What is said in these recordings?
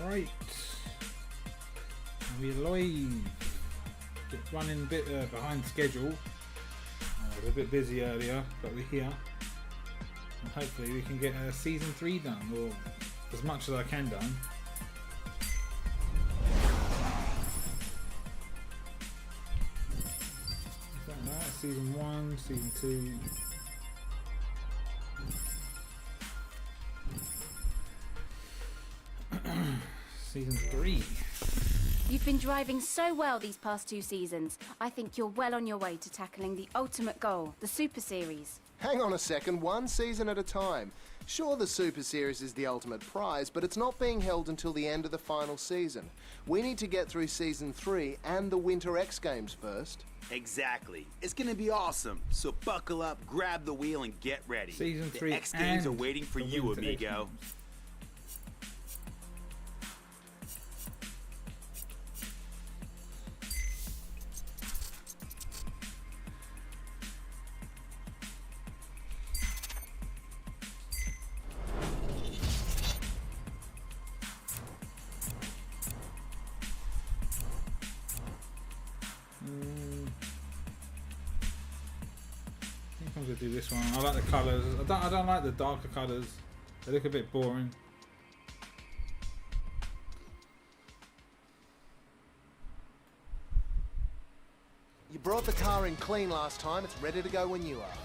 Right, we're live. Just running a bit behind schedule. I was a bit busy earlier, but we're here. And hopefully we can get season 3 done, or as much as I can done. Is that right? Season 1, season 2. Season 3. You've been driving so well these past 2 seasons. I think you're well on your way to tackling the ultimate goal, the Super Series. Hang on a second, one season at a time. Sure, the Super Series is the ultimate prize, but it's not being held until the end of the final season. We need to get through Season 3 and the Winter X Games first. Exactly. It's gonna be awesome. So buckle up, grab the wheel, and get ready. Season 3 the X Games are and waiting for the you, Winter X amigo. Games. I think I'm gonna do this one. I like the colours. I don't like the darker colours. They look a bit boring. You brought the car in clean last time, it's ready to go when you are.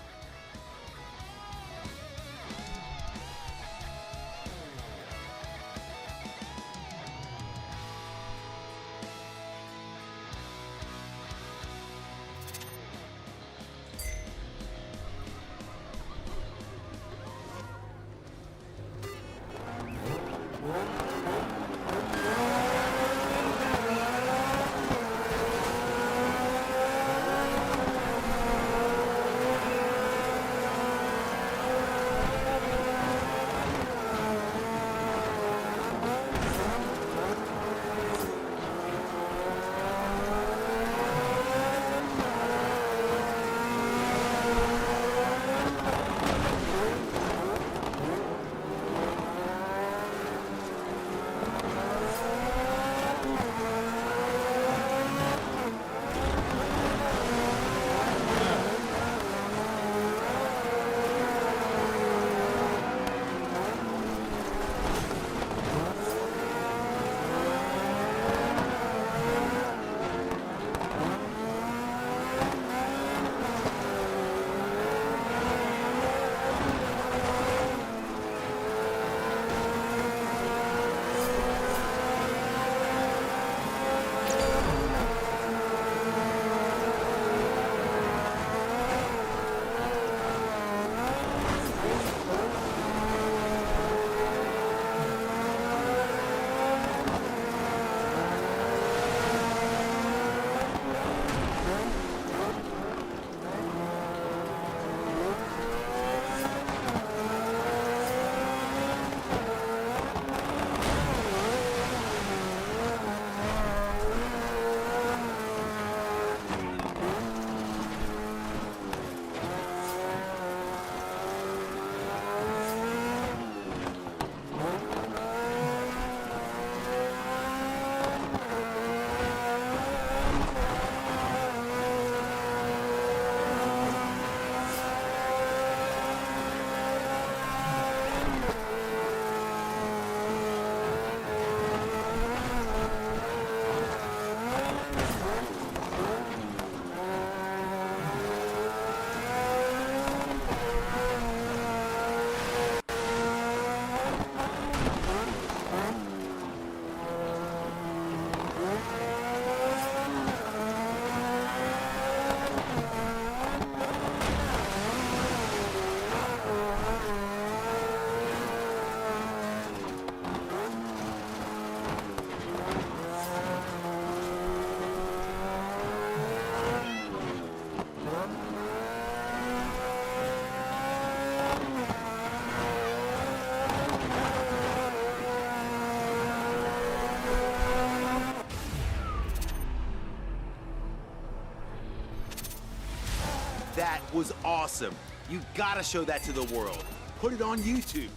That was awesome. You gotta show that to the world. Put it on YouTube.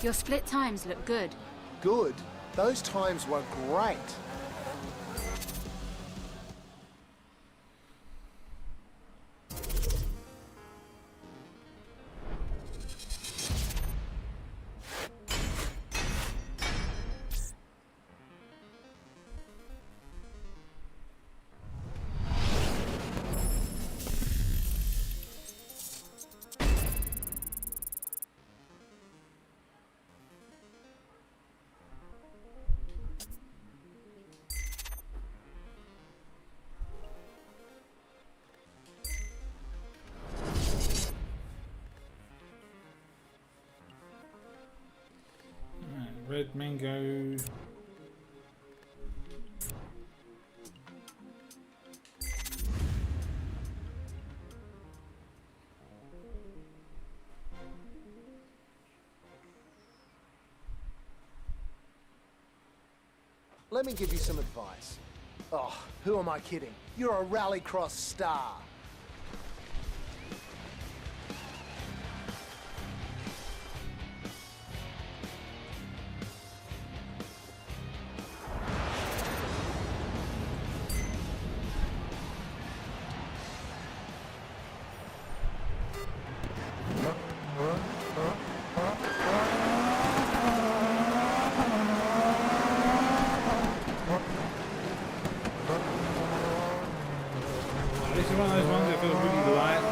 Your split times look good. Good? Those times were great. Red mango. Let me give you some advice. Oh, who am I kidding? You're a Rallycross star. This is one of those ones that feels really light.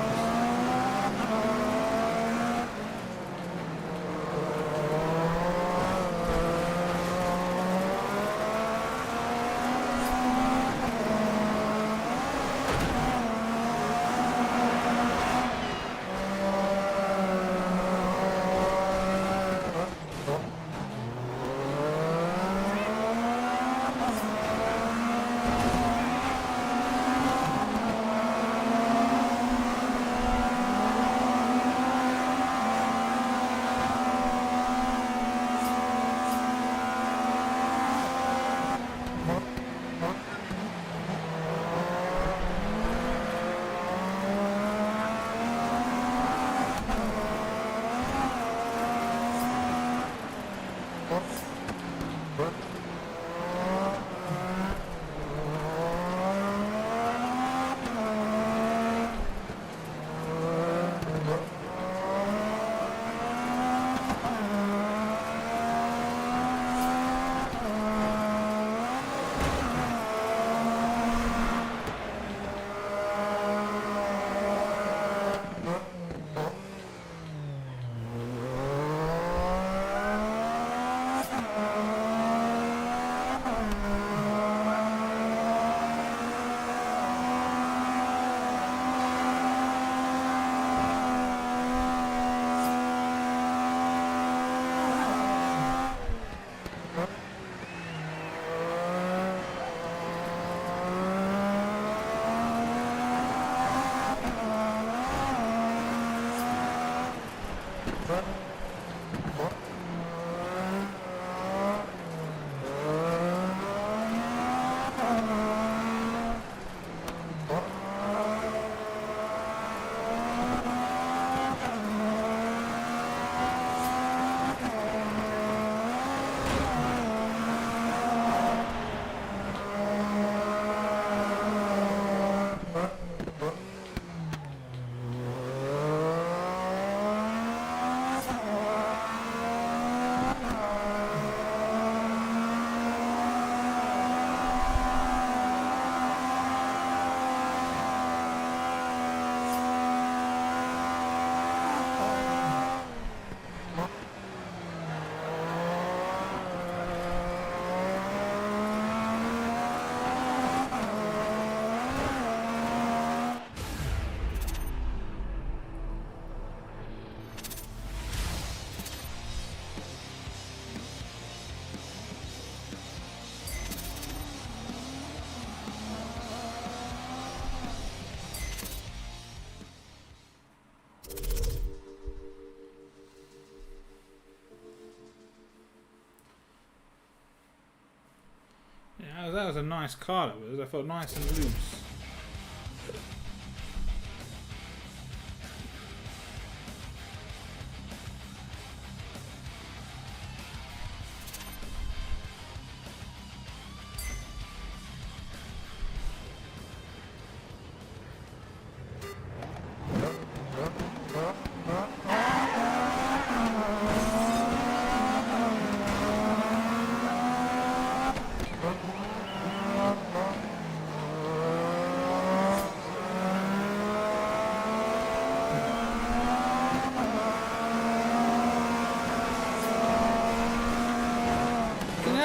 Yeah, that was a nice car. That was. I felt nice and loose.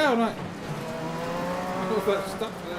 hell? Like, I got that stuck there.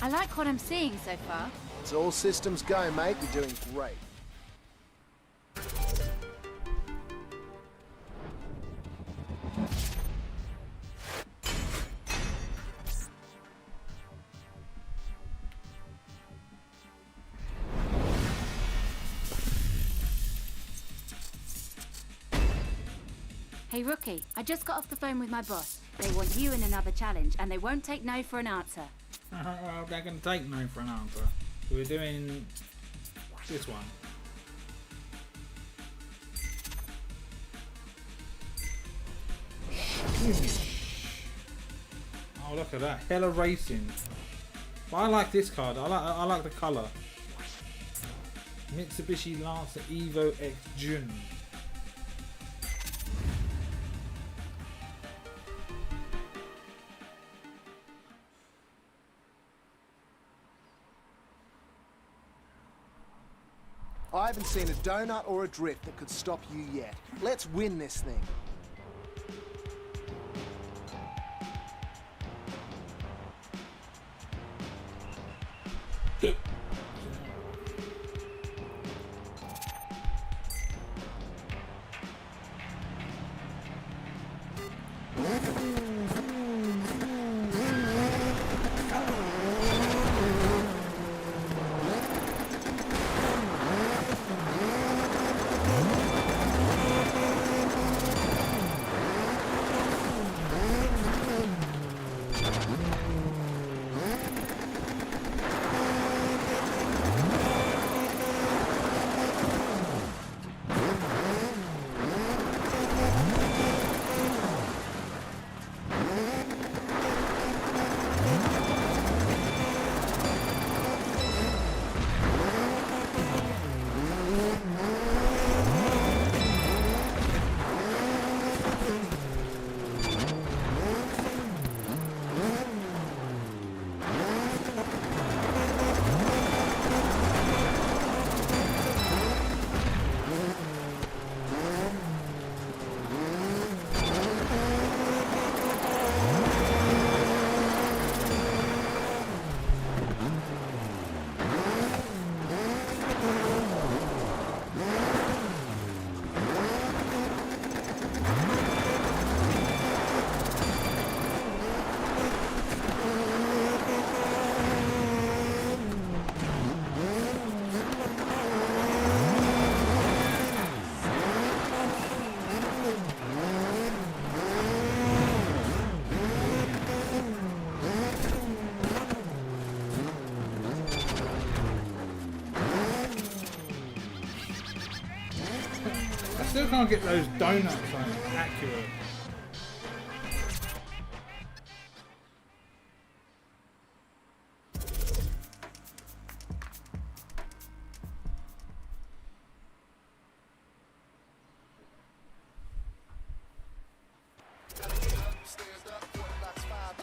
I like what I'm seeing so far. It's all systems go, mate. You're doing great. Hey, Rookie, I just got off the phone with my boss. They want you in another challenge, and they won't take no for an answer. Well, they're going to take no for an answer. So we're doing this one. Oh, look at that. Hella Racing. But I like this card. I like the colour. Mitsubishi Lancer Evo X Jun. I haven't seen a donut or a drift that could stop you yet. Let's win this thing. can't get those donuts like, accurate.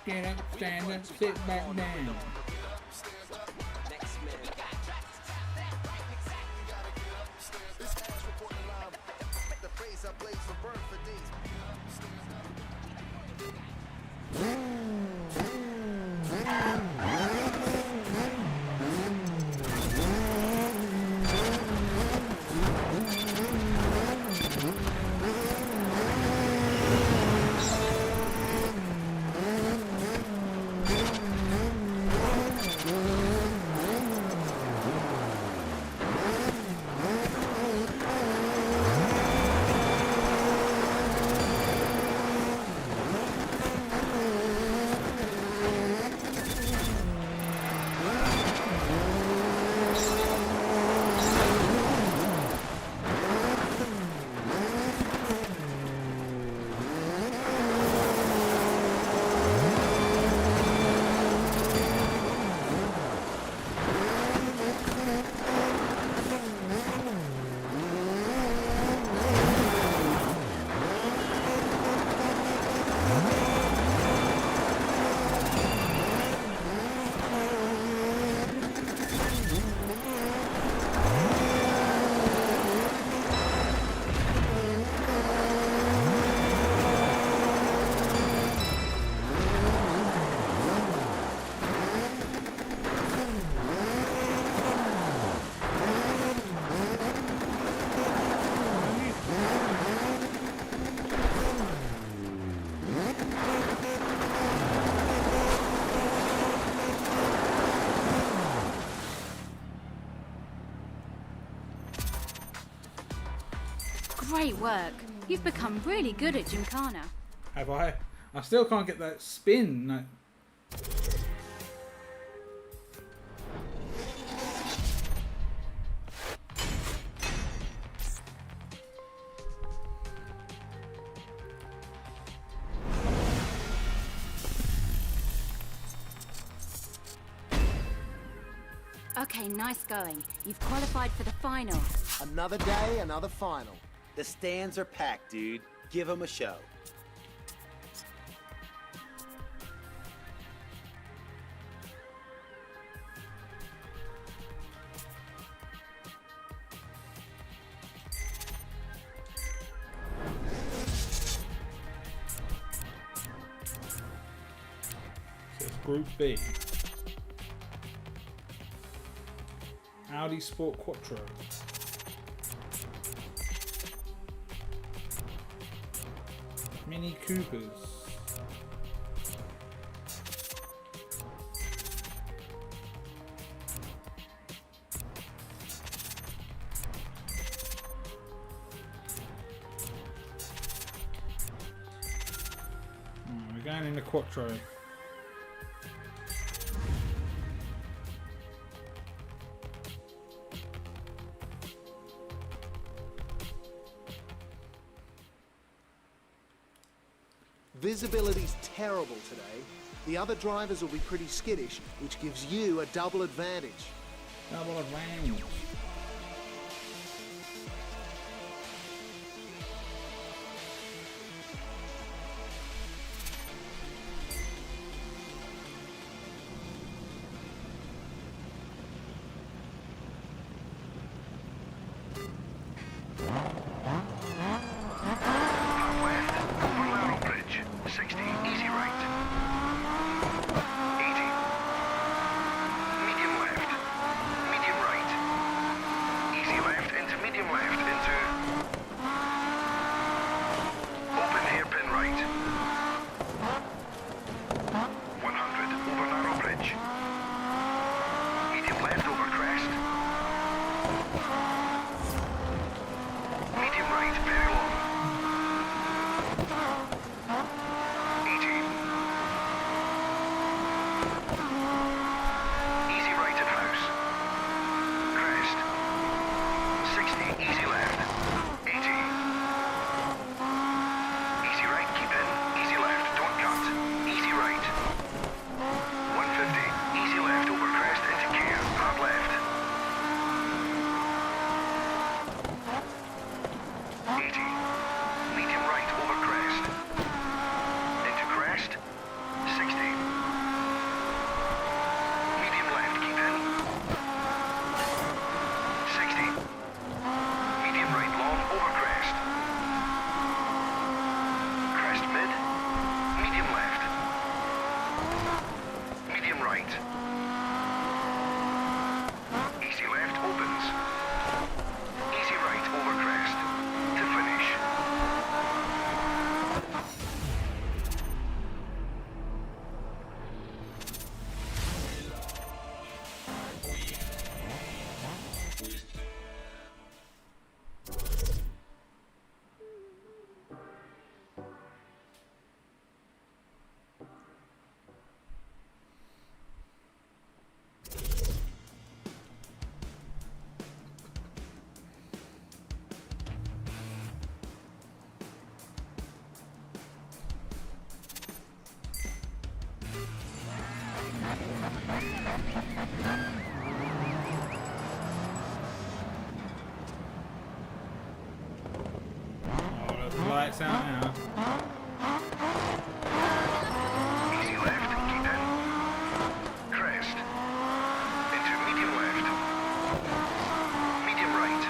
Get up, stand up, sit back down. Great work. You've become really good at Gymkhana. Have I? I still can't get that spin. No. Okay, nice going. You've qualified for the final. Another day, another final. The stands are packed, dude. Give them a show. So it's Group B. Audi Sport Quattro. Mini Coopers. We're going in the Quattro. Visibility's terrible today. The other drivers will be pretty skittish, which gives you a double advantage. Double advantage. lights out now. Easy left, keep in. Crest. Into medium left. Medium right.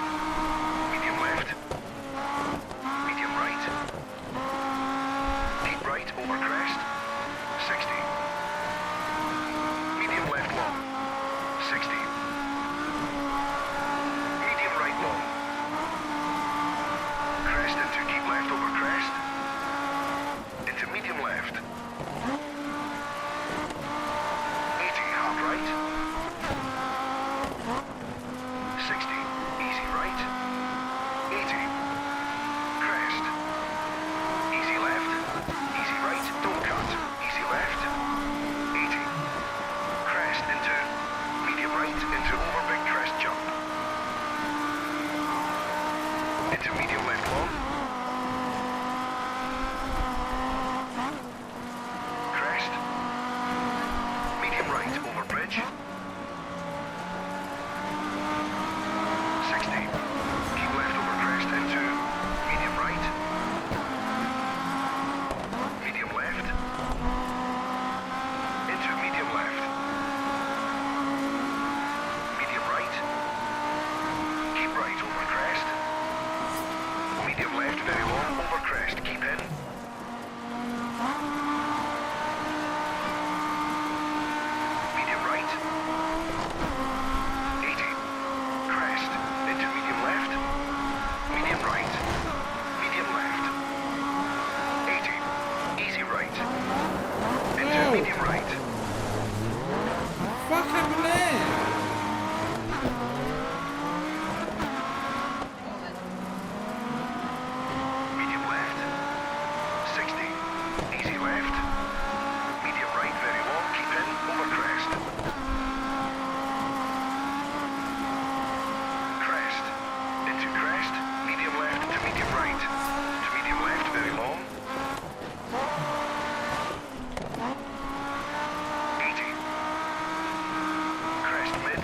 Medium left. Medium right. Deep right over crest. 60. Medium left long. 60. Medium right long. Crest into keep left over crest. Into medium left. 80, hard right. 60, easy right. 80, crest. Easy left. Easy right, don't cut. Easy left. 80, crest into medium right, into over big crest jump. Into medium left long. Crest. Medium right over bridge. 60. Keep left over crest into medium right. Medium left. Into medium left. Medium right. Keep right over crest. Medium left very long over crest. Keep in. Medium right. 80. Crest. Into medium left. Medium right. Medium left. 80. Easy right. Into Whoa. medium right. Fuck happened there? Medium left. 60. Easy left. Medium right very long. Keep in. Over crest. Crest. Into crest. Medium left to medium right. To medium left very long. 80. Crest mid.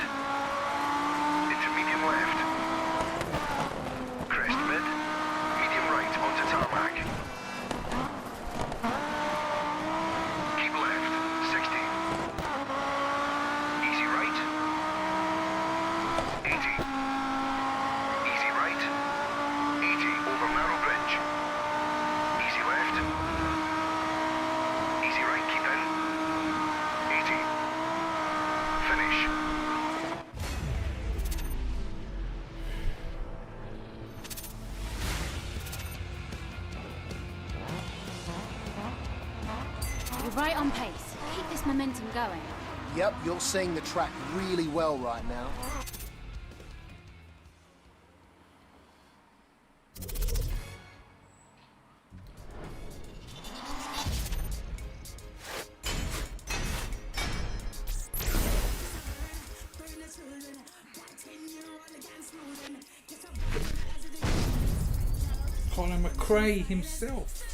Into medium left. Crest mid. Medium right onto tarmac. Keep left. 60. Easy right. 80. Easy right. 80 over narrow bridge. Easy left. Easy right, keep in. 80. Finish. You're right on pace. Keep this momentum going. Yep, you're seeing the track really well right now. Colin McRae himself.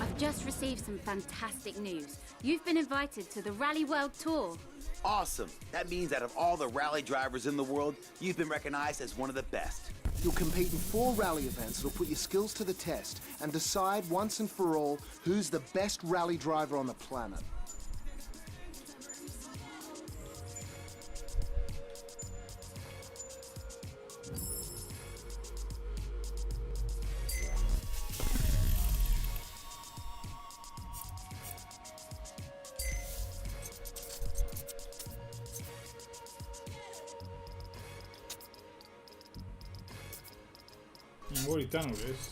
I've just received some fantastic news. You've been invited to the Rally World Tour. Awesome. That means out of all the rally drivers in the world, you've been recognized as one of the best. You'll compete in 4 rally events that'll put your skills to the test and decide once and for all who's the best rally driver on the planet. I've already done all this.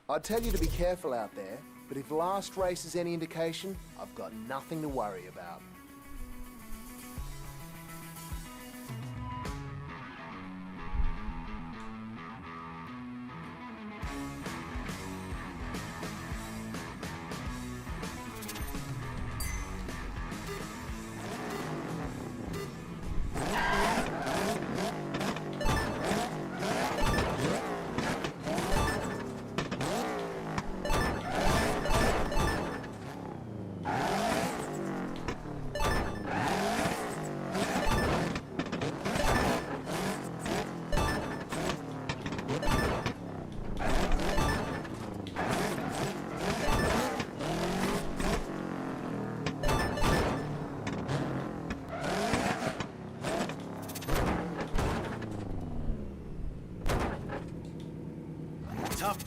I'd tell you to be careful out there, but if last race is any indication, I've got nothing to worry about.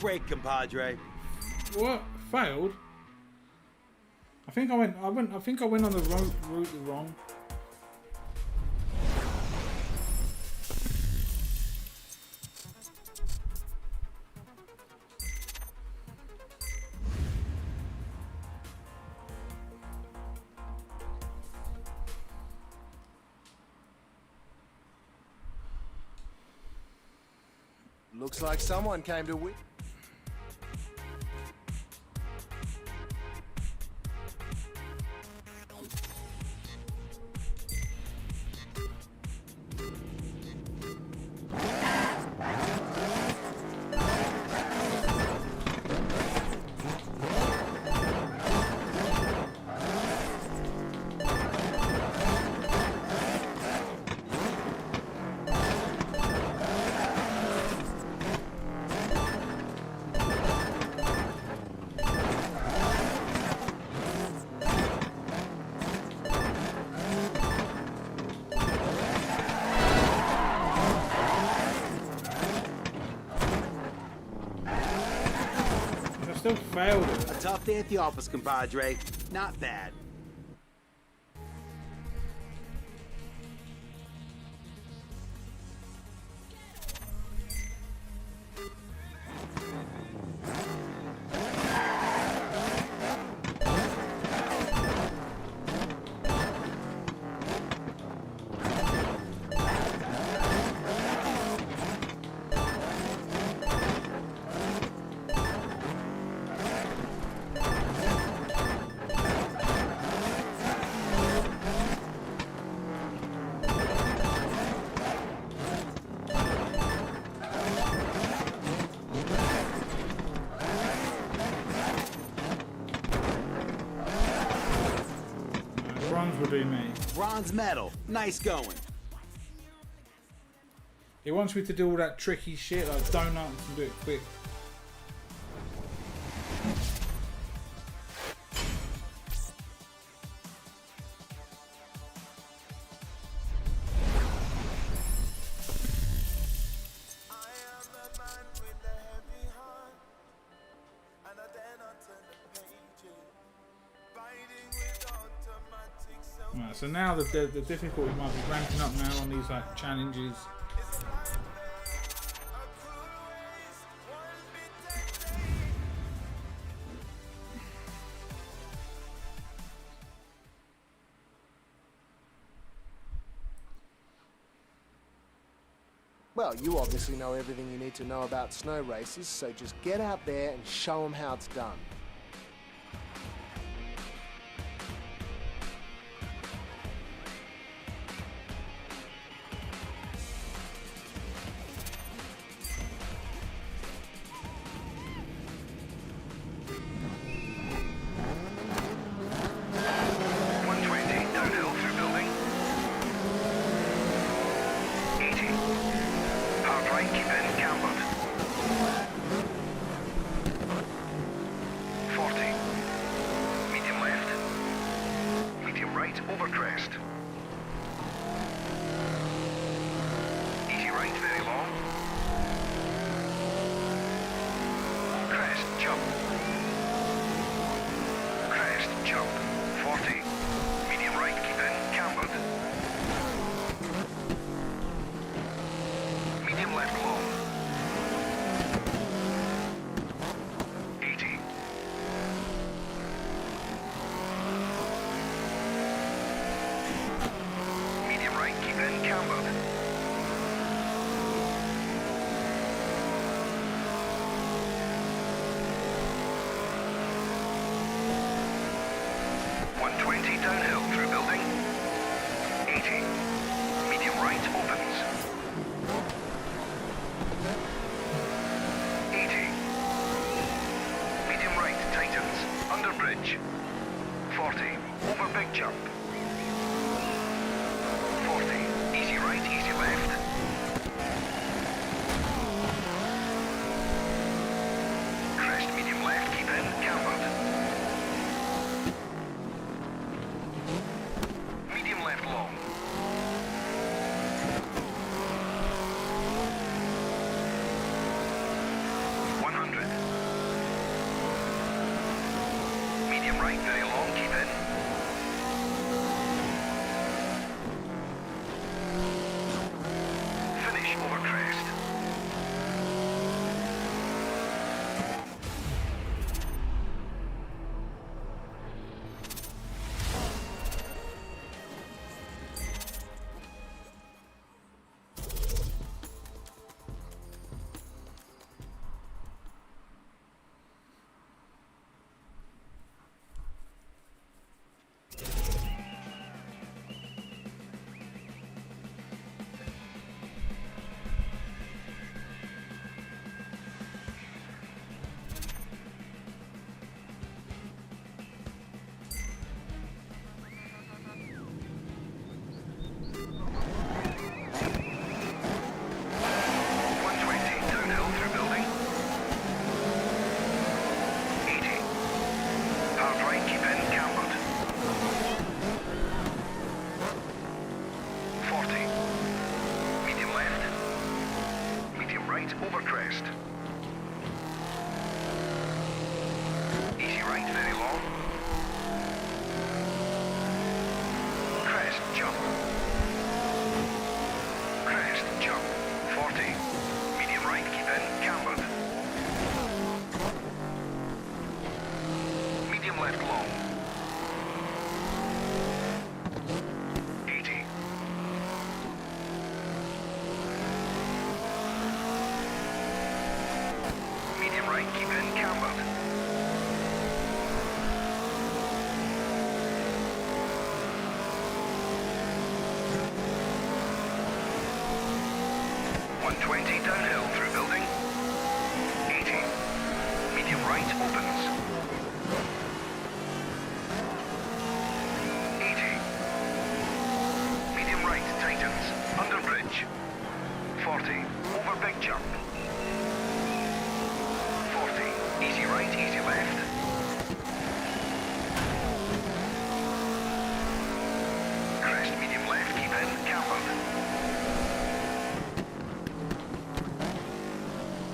brake, compadre. What? Failed? I think I went on the route wrong. Looks like someone came to win. Still failed it. A tough day at the office, compadre. Not bad. Bronze will do me. Bronze medal. Nice going. He wants me to do all that tricky shit like donuts and do it quick. Right, so now the difficulty might be ramping up now on these like challenges. Well, you obviously know everything you need to know about snow races, so just get out there and show them how it's done. Over crest. Easy right, very long. Crest, jump. Crest, jump. 40. Medium right, keep in, cambered. Medium left, long. 80. Keep in cambered. Downhill through building. 80. Medium right opens. 80. Medium right tightens. Under bridge. 40. Over big jump. 40. Easy right, easy left. Crest medium left, keep in, cambered. Medium left long. 100. right, very long, keep in. Finish over crest. Over crest. Easy right, very long. Crest, jump. Crest, jump. 40. Medium right, keep in, cambered. Medium left, long. 80. Medium right, keep in, cambered. Downhill through building. 80. Medium right opens. 80. Medium right tightens. Under bridge. 40. Over big jump. 40. Easy right, easy left. Crest medium left, keep in, cambered.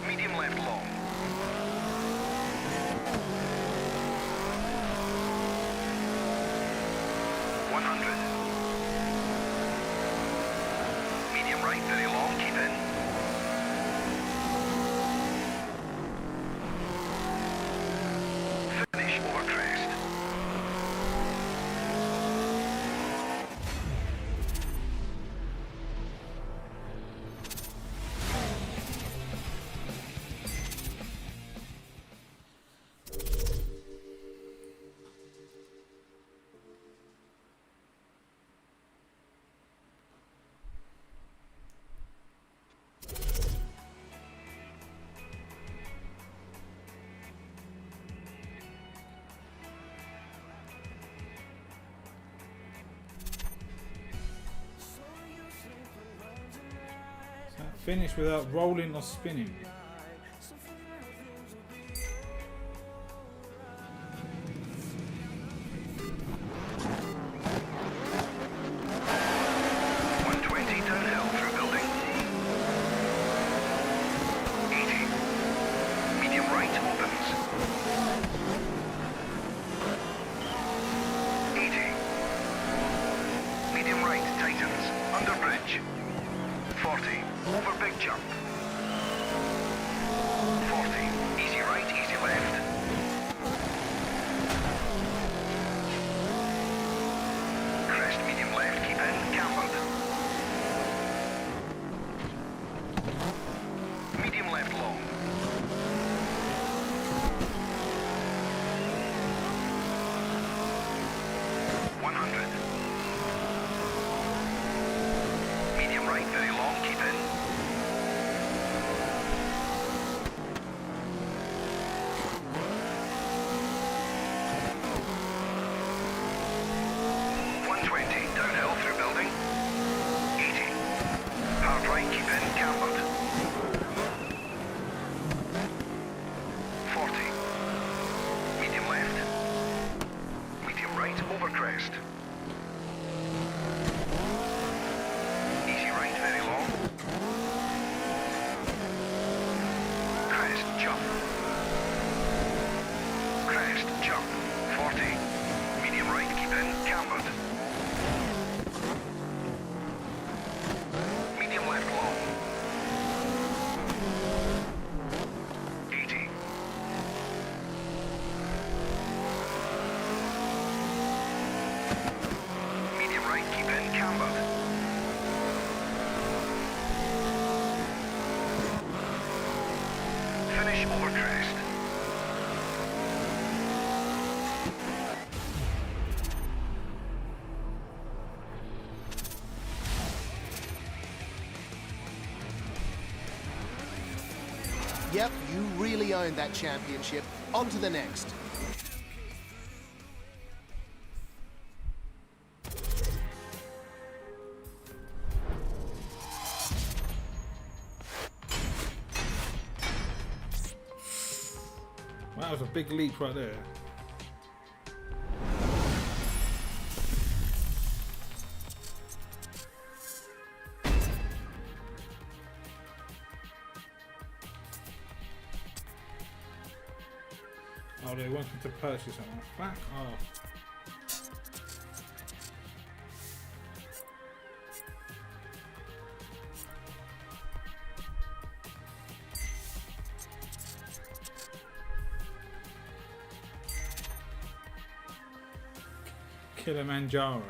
Medium left long. 100. Medium right, very long, keep in. Finish over crest. Finish without rolling or spinning. Downhill through building. 80. Medium right opens. 80. Medium right tightens. Under bridge. 40. Over big jump. 40. Easy right, easy left. Crest medium left, keep in, cambered. Medium left long. 100. Medium right, very long, keep in. Downhill through building. 80. Hard right, keep in, cambered. 40. Medium left. Medium right, over crest. Easy right, very long. Crest, jump. Crest, jump. 40. Yep, you really owned that championship. On to the next. Well, that was a big leap right there. Oh, they wanted to purchase it. Back off. Kilimanjaro.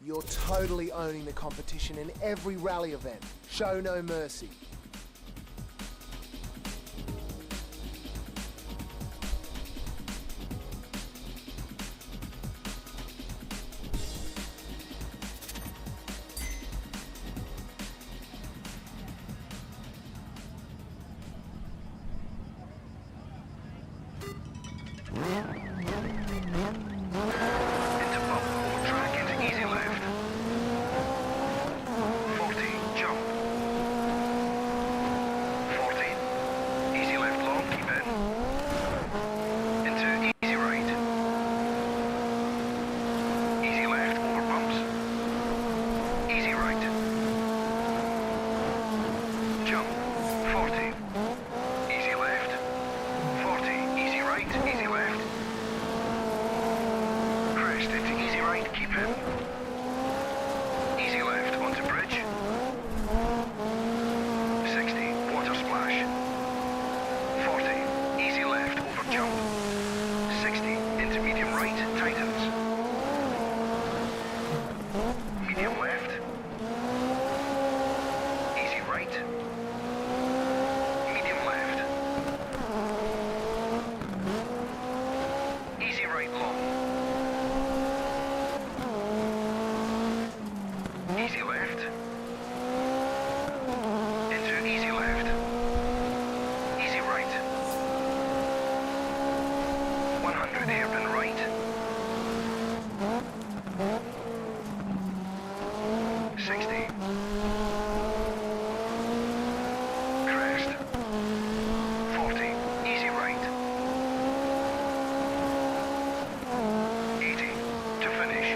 You're totally owning the competition in every rally event. Show no mercy. Into bump, over track, into easy left. 40, jump. 14, easy left long, keep in. Into easy right. Easy left, over bumps. Easy right. Jump. 40. Easy left. 40, easy right, easy left. Crest into easy right, keep in. Easy left onto bridge. 60, water splash. 40, easy left over jump. 60, into medium right, tightens. Medium left. Easy right. Medium left. Easy right long. Easy left. Into easy left. Easy right. 100 hairpin right. 60. Crest. 40. Easy right. 80. To finish.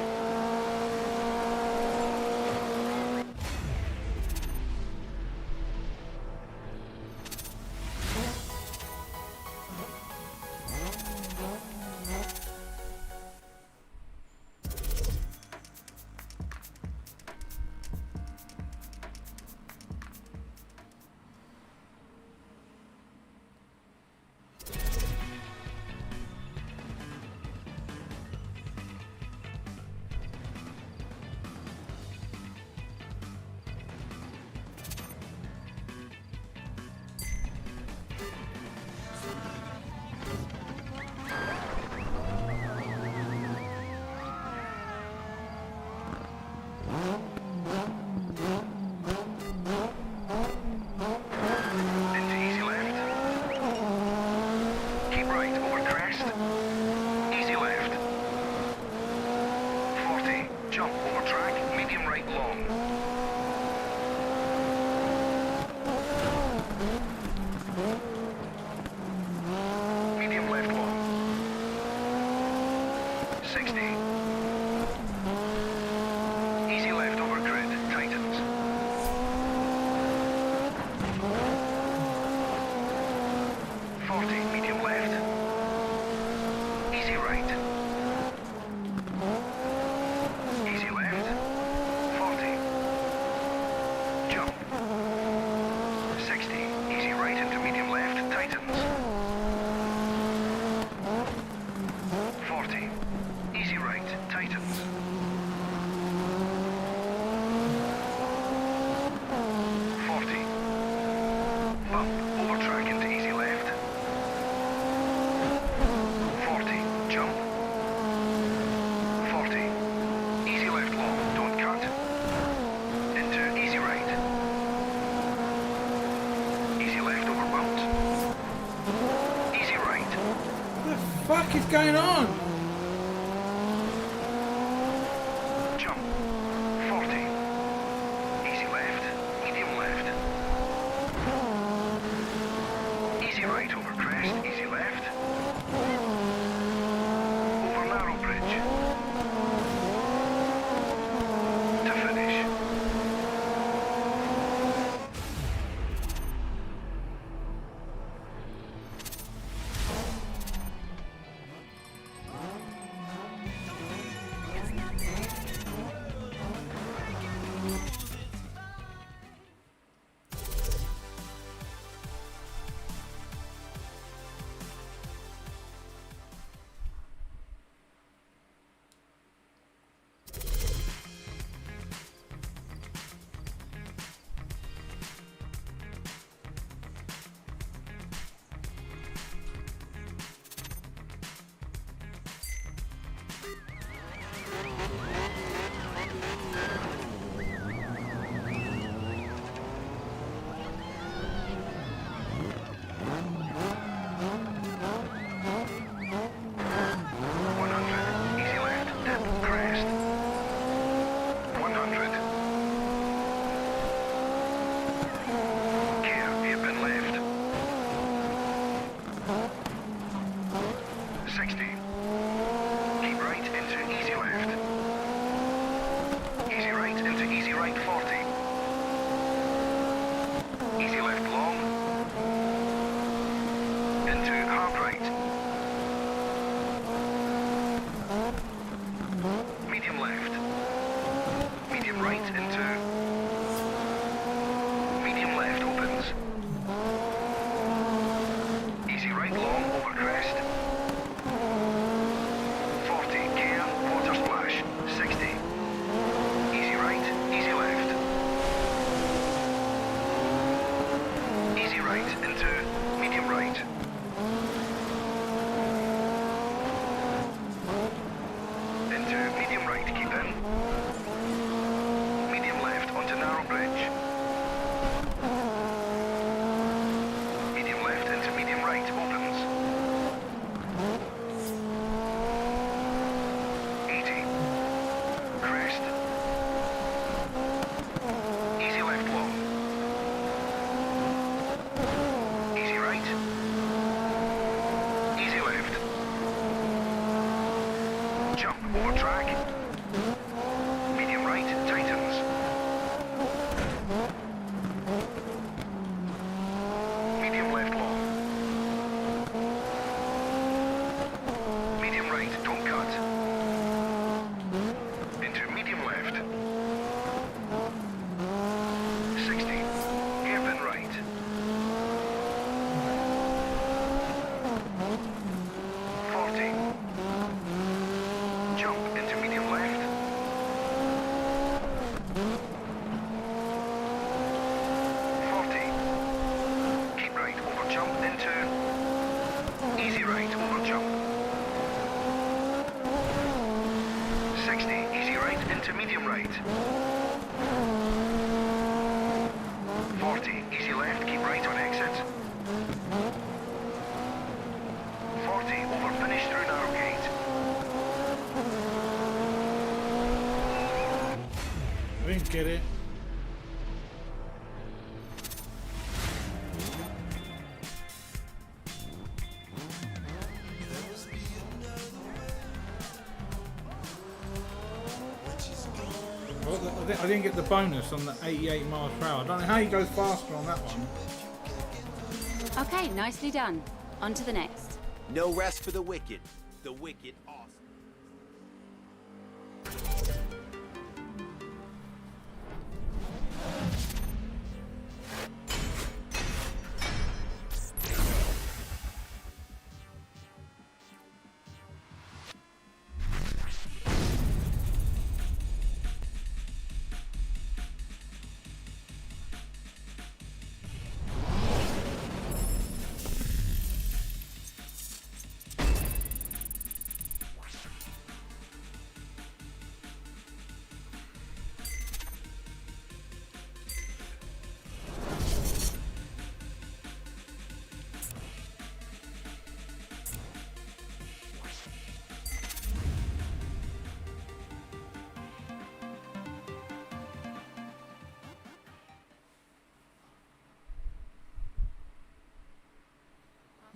Into easy left. Keep right over crest. Easy left. 40. Jump over track. Medium right long. Medium left long. 60. Easy left over grid. Tightens. 40, medium left. Easy right. Easy left. 40. Jump. 60, easy right into medium left, tightens. fuck is going on? Jump. 40. Easy left. Medium left. Easy right over crest. Easy left. Over narrow bridge. To finish. Get it? Well, I didn't get the bonus on the 88 miles per hour. I don't know how he goes faster on that one. Okay, nicely done. On to the next. No rest for the wicked. The wicked awesome.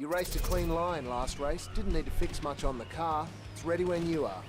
You raced a clean line last race. Didn't need to fix much on the car. It's ready when you are.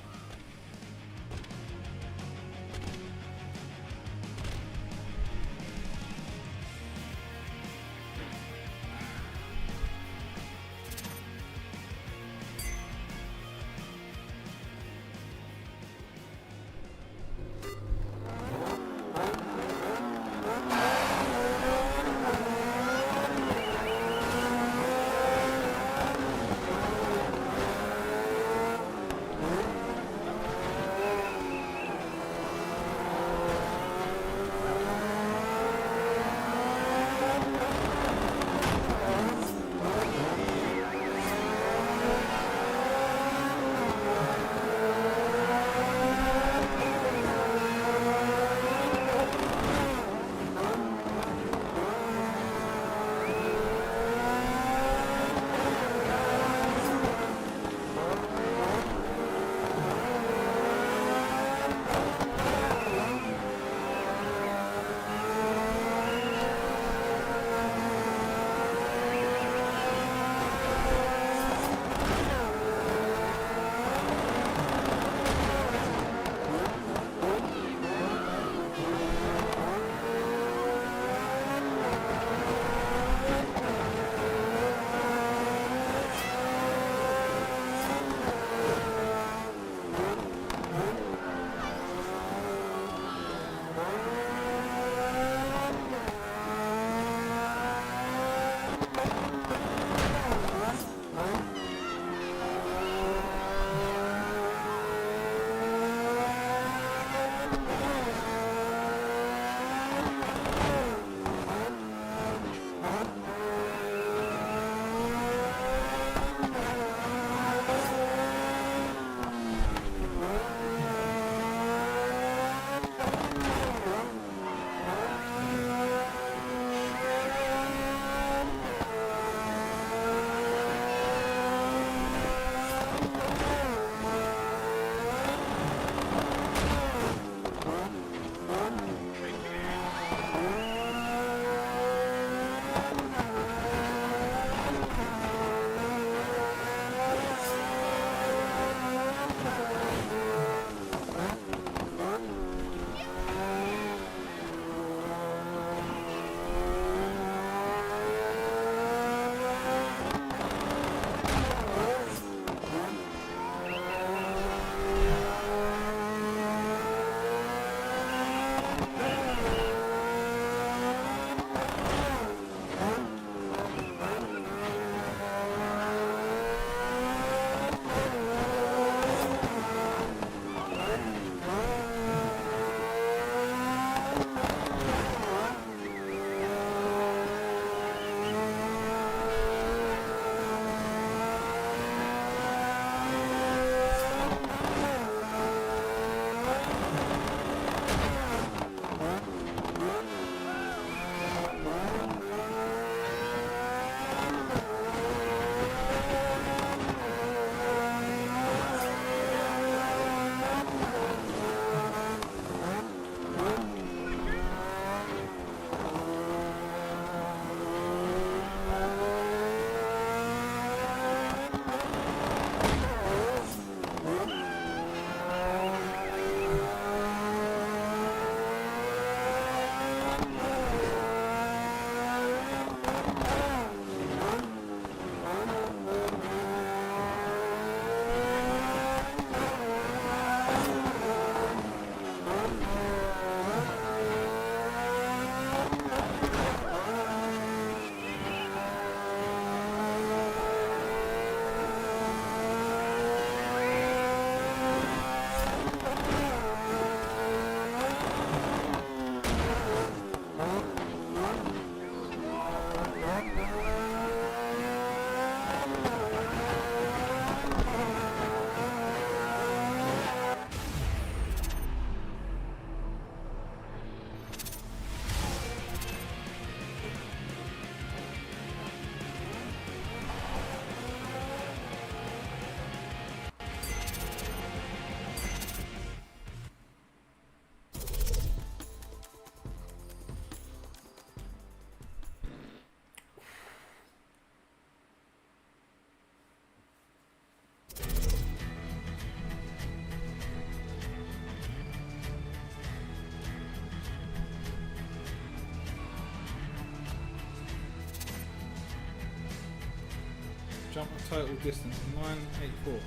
Jump a total distance 984.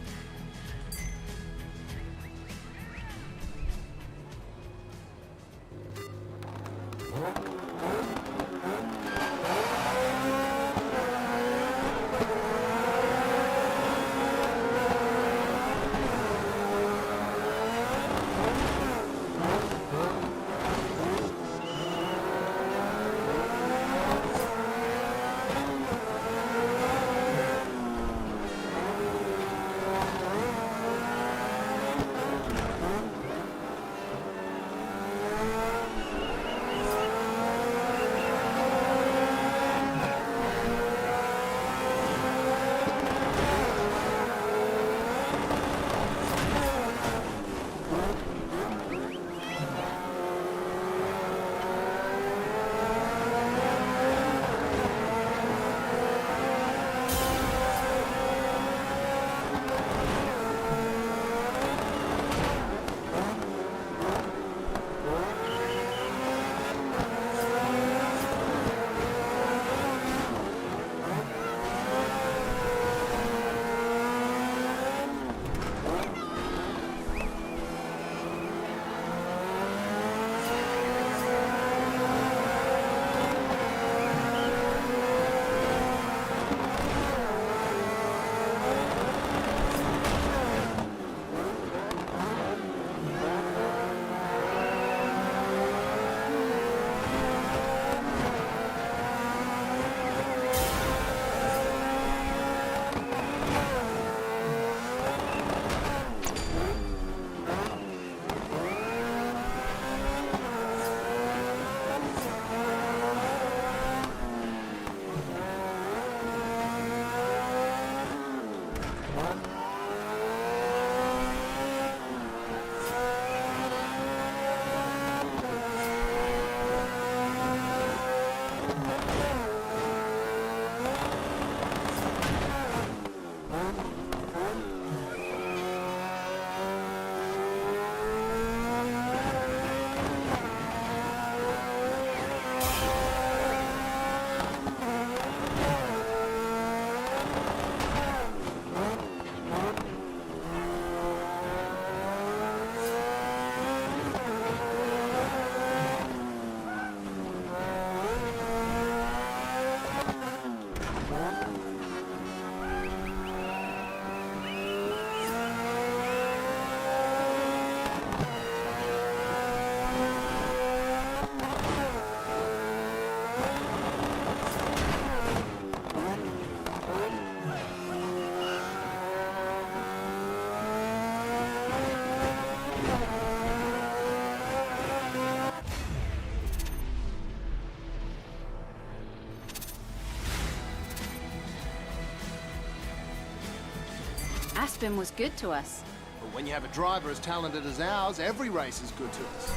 Aspen was good to us. But when you have a driver as talented as ours, every race is good to us.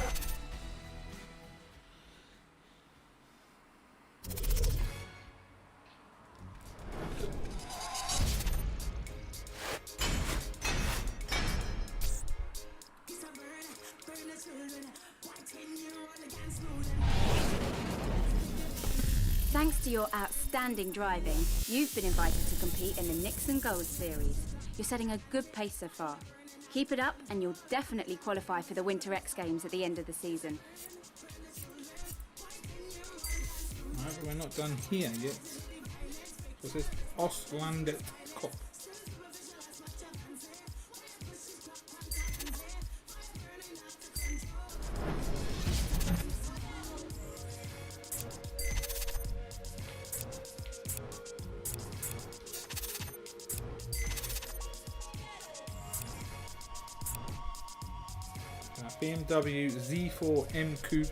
Thanks to your outstanding driving, you've been invited to compete in the Nixon Gold Series. You're setting a good pace so far. Keep it up and you'll definitely qualify for the Winter X Games at the end of the season. Alright, but we're not done here yet. This is Ostlandet Cup. BMW Z4 M Coupe.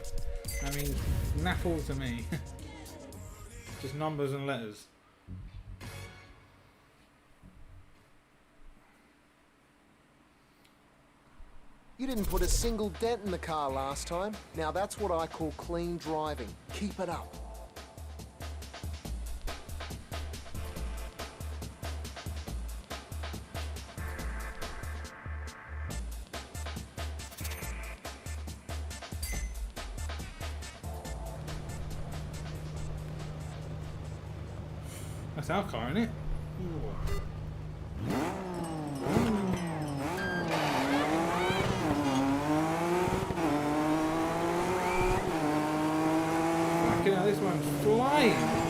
That means naffle to me. Just numbers and letters. You didn't put a single dent in the car last time. Now that's what I call clean driving. Keep it up. That's our car, isn't it? Fucking hell, this one's flying.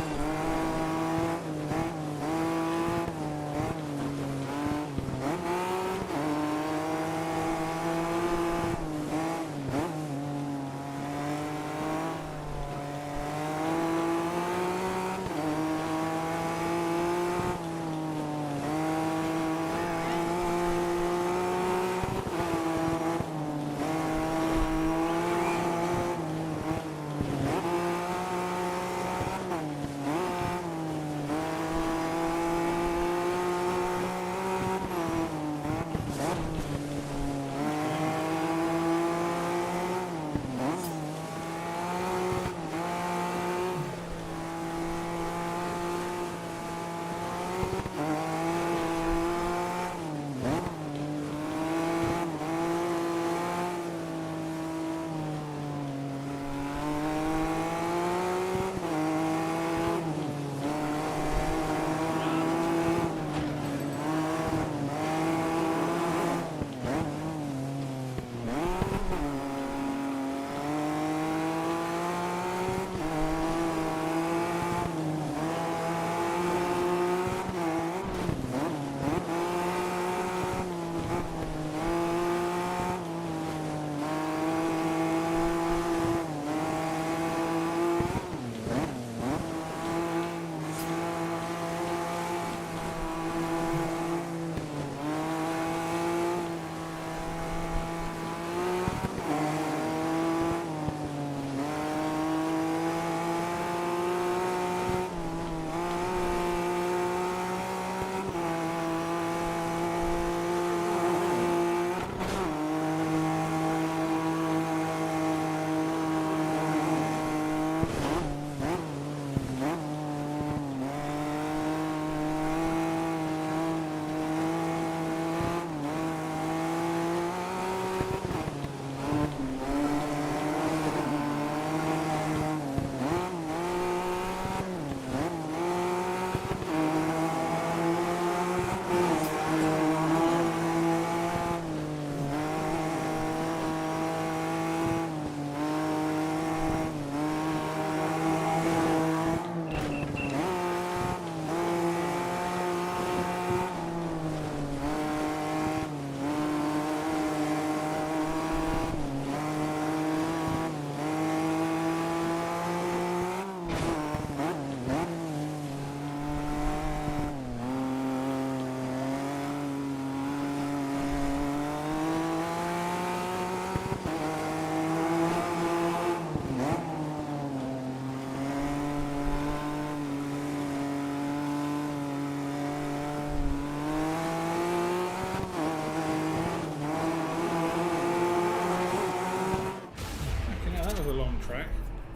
Track.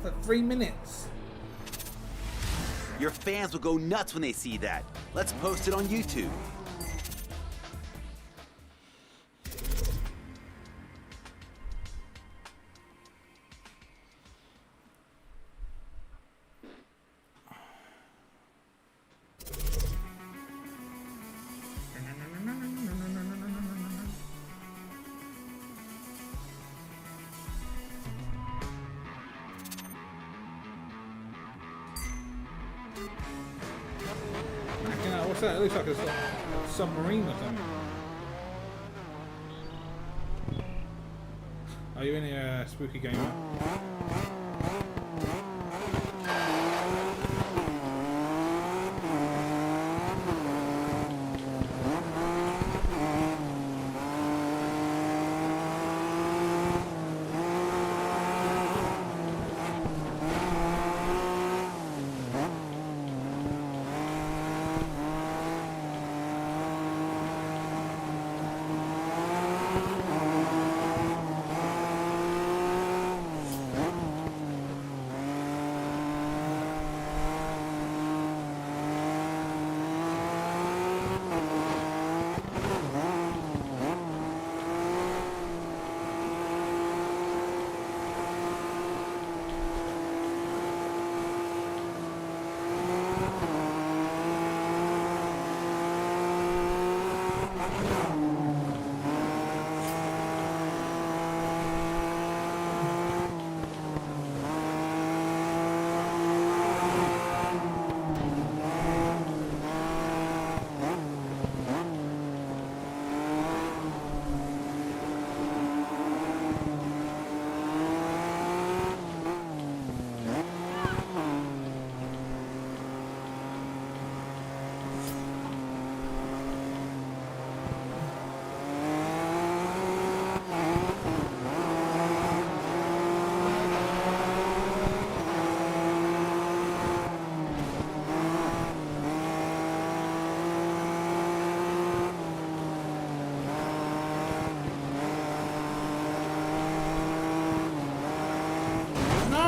Like 3 minutes. Your fans will go nuts when they see that. Let's post it on YouTube. What's that? It looks like a submarine or something. Are you in a spooky gamer?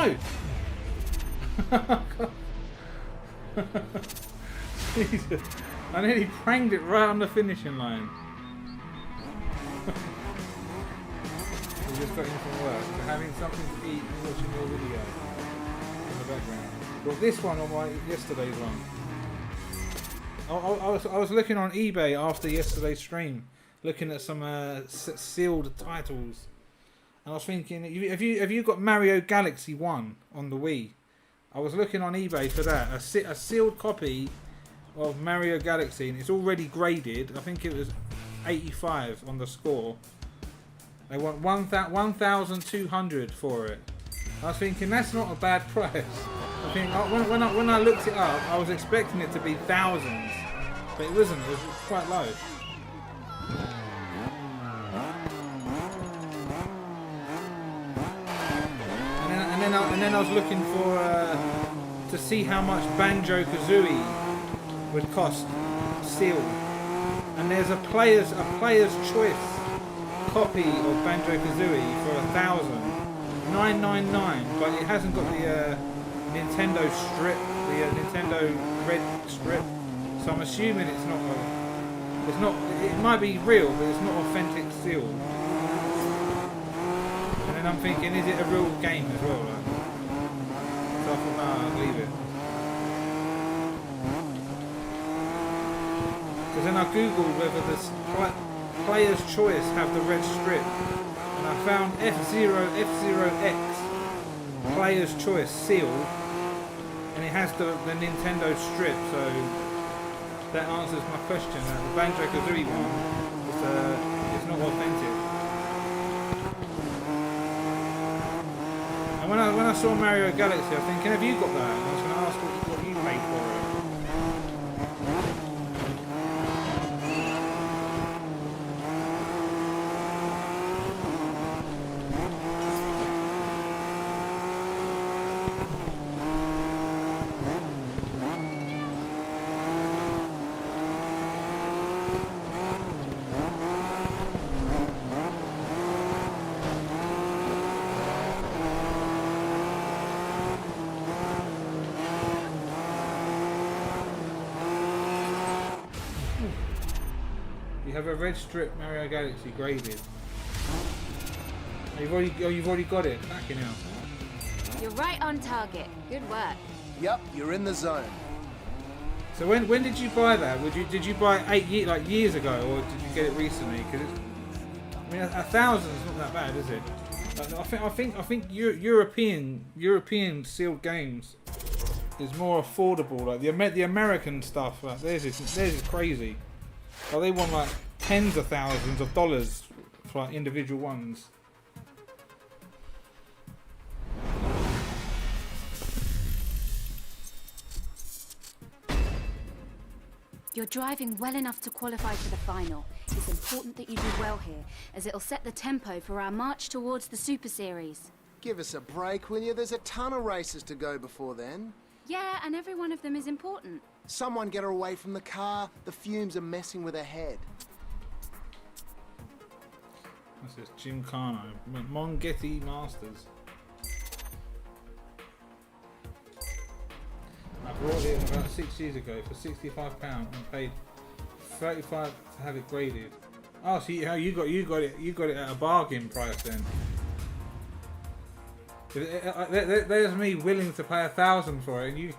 no! Jesus. I nearly pranged it right on the finishing line. We just got in from work, so having something to eat and watching your video in the background. Got this one on my yesterday's one. I was looking on eBay after yesterday's stream, looking at some sealed titles, and I was thinking, have you got Mario Galaxy 1 on the Wii? I was looking on eBay for that, a sealed copy of Mario Galaxy, and it's already graded. I think it was 85 on the score. They want 1,200 for it. I was thinking that's not a bad price. I think when I looked it up, I was expecting it to be thousands, but it wasn't. It was quite low. And then I was looking for to see how much Banjo-Kazooie would cost sealed. And there's a player's choice copy of Banjo-Kazooie for $1,999, but it hasn't got the Nintendo strip, the Nintendo red strip. So I'm assuming it's not. It might be real, but it's not authentic sealed. And then I'm thinking, is it a real game as well? Like? So I thought, nah, I'll leave it. Because then I googled whether the player's choice have the red strip, and I found F-Zero-X player's choice sealed, and it has the Nintendo strip, so that answers my question. The Banjo-Kazooie one is not authentic. And when I saw Mario Galaxy, I was thinking, have you got that? And I was going to ask what you paid for it. You have a red strip Mario Galaxy graded. You've already got it. Fucking hell. You're right on target. Good work. Yep, you're in the zone. So when did you buy that? Did you buy it years ago, or did you get it recently? Because I mean, 1,000 is not that bad, is it? I think European sealed games is more affordable. Like the American stuff, like theirs is crazy. Like they want like tens of thousands of dollars for like individual ones. You're driving well enough to qualify for the final. It's important that you do well here, as it'll set the tempo for our march towards the Super Series. Give us a break, will you? There's a ton of races to go before then. Yeah, and every one of them is important. Someone get her away from the car. The fumes are messing with her head. This is Gymkhana, Mongetti Masters. I brought it about 6 years ago for £65 and paid $35 to have it graded. Oh, so you got it at a bargain price then. There's me willing to pay 1,000 for it, and you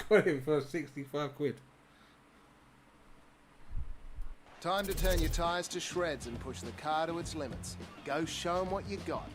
got it for 65 quid. Time to turn your tyres to shreds and push the car to its limits. Go show them what you got.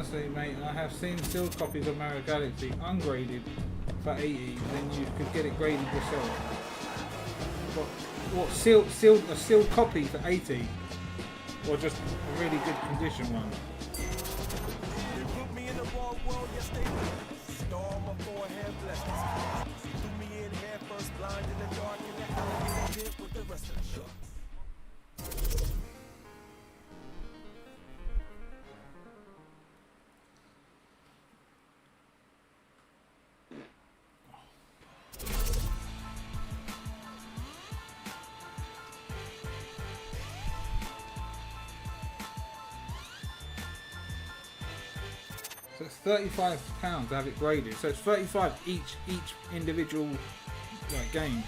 honestly, mate, I have seen sealed copies of Mario Galaxy ungraded for 80, then you could get it graded yourself. But what, a sealed copy for 80? Or just a really good condition one? They put me in the wrong world, yes they did. Star on my forehead, blessings. Threw me in head first, blind in the dark, in the alley, did with the rest of the sharks. So it's £35 to have it graded. So it's 35 each individual game.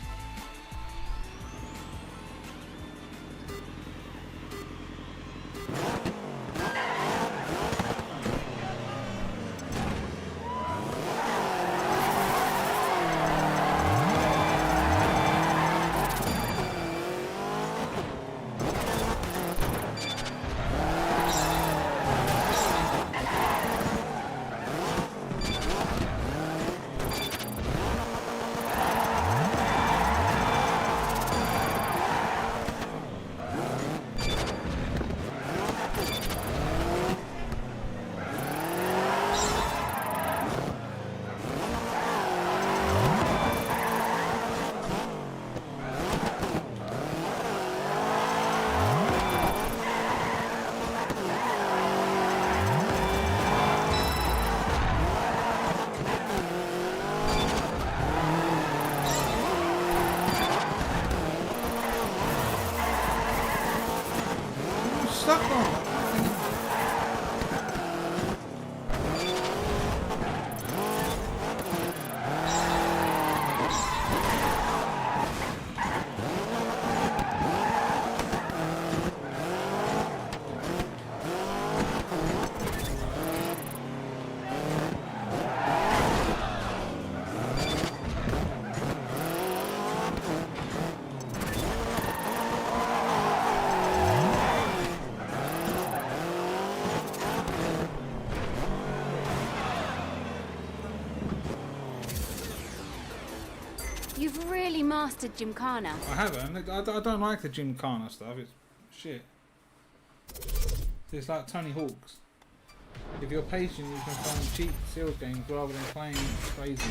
You've really mastered Gymkhana. I haven't. I don't like the Gymkhana stuff. It's shit. It's like Tony Hawk's. If you're patient, you can find cheap sealed games rather than playing crazy.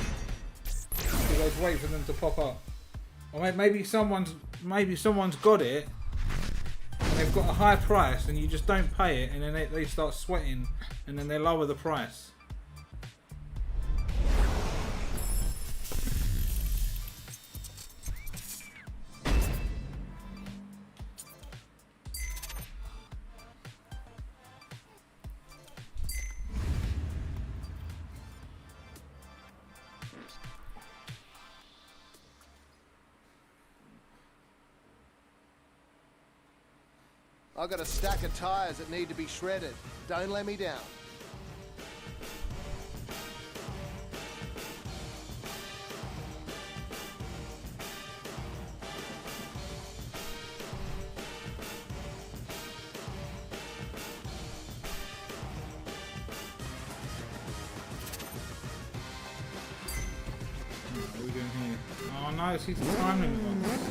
You got to wait for them to pop up. Or maybe someone's got it and they've got a high price and you just don't pay it, and then they start sweating and then they lower the price. I've got a stack of tyres that need to be shredded. Don't let me down. What are we doing here? Oh no, it's the time limit on this.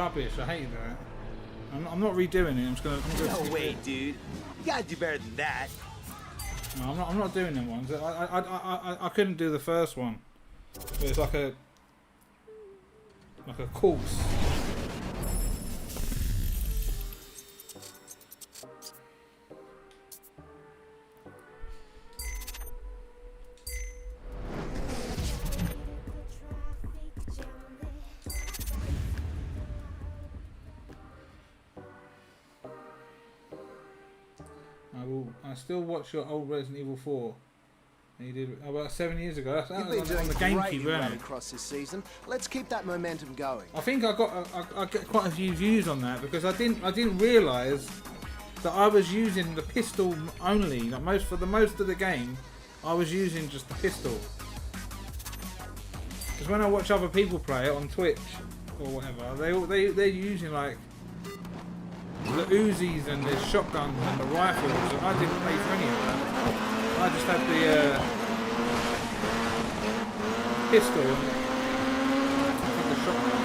rubbish. I hate that. I'm not redoing it. I'm just gonna. No skip way, it. dude. You gotta do better than that. No, I'm not doing them ones. I couldn't do the first one. It's like a course. I still watch your old Resident Evil 4. You did about 7 years ago. That You've was been on doing the great GameCube, in wasn't it? Rallycross this season. Let's keep that momentum going. I think I get quite a few views on that because I didn't realise that I was using the pistol only. Like for most of the game, I was using just the pistol. Because when I watch other people play it on Twitch or whatever, they're using like the Uzis and the shotguns and the rifles, and I didn't play for any of that. I just had the pistol and the shotgun.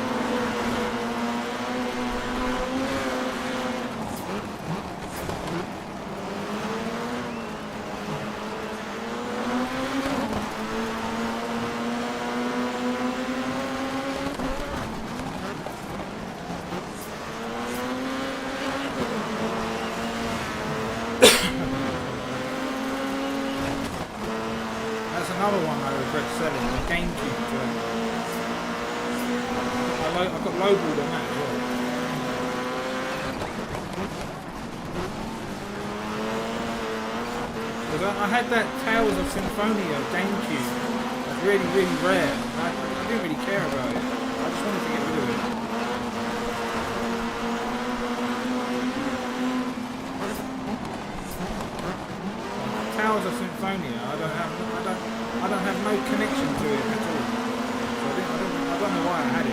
Another one I regret selling, the GameCube. I got lowballed on that as well. Because I had that Tales of Symphonia GameCube. That's really, really rare. I didn't really care about it. I just wanted to get rid of it. Tales of Symphonia, I don't have no connection to it at all. So I don't know why I had it.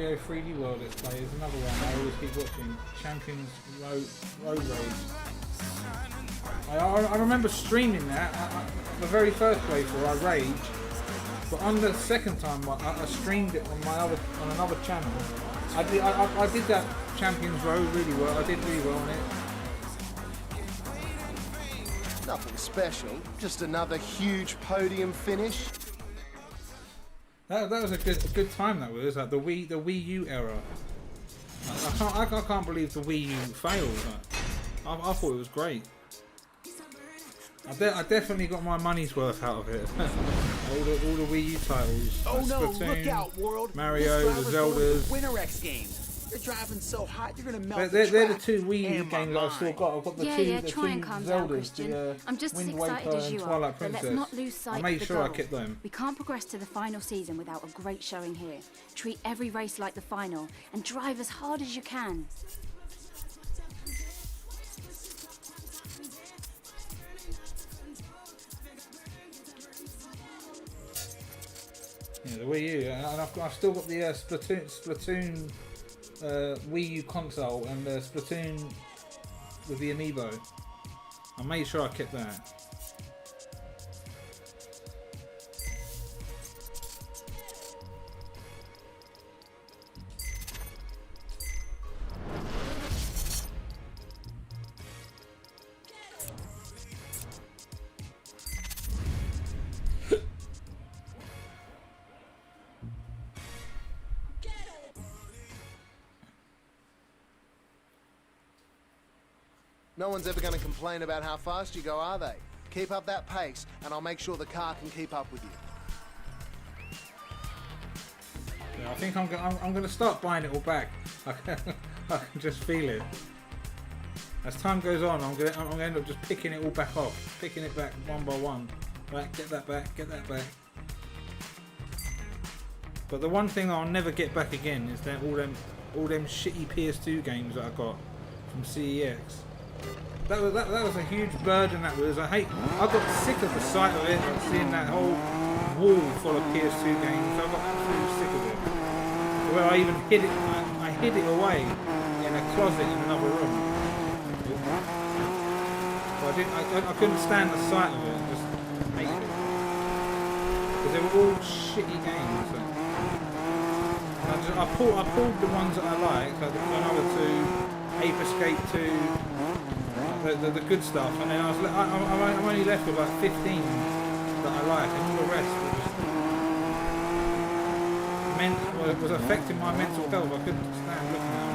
Mario 3D World Let's Play is another one I always keep watching. Champions Road Rage. I remember streaming that. The very first playthrough, I raged, but on the second time, I streamed it on another channel. I did that Champions Road really well. I did really well on it. Nothing special, just another huge podium finish. That was a good time. That was like the Wii U era. I can't believe the Wii U failed. I thought it was great. I definitely got my money's worth out of it. all the Wii U titles. Oh no, Splatoon, look out, world. Mario, the Zeldas. Winter X games. You're driving so hot, you're gonna melt They're the the track. two Wii U And my games I've still mind. got. I've got the two Yeah, try and calm down, Zeldas, Christian. I'm just as Wind excited Waker as and you are, Twilight but let's Princess. not lose sight I of made the sure I goal. kept them. We can't progress to the final season without a great showing here. Treat every race like the final and drive as hard as you can. Yeah, the Wii U, and I've still got the Splatoon Wii U console and the Splatoon with the amiibo. I made sure I kept that. No one's ever going to complain about how fast you go, are they? Keep up that pace, and I'll make sure the car can keep up with you. Yeah, I think I'm going to start buying it all back. I can just feel it. As time goes on, I'm going to end up just picking it all back off, picking it back one by one. Right, get that back, get that back. But the one thing I'll never get back again is that all them shitty PS2 games that I got from CEX. That was a huge burden. That was. I got sick of the sight of it and seeing that whole wall full of PS2 games. I got absolutely sick of it. Where I even hid it. I hid it away in a closet in another room. But I couldn't stand the sight of it. I just hated it because they were all shitty games. I pulled the ones that I liked, like the other two, Ape Escape 2. The good stuff, and then I'm only left with like 15 that I like, and all the rest was affecting my mental health. I couldn't stand looking at them.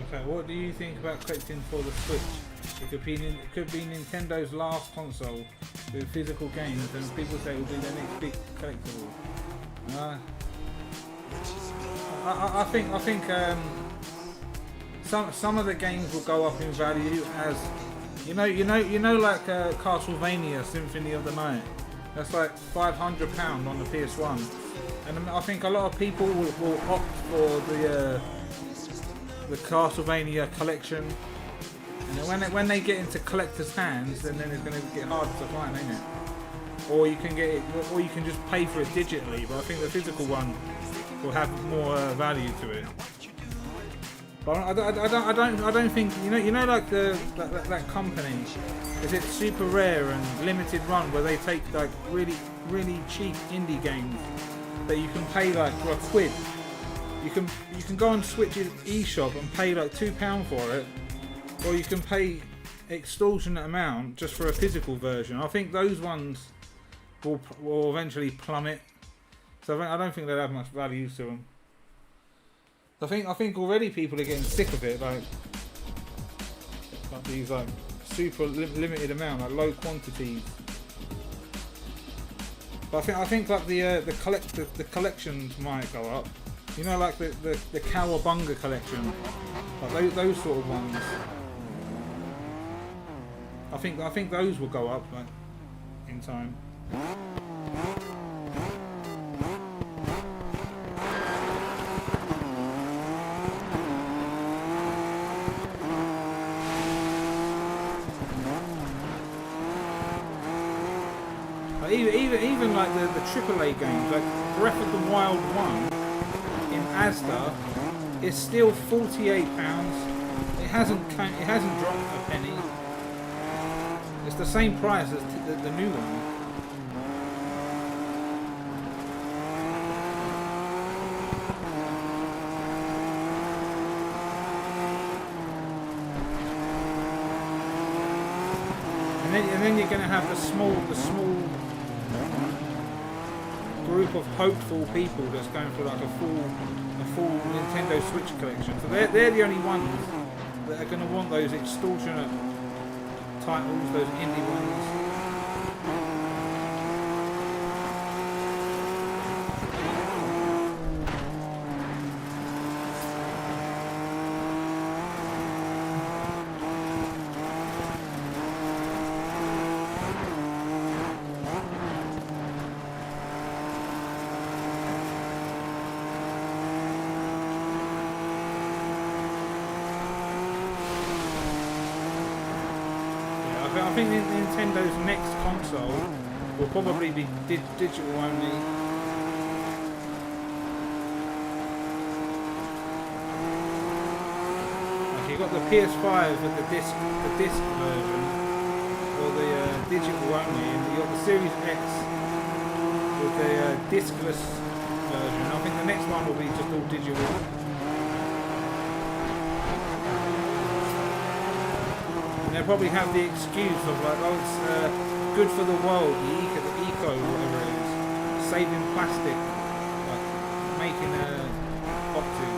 Okay, what do you think about collecting for the Switch? It could be Nintendo's last console with physical games, and people say it will be their next big collectible. I think some of the games will go up in value, as you know, like Castlevania Symphony of the Night. That's like £500 on the PS1, and I think a lot of people will opt for the Castlevania collection. And when they get into collectors' hands, then it's going to get harder to find, ain't it? Or you can get it, or you can just pay for it digitally. But I think the physical one will have more value to it. But I don't think you know like that company, is it Super Rare and Limited Run, where they take like really cheap indie games that you can pay like for £1. You can go on Switch's eShop and pay like £2 for it, or you can pay extortionate amount just for a physical version. I think those ones will eventually plummet. So I don't think they'll have much value to them. I think already people are getting sick of it, like these like super limited amount, like low quantities. But I think like the collections might go up. You know, like the Cowabunga collection, like those sort of ones. I think those will go up like in time. Even like the AAA games, like Breath of the Wild 1 in Asda is still £48. It hasn't dropped a penny. It's the same price as the new one. And then you're going to have the small group of hopeful people that's going for like a full Nintendo Switch collection. So they're the only ones that are going to want those extortionate titles, those indie ones. I think Nintendo's next console will probably be digital only. Like you've got the PS5 with the disc version, or the digital only, and you've got the Series X with the discless version. I think the next one will be just all digital. They'll probably have the excuse of like, oh, it's good for the world, the eco, whatever it is, saving plastic, like making boxes.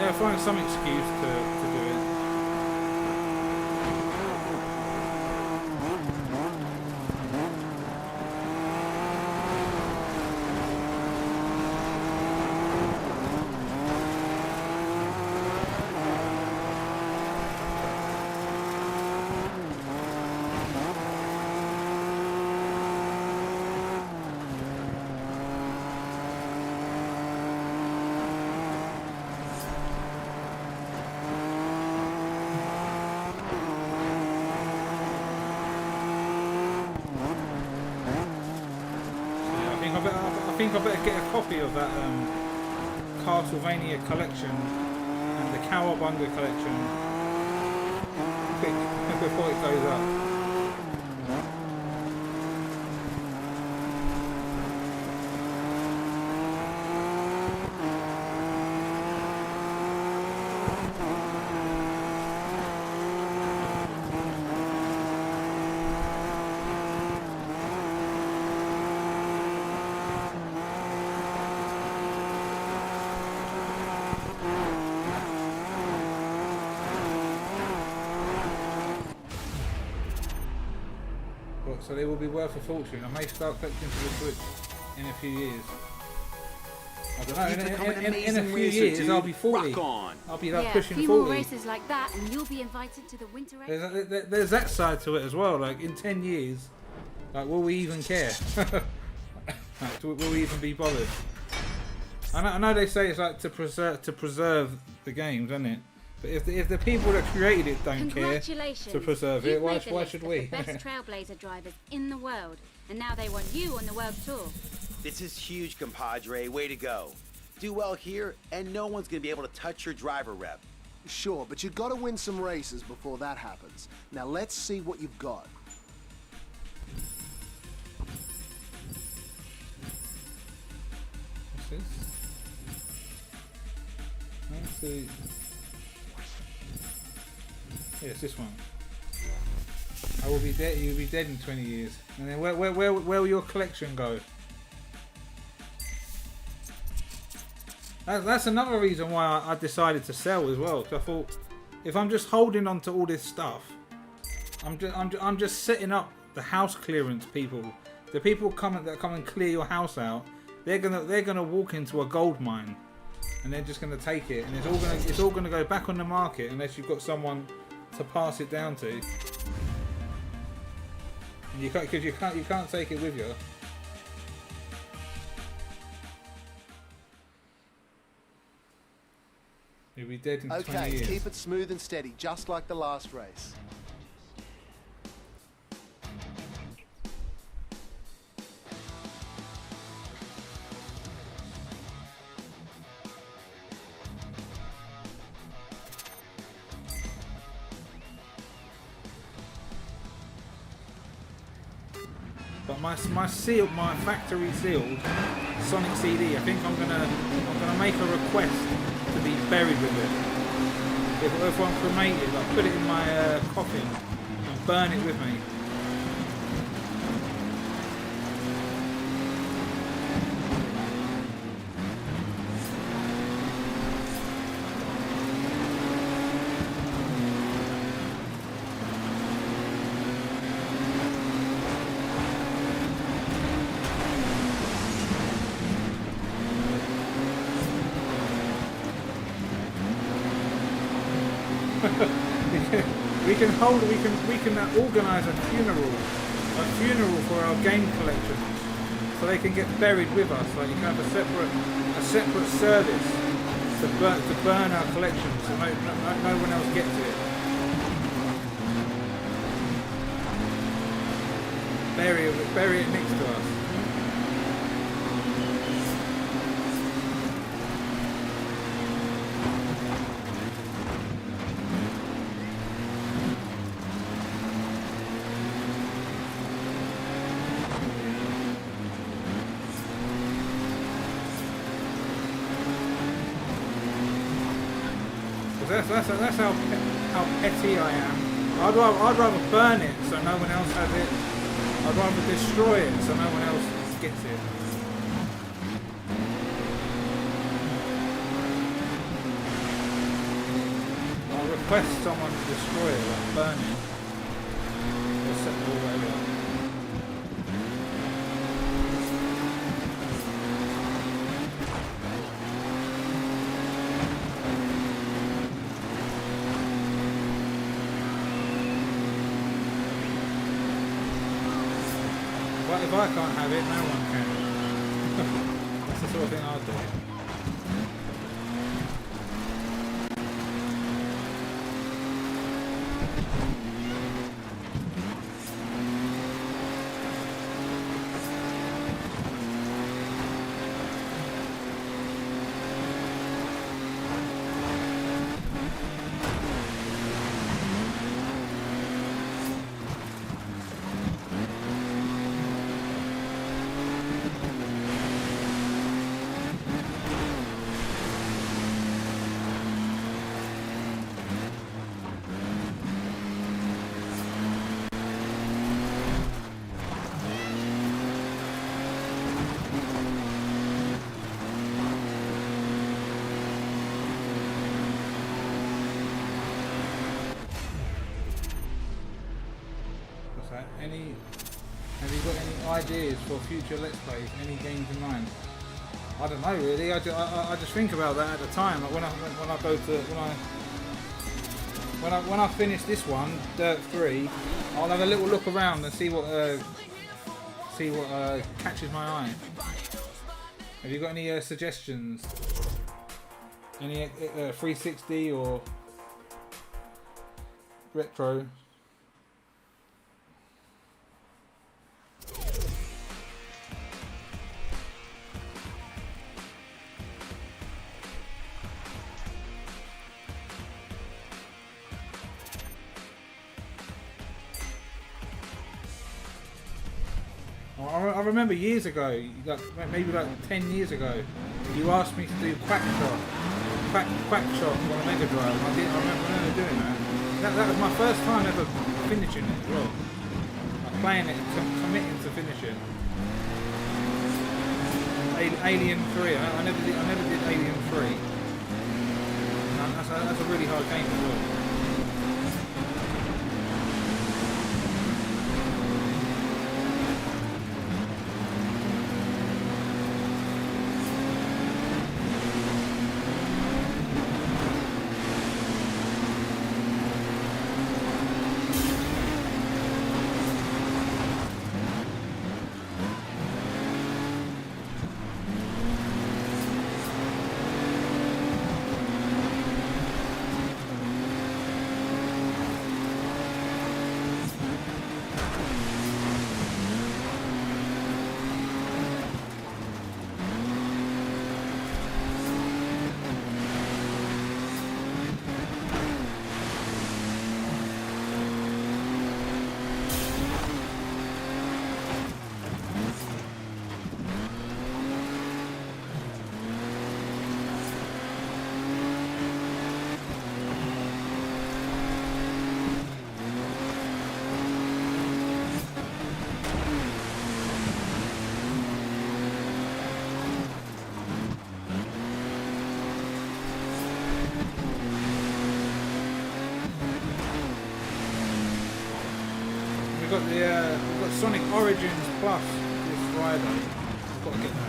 They'll find some excuse to do it. I think I better get a copy of that Castlevania collection and the Cowabunga collection quick before it goes up. so they will be worth a fortune. I may start collecting for the Switch in a few years. I don't know. You've become an In a amazing few racer, years, dude. I'll be 40. Rock on. I'll be like Yeah, a pushing few 40. more races like that, and you'll be invited to the Winter X. There's that side to it as well. Like in 10 years, like will we even care? Like, will we even be bothered? I know they say it's like to preserve the games, isn't it? But if the people that created it don't care Congratulations. to preserve You've it, why made the list should of we? the best Trailblazer drivers in the world, and now they want you on the world tour. This is huge, compadre. Way to go. Do well here, and no one's going to be able to touch your driver rep. Sure, but you've got to win some races before that happens. Now let's see what you've got. What's this? Let's see. Yeah, it's this one. I will be dead. You'll be dead in 20 years. And then where will your collection go? That's another reason why I decided to sell as well. Because I thought, if I'm just holding on to all this stuff, I'm just setting up the house clearance people. The people that come and clear your house out, they're gonna walk into a gold mine, and they're just gonna take it, and it's all gonna go back on the market unless you've got someone to pass it down to. And you can't take it with you. You'll be dead in 20 Okay, years. keep it smooth and steady, just like the last race. But my factory sealed Sonic CD, I think I'm gonna make a request to be buried with it. If I'm cremated, I'll put it in my coffin and burn it with me. we can organise a funeral for our game collections, so they can get buried with us. Like you can have a separate service to burn our collections, so no one else gets it. Bury it next to us. That's how petty I am. I'd rather burn it so no one else has it. I'd rather destroy it so no one else gets it. I'll request someone to destroy it, like burn it. Or set it all whatever. If I can't have it, no one can. That's the sort of thing I'll do. Any Have you got any ideas for future Let's Plays? Any games in mind? I don't know really. I just think about that at the time. Like when I finish this one, Dirt 3, I'll have a little look around and see what catches my eye. Have you got any suggestions? Any 360 or retro? I remember years ago, like maybe like 10 years ago, you asked me to do Quackshot on a Mega Drive. I remember doing that. That was my first time ever finishing it as well. Like playing it, committing to finish it. Alien 3. I never did Alien 3. That's a really hard game as well. We've got Sonic Origins Plus this Friday. We've got to get that.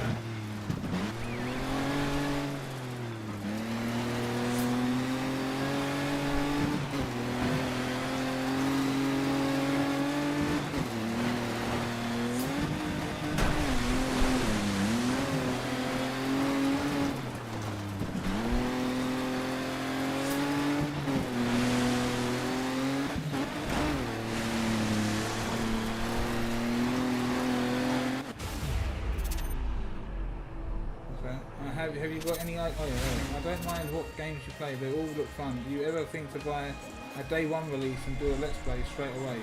Have you got any? Oh yeah, I don't mind what games you play. They all look fun. Do you ever think to buy a day one release and do a Let's Play straight away?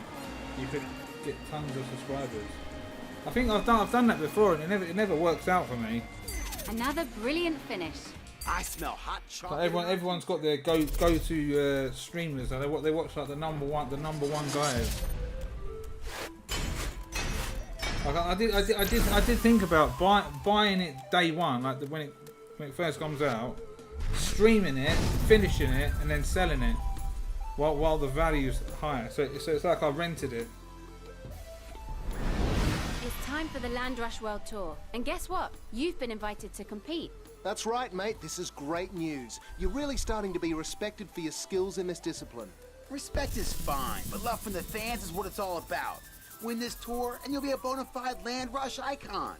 You could get tons of subscribers. I think I've done that before, and it never works out for me. Another brilliant finish. I smell hot chocolate. Like everyone's got their go to streamers. They watch like the number one guys. Like I did think about buying it day one, like when it first comes out, streaming it, finishing it, and then selling it while the value's higher. So it's like I rented it. It's time for the Land Rush World Tour. And guess what? You've been invited to compete. That's right, mate. This is great news. You're really starting to be respected for your skills in this discipline. Respect is fine, but love from the fans is what it's all about. Win this tour, and you'll be a bona fide Land Rush icon.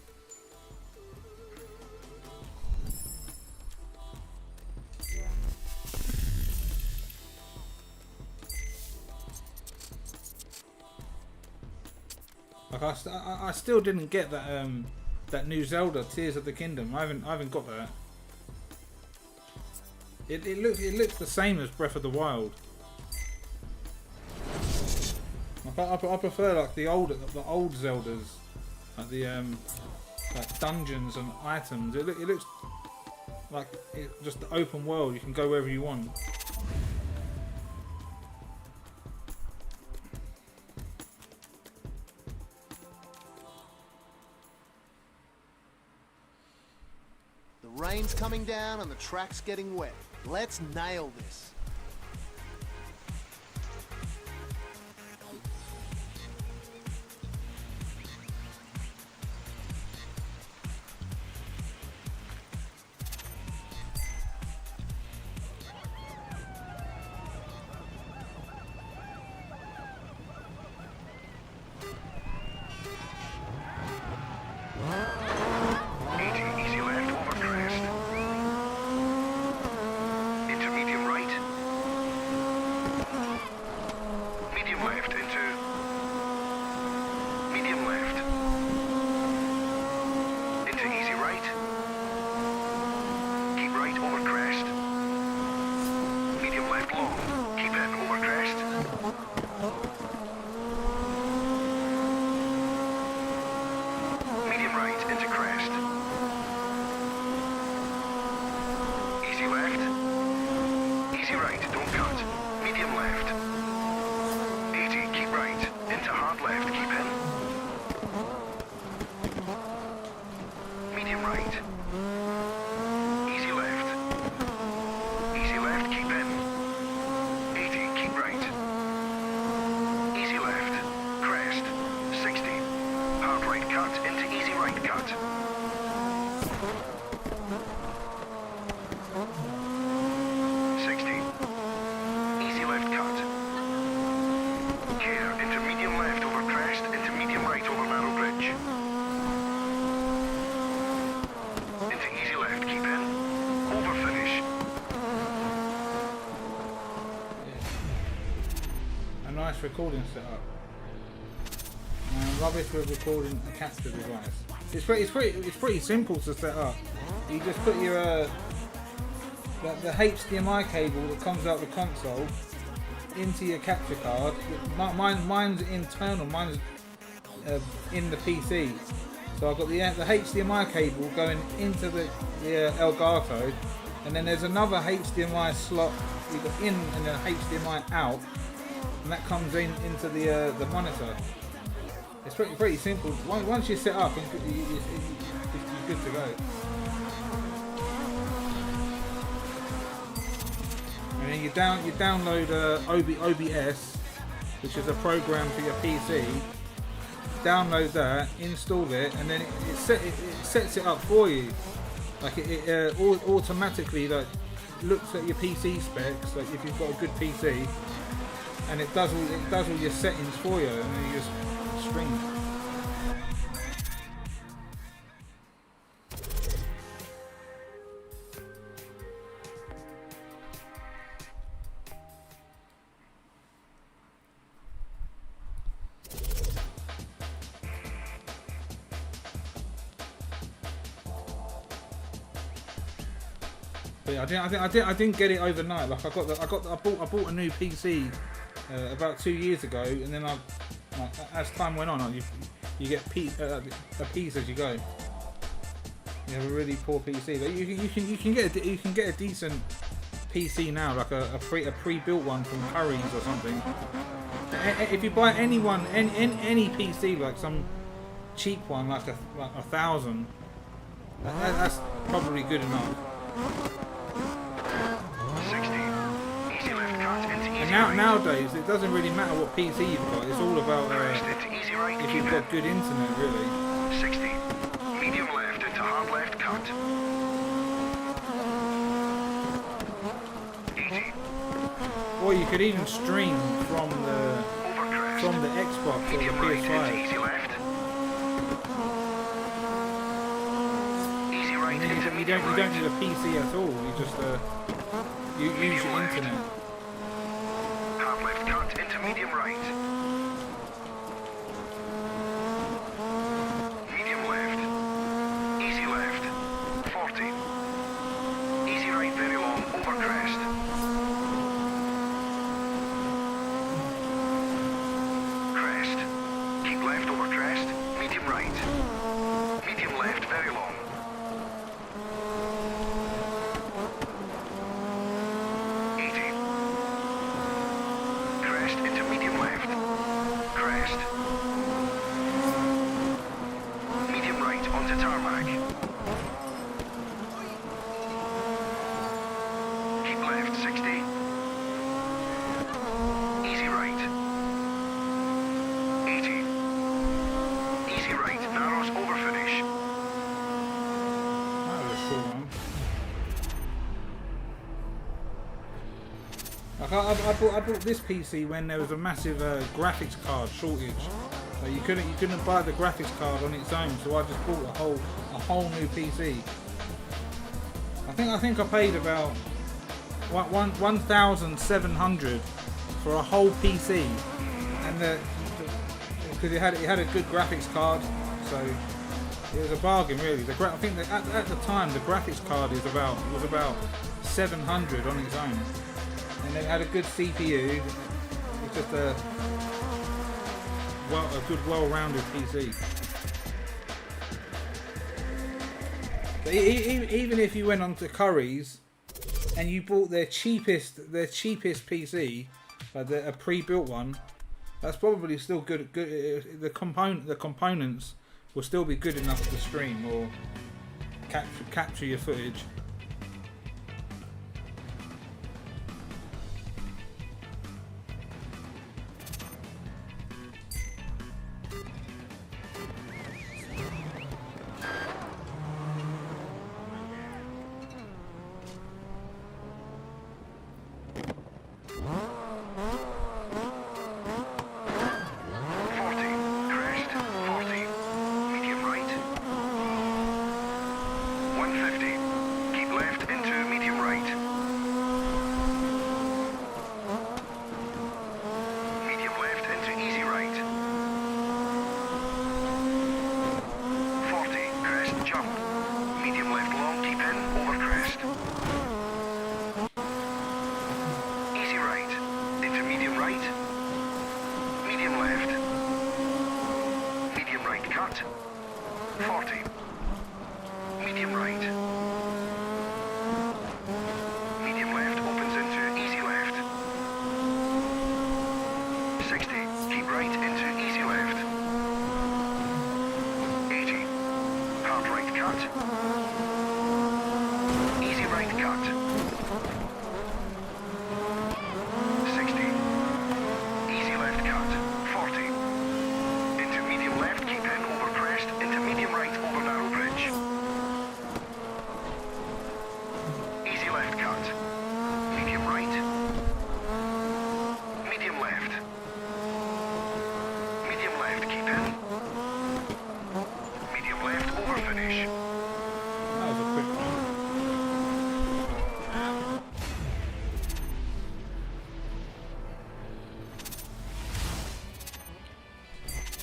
Like I still didn't get that that new Zelda Tears of the Kingdom. I haven't got that. It looks the same as Breath of the Wild. I prefer like the old Zeldas, like the like dungeons and items. It looks like it's just the open world. You can go wherever you want. The rain's coming down and the track's getting wet. Let's nail this. Medium right into crest. Easy left. Easy right, don't cut. Medium left. 80, keep right. Into hard left, keep in. Medium right. Easy left. Easy left, keep in. 80, keep right. Easy left. Crest. 60. Hard right cut into easy right cut. 60. Easy left cut. Care into medium left over crest, into medium right over narrow bridge. Into easy left, keep in. Over finish. A nice recording setup. Rubbish with recording a capture device. It's pretty simple to set up. You just put your the HDMI cable that comes out the console into your capture card. Mine's internal. Mine's in the PC. So I've got the HDMI cable going into the Elgato, and then there's another HDMI slot either in and then HDMI out, and that comes into the monitor. It's pretty simple. Once you set up, it's good to go. And then you download OBS, which is a program for your PC. Download that, install it, and then it sets it up for you. Like it automatically looks at your PC specs, like if you've got a good PC, and it does all your settings for you, and then you just stream. But yeah, I didn't get it overnight. Like I bought a new PC about 2 years ago, and then as time went on, you get a piece as you go. You have a really poor PC, but you can get a decent PC now, like a pre-built one from Curry's or something. If you buy any PC, like some cheap one, like a 1,000, that's probably good enough. 60. Easy left cut into easy And right. nowadays, it doesn't really matter what PC you've got. It's all about Crest into easy right, if keep you've in. got good internet, really. 60. Medium left into hard left cut. 80. Or you could even stream from the Over crest. Xbox or the Medium right into PS5. easy left. Easy right And then into you medium don't right. need a PC at all. You just you use your left. internet. Hard left cut into medium right. Medium left. Easy left. 40. Easy right very long over crest. Crest. Keep left over crest. Medium right. Medium left very long. 80. Crest into medium left. Crest. Medium right onto tarmac. Keep left 60. Easy right. 80. Easy right. Narrows over finish. That was a cool one. Like I bought this PC when there was a massive graphics card shortage. Like you couldn't buy the graphics card on its own, so I just bought a whole new PC. I think I paid about 1,700 for a whole PC, and because it had a good graphics card, so it was a bargain really. I think that at the time the graphics card was about 700 on its own, and it had a good CPU. just a good, well-rounded PC. But even if you went on to Curry's and you bought their cheapest PC, like a pre-built one, that's probably still good. The components will still be good enough to stream or capture your footage.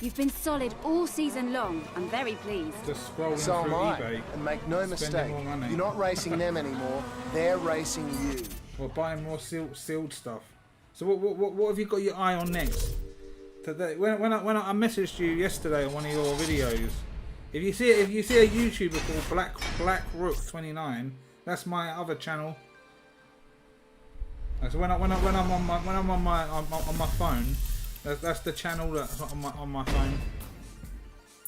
You've been solid all season long. I'm very pleased. Just scrolling So through am I. eBay. And make no Spending mistake, more money. you're not racing them anymore. They're racing you. Or buying more sealed stuff. So what have you got your eye on next? Today, when I messaged you yesterday on one of your videos, if you see a YouTuber called Black Rook 29, that's my other channel. So when I'm on my phone, that's the channel that's on my phone.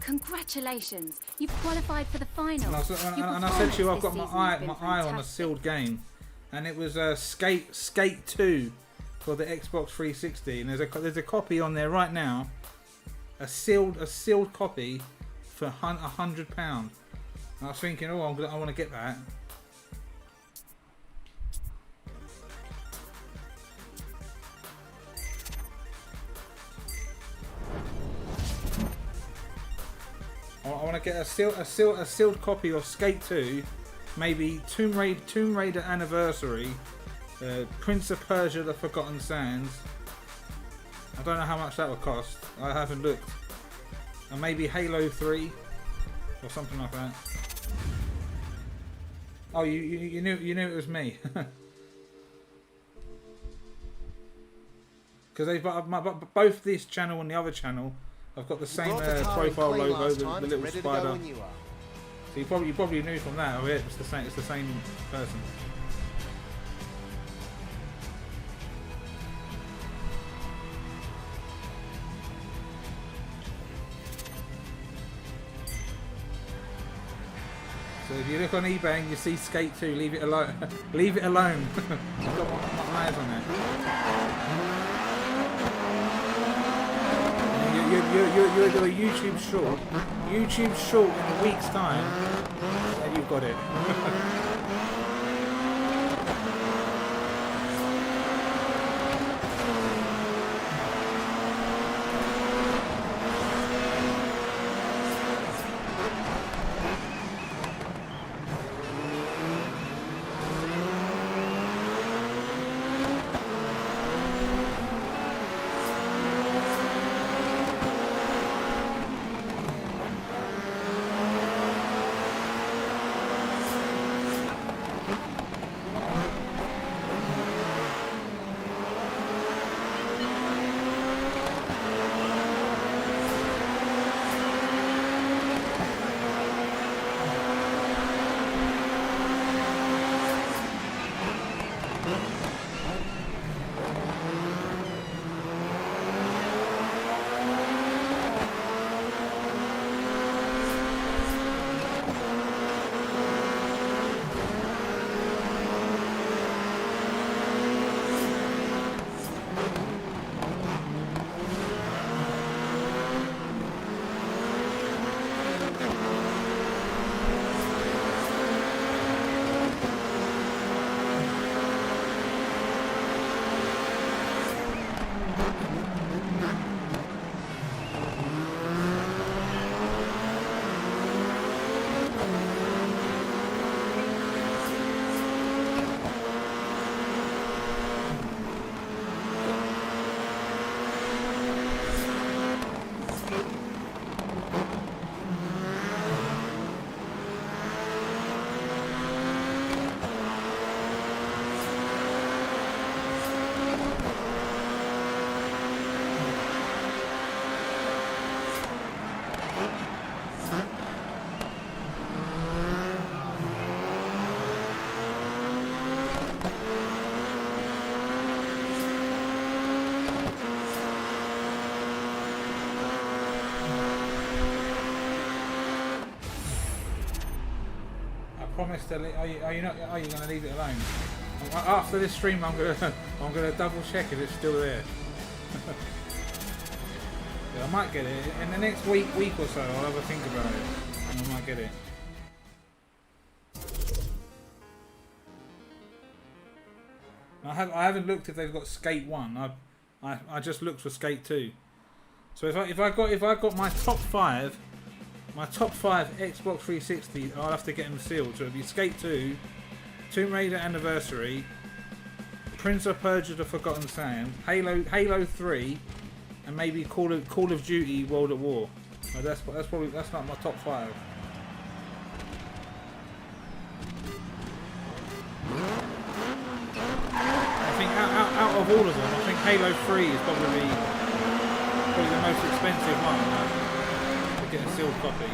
Congratulations! You've qualified for the final. And I said to you, I've got my eye on a sealed game, and it was Skate 2 for the Xbox 360, and there's a copy on there right now, a sealed copy for £100. And I was thinking, oh, I want to get that. I want to get a sealed copy of Skate 2, maybe Tomb Raider Anniversary, Prince of Persia: The Forgotten Sands. I don't know how much that would cost. I haven't looked. And maybe Halo 3 or something like that. Oh, you knew it was me. Because both this channel and the other channel, I've got the same profile logo, the little spider. So you probably knew from that. It's the same person. So if you look on eBay and you see Skate 2, leave it alone. Leave it alone. I've got my eyes on it. You'll do a YouTube short in a week's time, and you've got it. Mr. Lee, are you going to leave it alone? After this stream, I'm gonna double check if it's still there. Yeah, I might get it in the next week or so. I'll have a think about it, and I might get it. I haven't looked if they've got Skate 1. I just looked for Skate 2. So if I got my top 5 Xbox 360, I'll have to get them sealed. So it'll be Skate 2, Tomb Raider Anniversary, Prince of Persia: The Forgotten Sand, Halo 3, and maybe Call of Duty World at War. So that's not my top 5. I think out of all of them, I think Halo 3 is probably the most expensive one to get a sealed copy.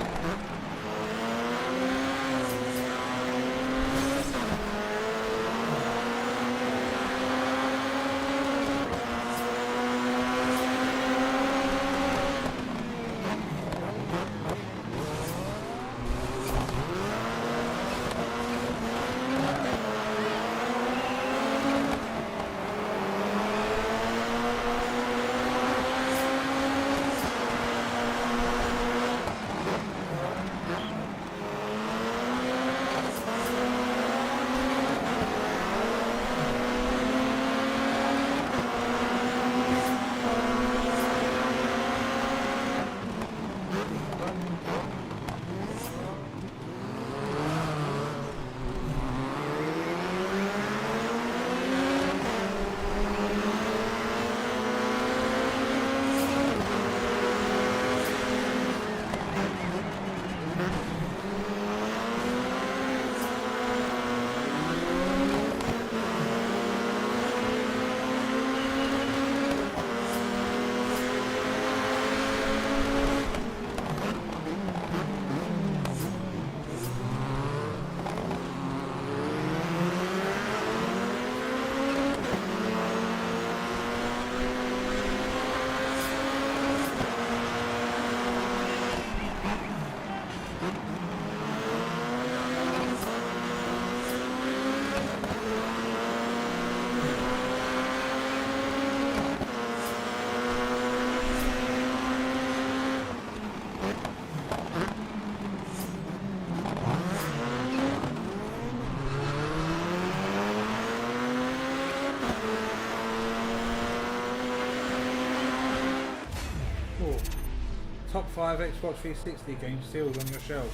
Top 5 Xbox 360 games sealed on your shelf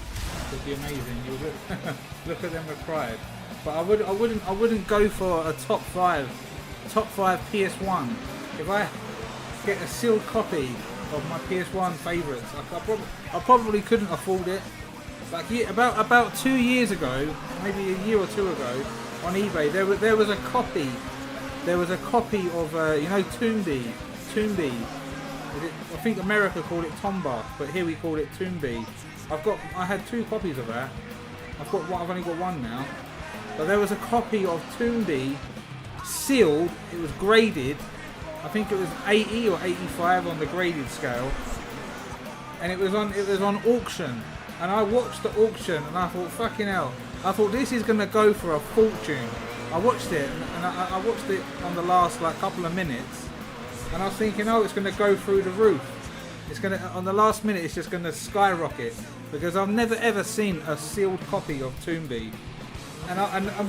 would be amazing. You would look at them with pride. But I wouldn't go for a top 5 PS1. If I get a sealed copy of my PS1 favourites, I probably couldn't afford it. Like about 2 years ago, maybe a year or two ago, on eBay there was a copy. There was a copy of Toonby. I think America called it Tomba, but here we call it Toonby. I had 2 copies of that. I've only got 1 now. But there was a copy of Toonby sealed. It was graded. I think it was 80 or 85 on the graded scale. And it was on auction. And I watched the auction and I thought, fucking hell. I thought this is gonna go for a fortune. I watched it and I watched it on the last couple of minutes. And I was thinking, oh, it's going to go through the roof. It's going to, on the last minute, it's just going to skyrocket. Because I've never ever seen a sealed copy of Toonby. And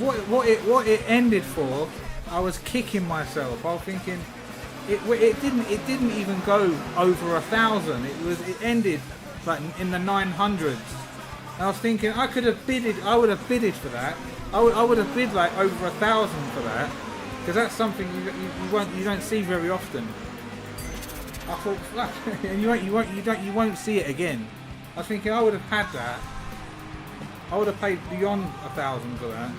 what it ended for, I was kicking myself. I was thinking, it didn't even go over 1,000. It ended like in the 900s. And I was thinking, I would have bidded for that. I would have bid like over 1,000 for that. Because that's something you don't see very often. I thought, and you won't see it again. I was thinking I would have had that. I would have paid beyond 1,000 for that.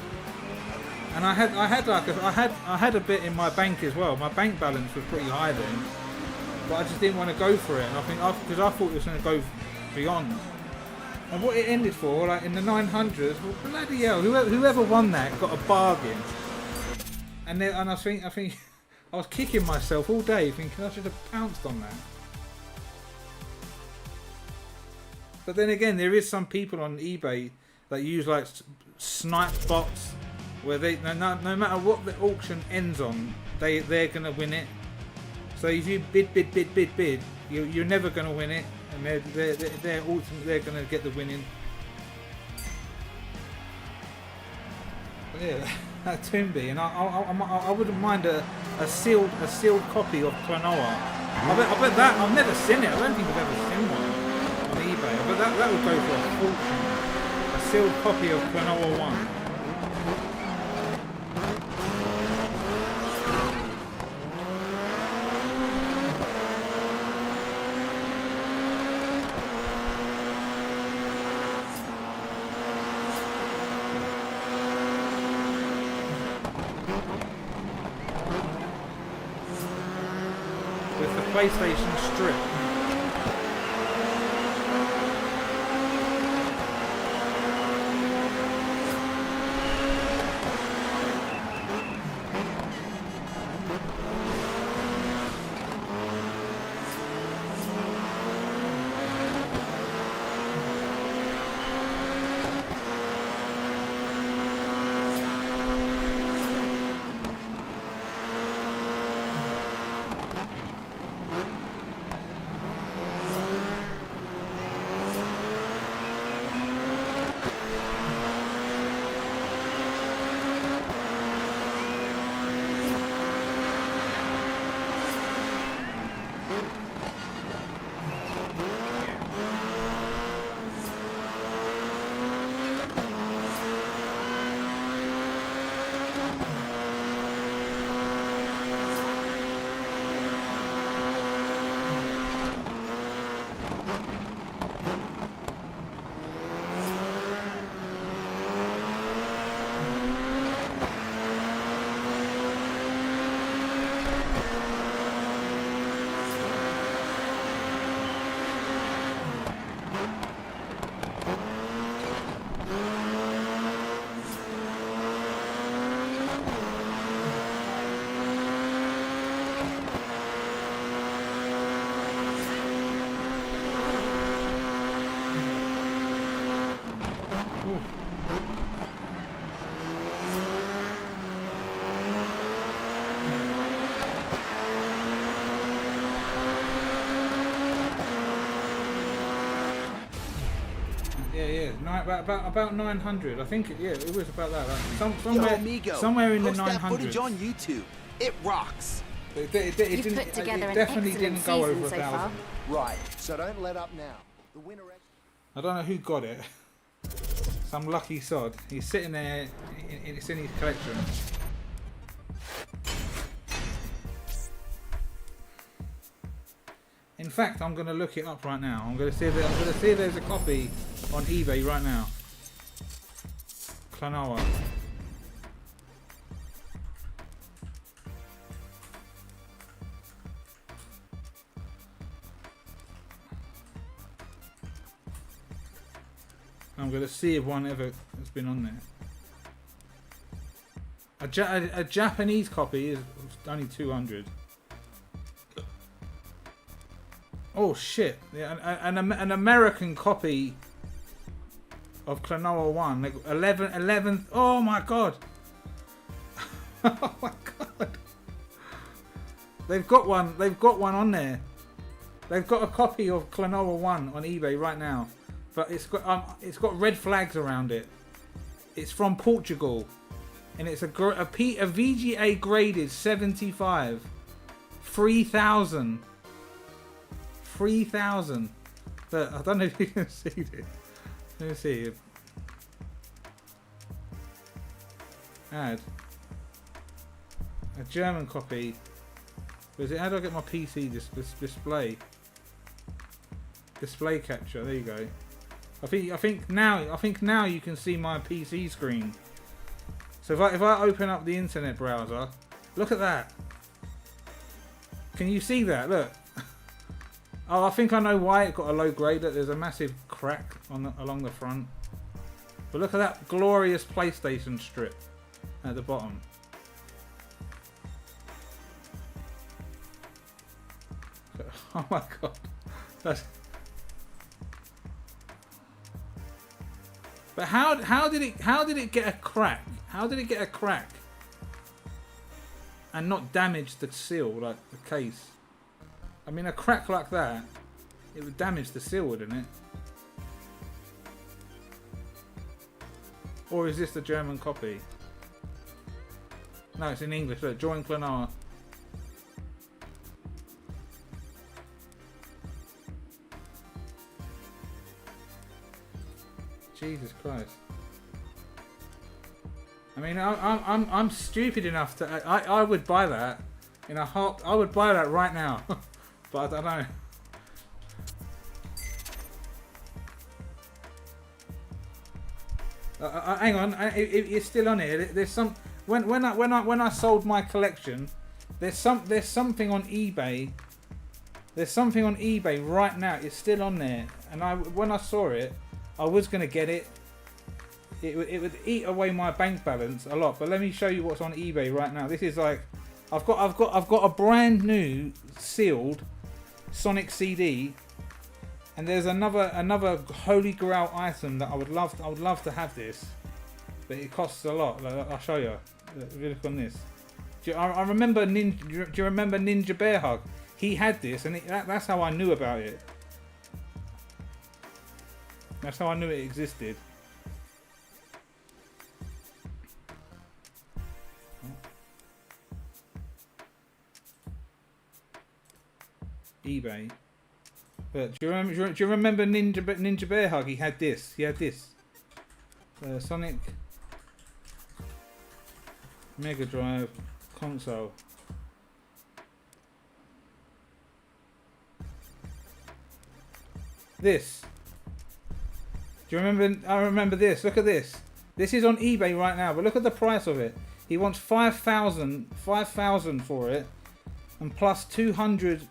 And I had a bit in my bank as well. My bank balance was pretty high then, but I just didn't want to go for it. And I think because I thought it was going to go beyond. And what it ended for, like in the 900s, well, bloody hell, whoever won that got a bargain. And I think I was kicking myself all day, thinking I should have pounced on that. But then again, there is some people on eBay that use like snipe bots where they no matter what the auction ends on, they're gonna win it. So if you bid, you're never gonna win it, and they're ultimately they're gonna get the winning. But yeah, that Toonby, and I wouldn't mind a sealed copy of Klonoa. I bet that I've never seen it. I don't think I've ever seen one on eBay. But that would go for a fortune. A sealed copy of Klonoa 1. PlayStation Strip. About 900. I think it was about that. Somewhere in the 900s. That footage on YouTube. It rocks. You've put together an excellent season so far. Right, so don't let up now. The winner. I don't know who got it. Some lucky sod. He's sitting there. It's in his collection. In fact, I'm going to look it up right now. I'm going to see if there's a copy on eBay right now. Klonoa. I'm going to see if one ever has been on there. A Japanese copy is only 200. Oh shit! Yeah, an American copy of Klonoa 1, like 11. Oh my god! Oh my god! They've got one. They've got one on there. They've got a copy of Klonoa 1 on eBay right now, but it's got red flags around it. It's from Portugal, and it's a VGA graded 75, 3,000. 3,000. But I don't know if you can see this. Let me see. Add. A German copy. Was it? How do I get my PC display? Display capture. There you go. I think now you can see my PC screen. So if I open up the internet browser, look at that. Can you see that? Look. Oh, I think I know why it got a low grade. That there's a massive crack along the front. But look at that glorious PlayStation strip at the bottom. Oh my god, But how did it get a crack? How did it get a crack? And not damage the seal, like the case. I mean, a crack like that, it would damage the seal, wouldn't it? Or is this the German copy? No, it's in English. Look, Join Planar. Jesus Christ. I mean, I'm stupid enough to I would buy that in a heart. I would buy that right now, but I don't know. Hang on, it's still on here. There's some when I sold my collection, there's something on eBay. There's something on eBay right now. It's still on there, and when I saw it, I was gonna get it. It would eat away my bank balance a lot. But let me show you what's on eBay right now. This is like, I've got a brand new sealed Sonic CD, and there's another Holy Grail item that I would love to have this, but it costs a lot. Like, I'll show you. If you look on this, I remember do you remember Ninja Bear Hug? He had this, and that's how I knew about it. That's how I knew it existed. eBay. But do you remember Ninja Bear Hug? He had this. Sonic Mega Drive console. This. Do you remember? I remember this. Look at this. This is on eBay right now, but look at the price of it. He wants 5,000 for it, and plus 200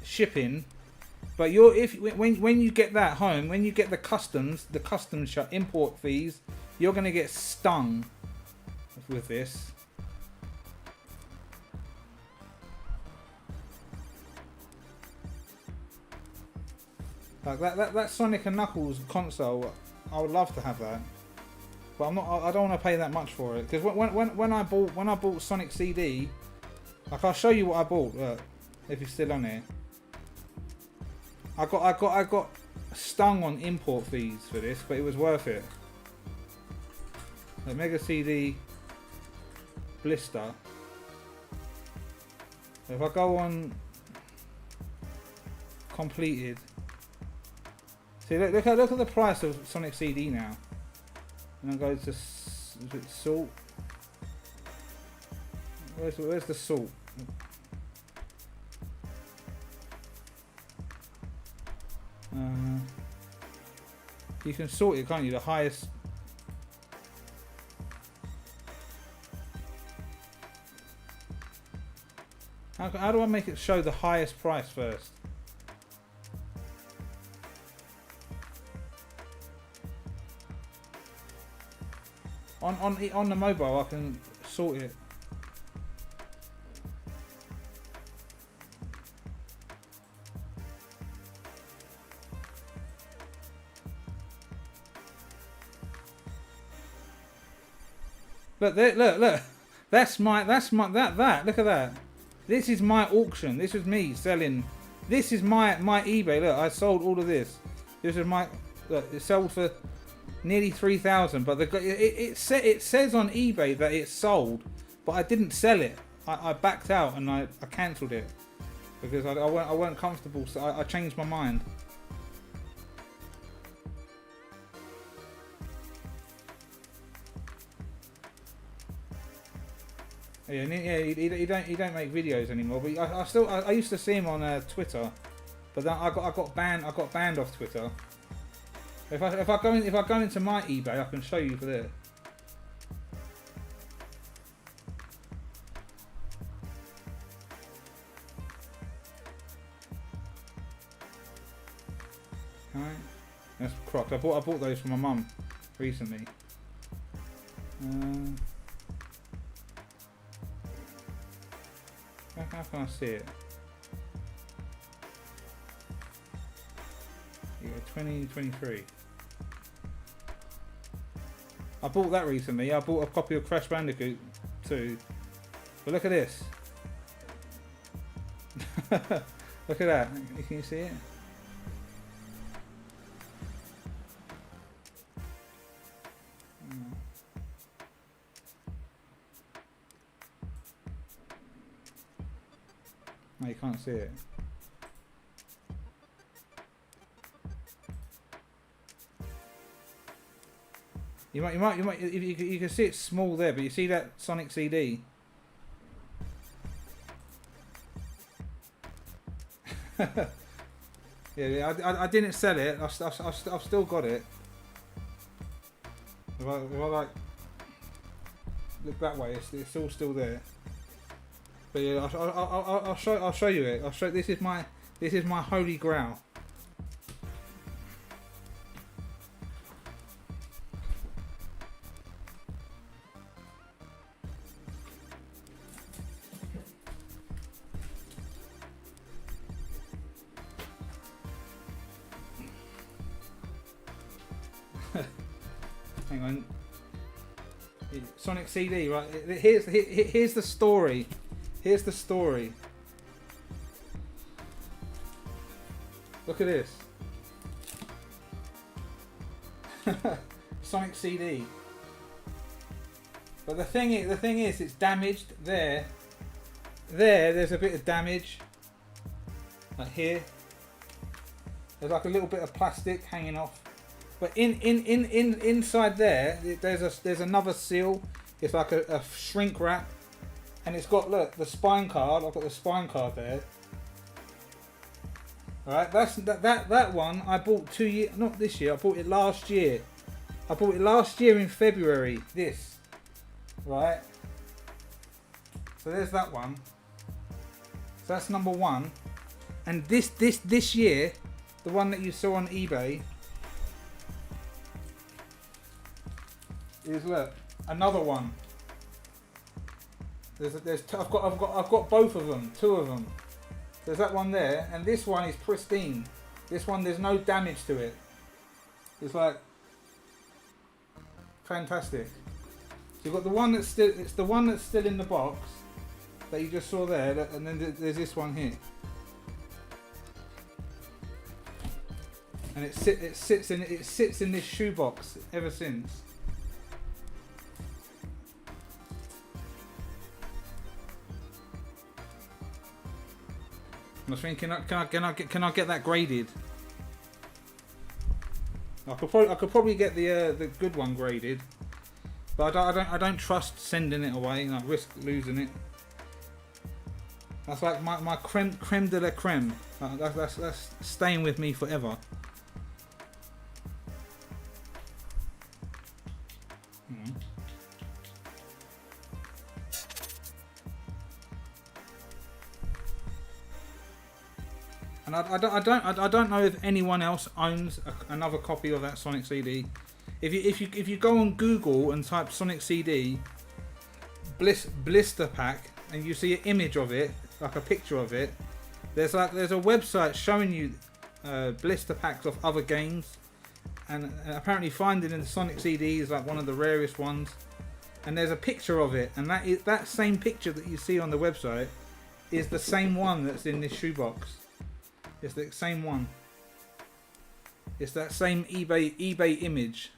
shipping. But when you get that home, when you get the customs import fees, you're gonna get stung with this. Like that Sonic and Knuckles console, I would love to have that, but I don't want to pay that much for it, because when I bought Sonic CD, like, I'll show you what I bought. Look, if it's still on here, I got stung on import fees for this, but it was worth it. The Mega CD blister. If I go on completed. See, look at the price of Sonic CD now. And then go to salt. Where's the salt? You can sort it, can't you? The highest. How do I make it show the highest price first? On the mobile, I can sort it. Look, look. That's my. Look at that. This is my auction. This is me selling. This is my eBay. Look, I sold all of this. This is my. Look, it sold for nearly 3,000. But it says on eBay that it's sold, but I didn't sell it. I backed out and I cancelled it because I weren't comfortable. So I changed my mind. Yeah, he don't make videos anymore. But I used to see him on Twitter, but then I got banned off Twitter. If I go into my eBay, I can show you for there. Alright, that's crocked. I bought those for my mum recently. How can I see it? Yeah, 2023. I bought that recently. I bought a copy of Crash Bandicoot 2. But look at this. Look at that. Can you see it? No, you can't see it. You might, if you can see it small there, but you see that Sonic CD? Yeah, I didn't sell it. I've still got it. If I like look that way, it's all still there. But yeah, I'll show you it. This is my holy grail. Hang on. Sonic CD, right? Here's the story. Here's the story. Look at this. Sonic CD. But the thing is, it's damaged there. There's a bit of damage. Like here. There's like a little bit of plastic hanging off. But inside there, there's another seal. It's like a shrink wrap, and it's got, look, the spine card. I've got the spine card there. All right, that one I bought 2 years, not this year. I bought it last year. I bought it last year in February. This, right? So there's that one. So that's number one, and this year, the one that you saw on eBay. Is, look, another one. I've got both of them, 2 of them. There's that one there, and this one is pristine. This one, there's no damage to it. It's like fantastic. So you've got the one that's still, it's the one that's still in the box that you just saw there, and then there's this one here. And it sits in this shoebox ever since. I was thinking, can I get that graded? I could probably get the good one graded, but I don't trust sending it away. I risk losing it. That's like my creme de la creme. That's staying with me forever. And I don't know if anyone else owns another copy of that Sonic CD. If you go on Google and type Sonic CD blister pack and you see an image of it, like a picture of it, there's a website showing you blister packs of other games, and apparently finding in the Sonic CD is like one of the rarest ones. And there's a picture of it, and that same picture that you see on the website is the same one that's in this shoebox. It's the same one. It's that same eBay image.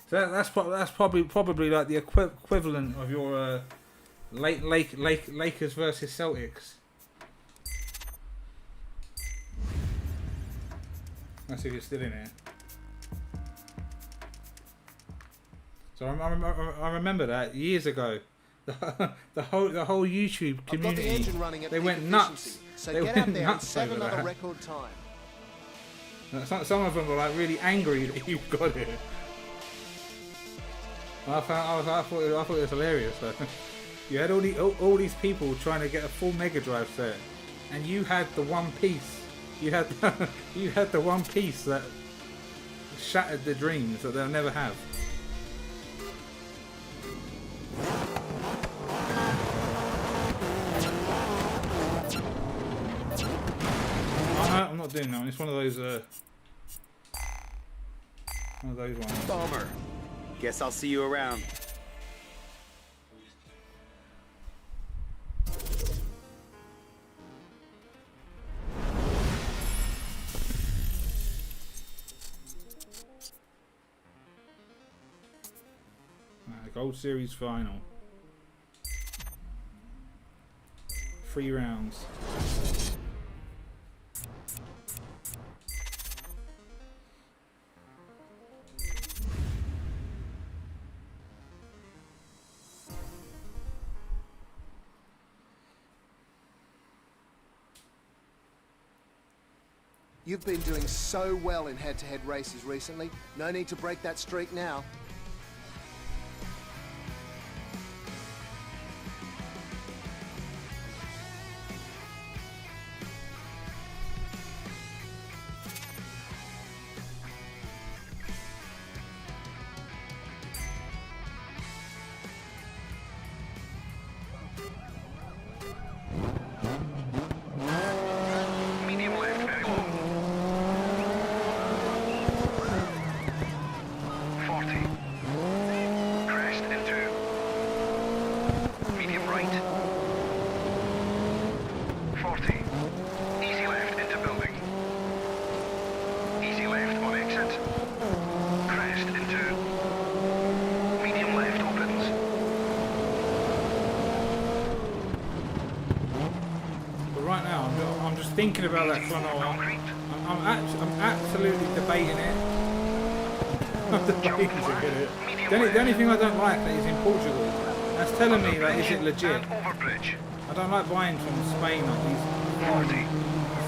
So that's probably like the equivalent of your Lakers versus Celtics. Let's see if it's still in here. So I remember that years ago. The whole YouTube community, they went nuts. So they get went out there and nuts set over another that. record time. Some of them were like really angry that you got it. I thought it was hilarious. You had all these people trying to get a full Mega Drive set, and you had the one piece. You had the one piece that shattered the dreams that they'll never have. not doing that one. It's one of those ones. Bummer. Guess I'll see you around. Gold Series final. 3 rounds. You've been doing so well in head-to-head races recently. No need to break that streak now. Medium left, very long. 40. Crest into. Medium right. 40. Easy left into building. Easy left on exit. Crest into. Medium left opens. But right now, I'm just thinking about that Clonoa. I'm absolutely debating it. I'm debating to get it. The only thing I don't like that is in Portugal. That's telling me that is it legit. And over bridge. I don't like buying from Spain like these 40.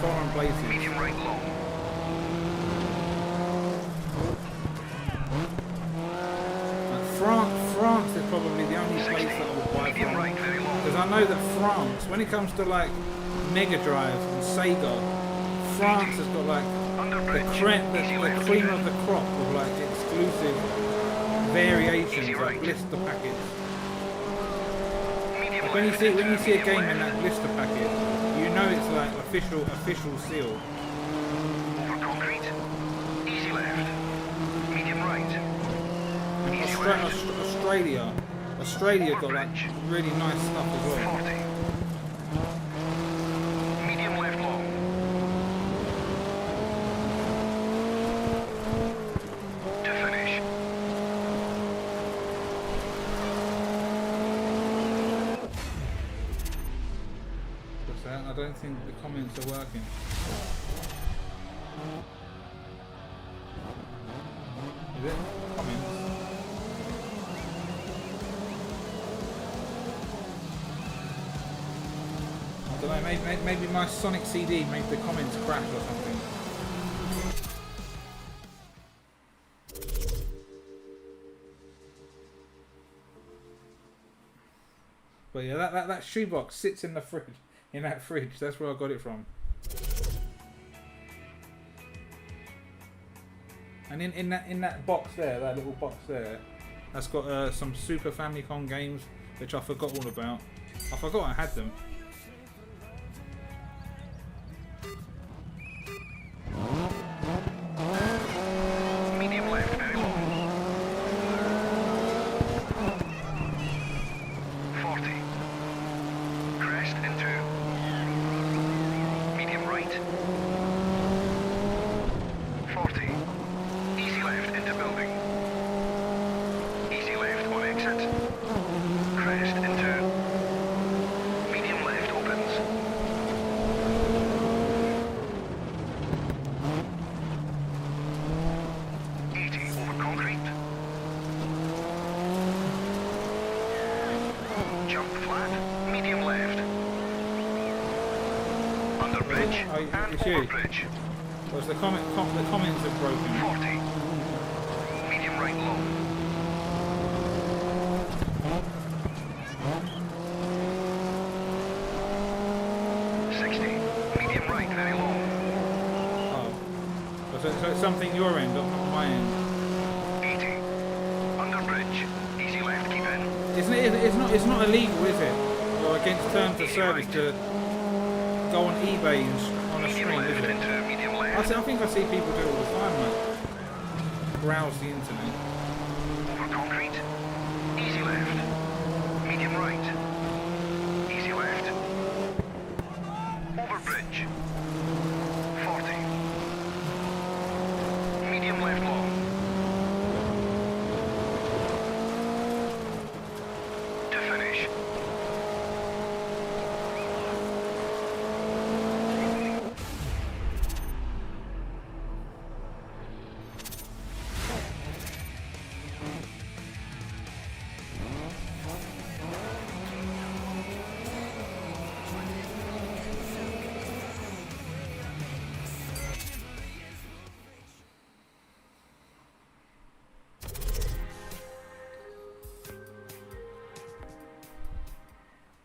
foreign places. Medium right long. France is probably the only place that I would buy Medium from. right, very long. Because I know that France, when it comes to like Mega Drive and Sega, France has got like Under the bridge. Easy the left. cream of the crop of like exclusive variations Easy like right. blister packets. Medium When you left see into a medium game in left. that blister packet, you know it's like official seal. Over concrete. Easy left. Medium right. And Easy left. Australia got like bridge. really nice stuff as well. 40. Medium left long. To finish. What's that? I don't think the comments are working. Is it? Comments? I don't know, maybe my Sonic CD made the comments crash or something. But yeah, that shoebox sits in the fridge. In that fridge, that's where I got it from. And in that box there, that little box there, that's got some Super Famicom games which I forgot all about. I forgot I had them. Medium left, very long. 40. Crest into. Medium right. 40. Easy left into building. Easy left on exit. Crest into. Medium left opens. 80 over concrete. Jump flat, medium left. Under bridge Oh, and it's over you. bridge. Whereas the comments are broken. 40. Medium right long. Medium right, very long. Oh. So it's something your end, not my end. 80. Under bridge. Easy left, keep in. It's not illegal, is it? Or against terms of service to go on eBay and on a Medium stream, is left it? into medium I think I see people do it all the time, like browse the internet. Over concrete. Easy left. Medium right. Easy left. Over bridge. 40. Medium left long. To finish.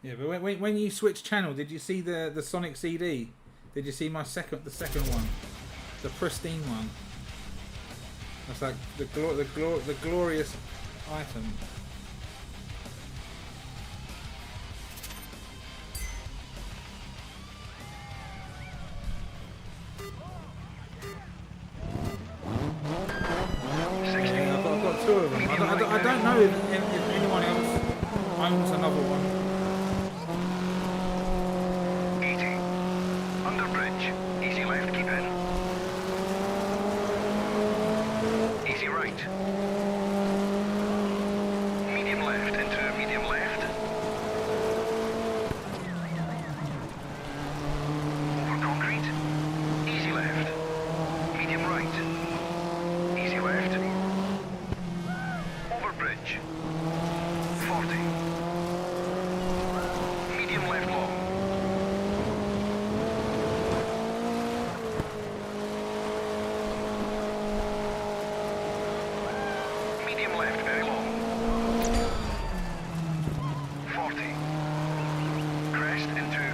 Yeah, but when you switch channel, did you see the Sonic CD? Did you see the second one, the pristine one? That's like the glorious item. Yeah, I've got two of them. I don't know if anyone else owns another one. 80. Under bridge. Easy left, keep in. Easy right. Medium left into medium left. Over concrete. Easy left. Medium right. Easy left. Over bridge. 40. Medium left long. Medium left very long. 40. Crest into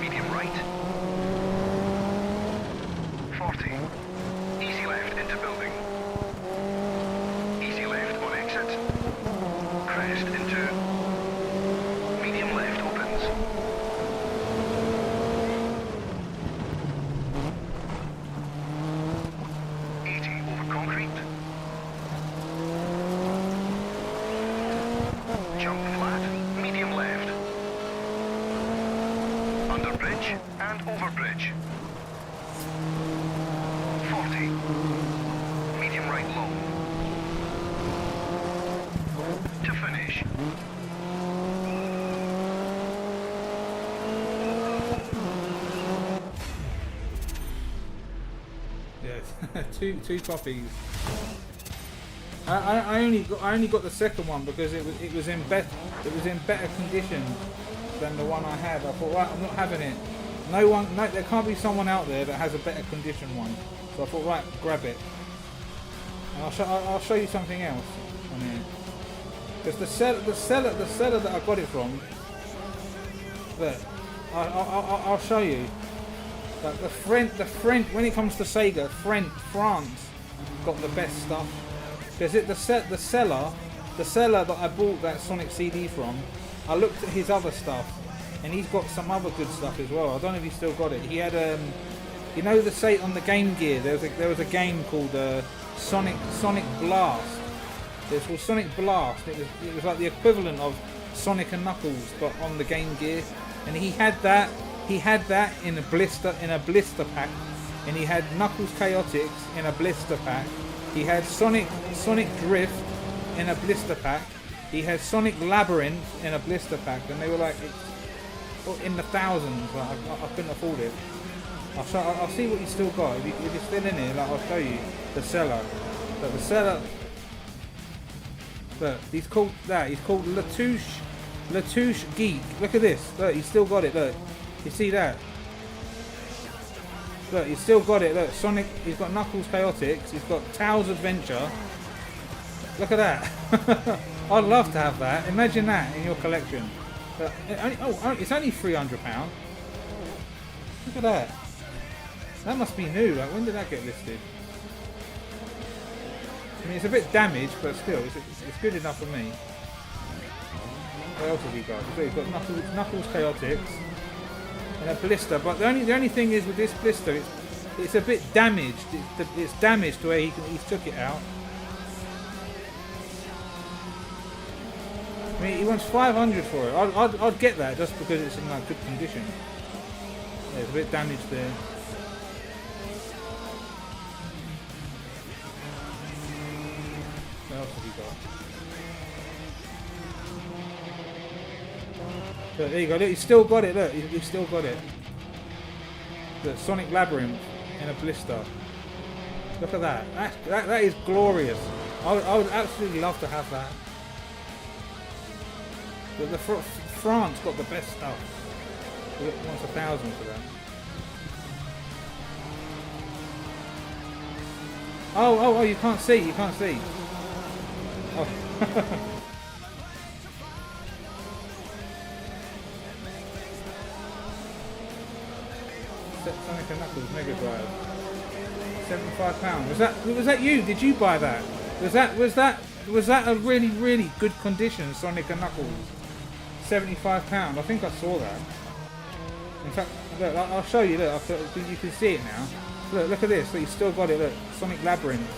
medium right. 40. Easy left into building. Easy left on exit. Crest into medium left opens. Over concrete. Jump flat, medium left. Under bridge and over bridge. 40. Medium right low. To finish. Yes, two copies. I only got the second one because it was in better condition than the one I had. I thought, right, I'm not having it. No, there can't be someone out there that has a better condition one. So I thought, right, grab it. And I'll show you something else on here. Because the seller that I got it from, look, I'll show you. Like the French, when it comes to Sega, France got the best stuff. Because the seller that I bought that Sonic CD from, I looked at his other stuff, and he's got some other good stuff as well. I don't know if he still got it. He had you know, on the Game Gear, there was a game called Sonic Blast. It was called Sonic Blast. It was like the equivalent of Sonic and Knuckles, but on the Game Gear. And he had that. He had that in a blister pack, and he had Knuckles Chaotix in a blister pack. He had Sonic Drift in a blister pack. He had Sonic Labyrinth in a blister pack, and they were like in the thousands. Like, I couldn't afford it. I'll see what he's still got. If he's still in here, like, I'll show you the seller. But the seller, look, he's called Latouche Geek. Look at this. Look, he's still got it. Look. You see that? Look, he's still got it. Look, Sonic, he's got Knuckles Chaotix, he's got Tails Adventure. Look at that. I'd love to have that. Imagine that in your collection. It's only £300. Look at that. That must be new. Like, when did that get listed? I mean, it's a bit damaged, but still, it's good enough for me. What else have we got? So we've got Knuckles Chaotix. in a blister. But the only thing is with this blister, it's a bit damaged. It's damaged to where he took it out. I mean, he wants 500 for it. I'd get that just because it's in like good condition. Yeah, it's a bit damaged there. What else have you got? Look, there you go. Look, he's still got it. Look, he's still got it. The Sonic Labyrinth in a blister. Look at that. That is glorious. I would absolutely love to have that. The France got the best stuff. He wants 1,000 for that. Oh, you can't see. You can't see. Oh. Sonic and Knuckles Mega Drive. £75. Was that you? Did you buy that? Was that a really good condition? Sonic and Knuckles. £75. I think I saw that. In fact, look, I'll show you. Look, you can see it now. Look at this. Look, he's still got it. Look, Sonic Labyrinth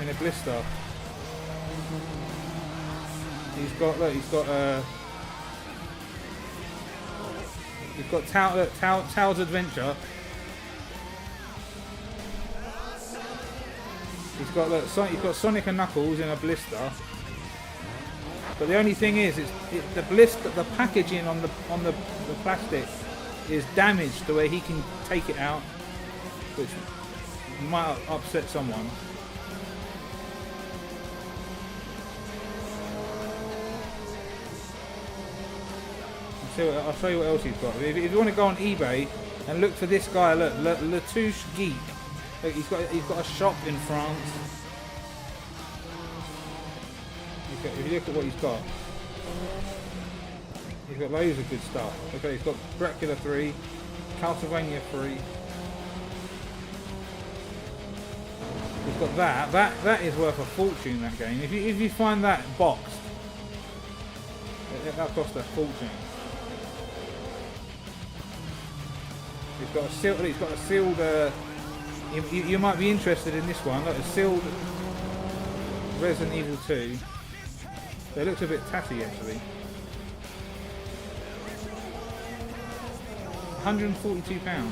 in a blister. He's got Tails Adventure. He's got Sonic and Knuckles in a blister. But the only thing is, the blister, the packaging on the plastic is damaged to where he can take it out, which might upset someone. I'll show you what else he's got. If you want to go on eBay and look for this guy, look, Latouche Geek. Look, he's got a shop in France. If you look at what he's got loads of good stuff. Okay, he's got Dracula 3, Castlevania 3. He's got that is worth a fortune, that game. If you find that boxed, that cost a fortune. He's got a sealed you might be interested in this one, like a sealed Resident Evil 2. It looks a bit tatty actually. £142.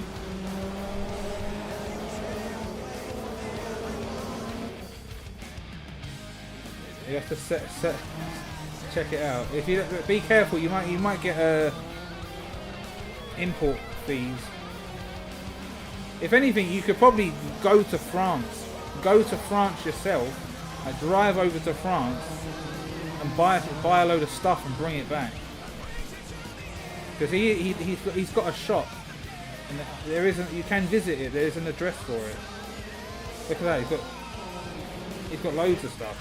You have to check it out. If you be careful, you might get import fees. If anything, you could probably go to France yourself, drive over to France, and buy a load of stuff and bring it back. Because he's got a shop, and you can visit it. There is an address for it. Look at that. He's got loads of stuff.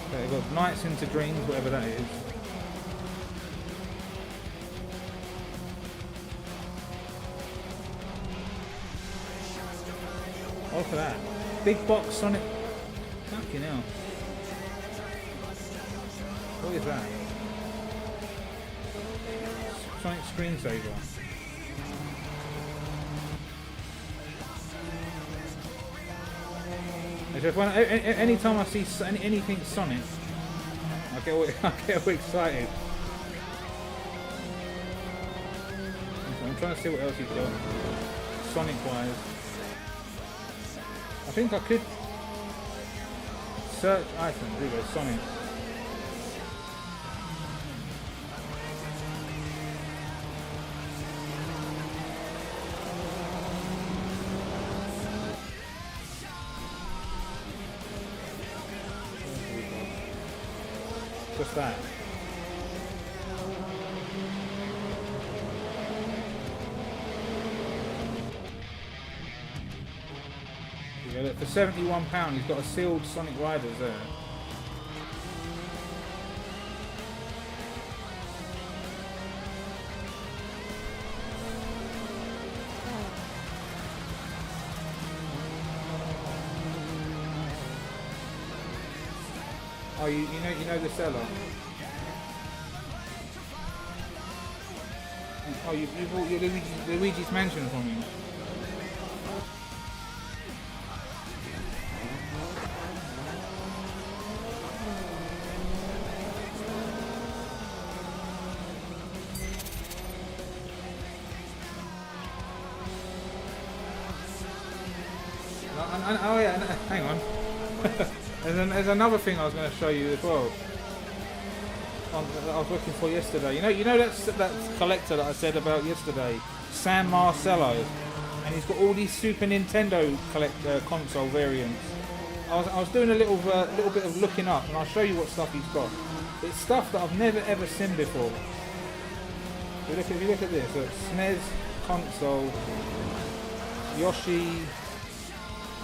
Okay, we've got Nights into Dreams, whatever that is. Oh, for that. Big box Sonic. Fucking hell. What is that? Sonic Screensaver. Anytime I see anything Sonic, I get all excited. I'm trying to see what else he's got. Sonic wise. I think I could search items. There we go, Sonic. Just that. Look, for £71, he's got a sealed Sonic Riders there. Oh, you know the seller. Oh, you bought your Luigi's Mansion from him. Oh yeah, hang on. there's another thing I was going to show you as well. That I was looking for yesterday. You know that collector that I said about yesterday, San Marcello, and he's got all these Super Nintendo console variants. I was doing a little bit of looking up, and I'll show you what stuff he's got. It's stuff that I've never ever seen before. If you look at this, look, SNES console, Yoshi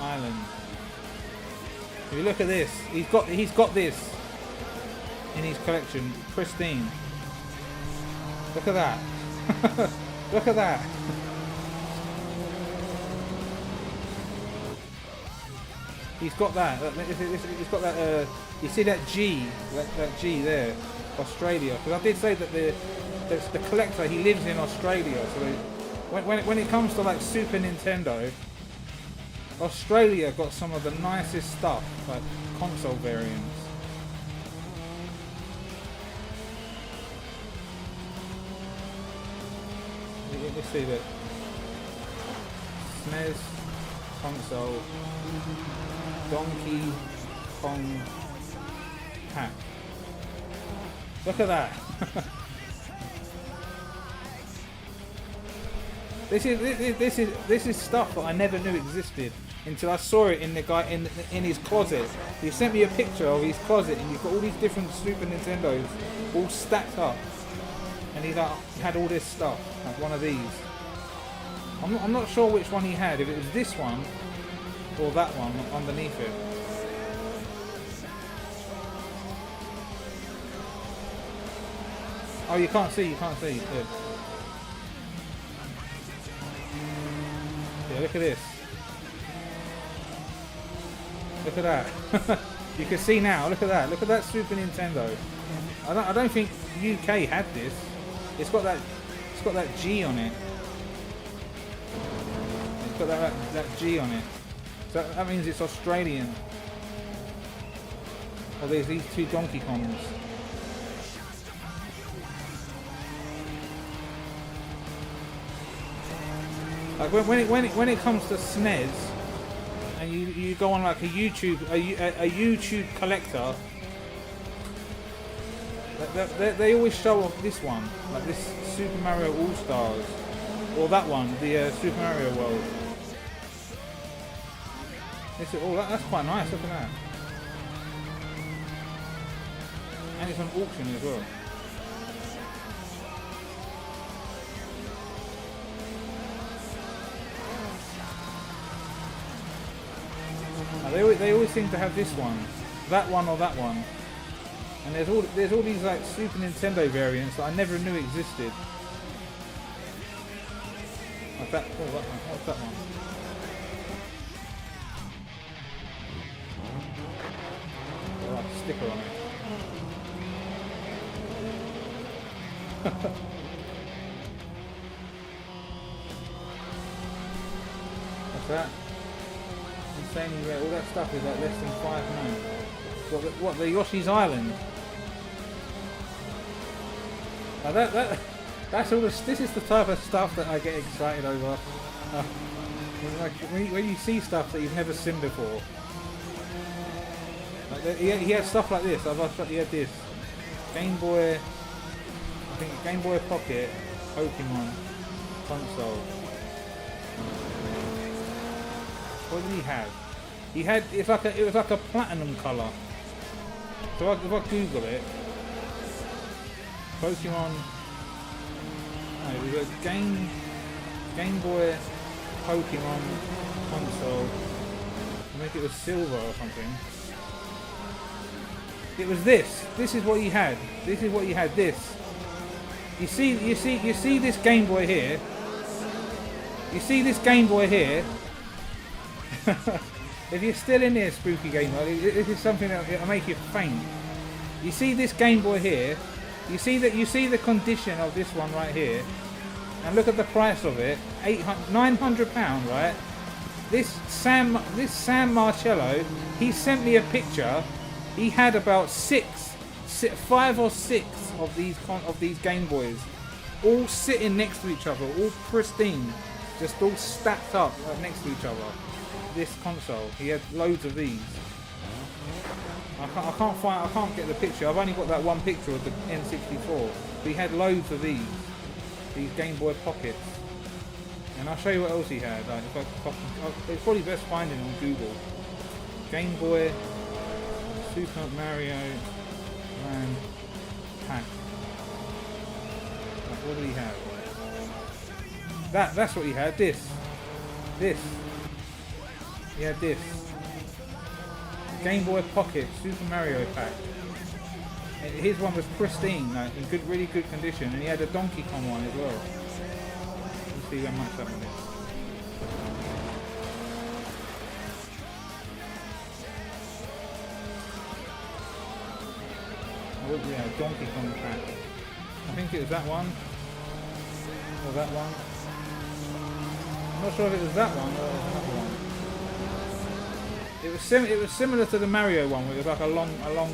Island. If you look at this, he's got this in his collection, pristine. Look at that. Look at that. He's got that. He's got that. You see that G? That G there, Australia. Because I did say that the collector, he lives in Australia. So when it comes to like Super Nintendo, Australia got some of the nicest stuff, like console variants. Let's see that. SNES console Donkey Kong pack. Look at that. This is stuff that I never knew existed until I saw it in the guy in his closet. He sent me a picture of his closet, and you've got all these different Super Nintendos all stacked up, and he had all this stuff, like one of these. I'm not sure which one he had, if it was this one or that one underneath it. Oh, you can't see. Good. Yeah, look at this. Look at that. You can see now. Look at that. Look at that Super Nintendo. I don't think UK had this. It's got that G on it. It's got that G on it. So that means it's Australian. Oh, there's these two Donkey Kongs. Like when it comes to SNES, and you go on like a YouTube collector, they always show off this one, like this Super Mario All Stars, or that one, the Super Mario World. That's quite nice. Look at that, and it's on auction as well. They always seem to have this one, that one, or that one, and there's all these like Super Nintendo variants that I never knew existed. Like that. Oh, that one. What's that one? Oh, like a sticker on it. What's that? Insanely rare. All that stuff is like less than £5. What the Yoshi's Island? Now that's all. This is the type of stuff that I get excited over. Like when you see stuff that you've never seen before. Like he had stuff like this. He had this Game Boy. I think Game Boy Pocket, Pokemon console. What did he have? It was like a platinum colour. So if I Google it, Pokemon. No, it was a Game Boy Pokemon console. I think it was silver or something. It was this. This is what he had. This. You see this Game Boy here. You see this Game Boy here. If you're still in there, Spooky Gamer, this is something that'll make you faint. You see this Game Boy here. You see the condition of this one right here, and look at the price of it. £900, right? This Sam Marcello, he sent me a picture. He had about 5 or 6 of these Game Boys, all sitting next to each other, all pristine, just all stacked up next to each other. This console, he had loads of these. I can't get the picture. I've only got that one picture of the N64. But he had loads of these Game Boy Pockets. And I'll show you what else he had. Like, it's probably best finding on Google. Game Boy Super Mario Land Pack. Like, what did he have? That's what he had. This. He had this. Game Boy Pocket Super Mario Pack. His one was pristine, like in really good condition, and he had a Donkey Kong one as well. Let's see how much that one is. Oh yeah, Donkey Kong pack. I think it was that one, or that one. I'm not sure if it was that one or another one. It was similar to the Mario one, where it was like a long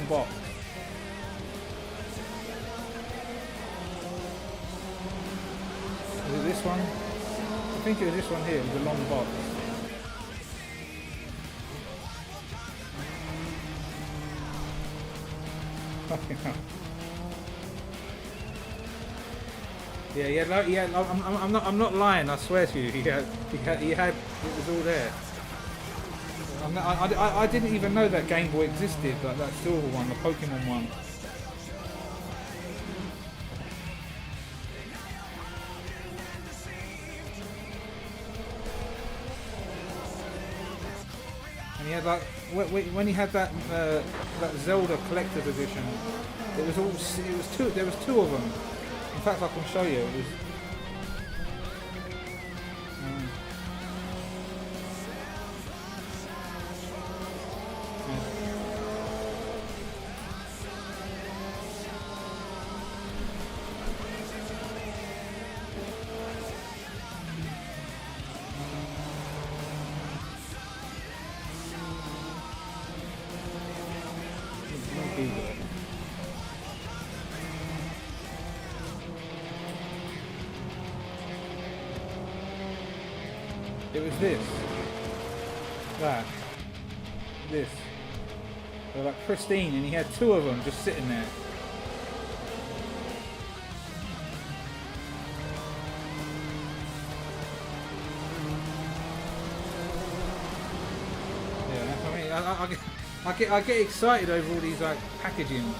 box. Was it this one? I think it was this one here, with the long box. Fucking hell. Yeah. I'm not lying. I swear to you. He had. It was all there. I didn't even know that Game Boy existed, like that silver one, the Pokemon one. And he had like when he had that Zelda Collector's Edition, there was two of them. In fact, I can show you. It was. It was this. This. They're like pristine, and he had two of them just sitting there. Yeah, I mean, I get excited over all these like packaging.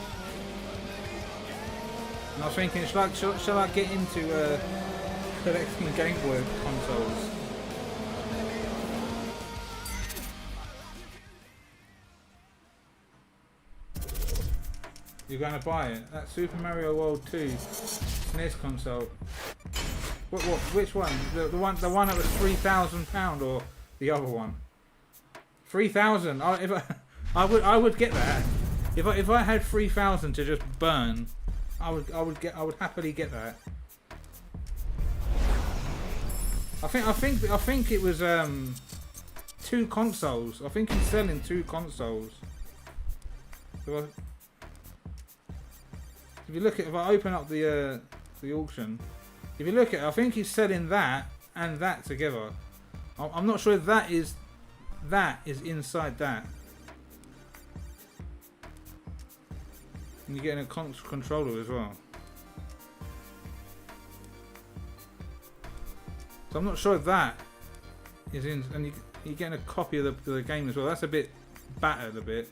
And I was thinking, shall I get into collecting Game Boy consoles? You're going to buy it? That Super Mario World 2 SNES console. Which one? The one that was £3,000, or the other one? 3,000. I would get that. If I had 3,000 to just burn, I would happily get that. I think it was 2 consoles. I think he's selling 2 consoles. So if you look at, if I open up the auction, if you look at it, I think he's selling that and that together. I'm not sure if that is inside that. And you're getting a controller as well. So I'm not sure if that is in, and you're getting a copy of the game as well. That's a bit battered a bit,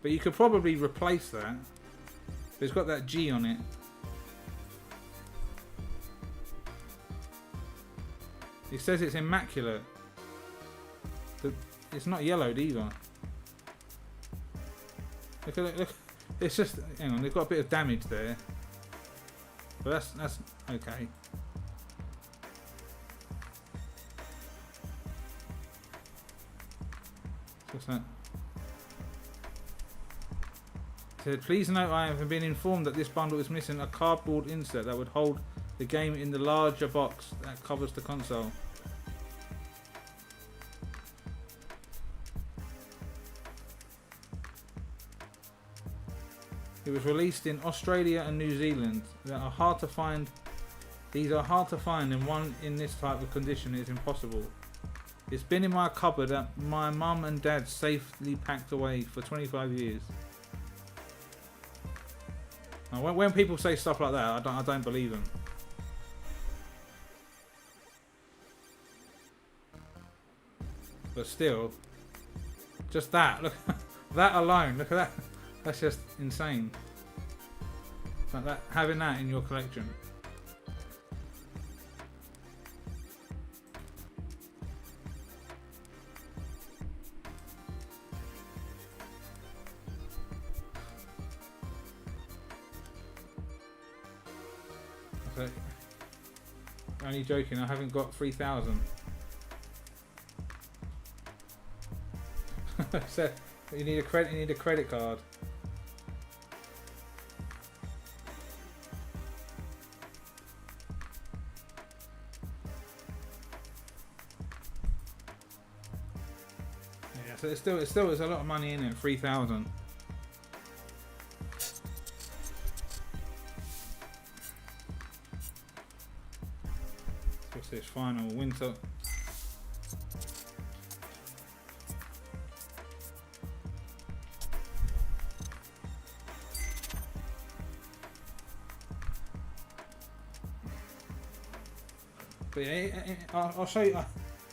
but you could probably replace that. It's got that G on it. It says it's immaculate. It's not yellowed either. Look. It's just, hang on, they've got a bit of damage there. But that's okay. What's that? Said, please note I have been informed that this bundle is missing a cardboard insert that would hold the game in the larger box that covers the console. It was released in Australia and New Zealand. They are hard to find. These are hard to find, and one in this type of condition is impossible. It's been in my cupboard that my mum and dad safely packed away for 25 years. Now, when people say stuff like that, I don't believe them. But still, just that, look, that alone, look at that. That's just insane. Like that, having that in your collection. So, only joking, I haven't got 3,000. So you need a credit card. Yeah, so it's still there's a lot of money in it, 3,000. What's this final winter? But yeah, I'll show you.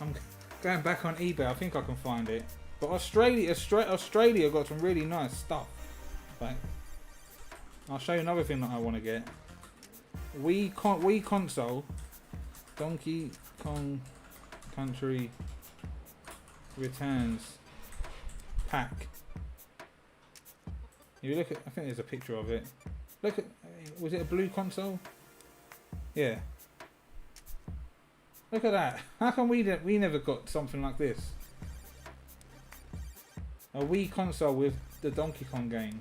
I'm going back on eBay. I think I can find it. But Australia got some really nice stuff. Like, I'll show you another thing that I want to get. Wii console, Donkey Kong Country Returns pack. You look at. I think there's a picture of it. Look at. Was it a blue console? Yeah. Look at that. How come we never got something like this? A Wii console with the Donkey Kong game.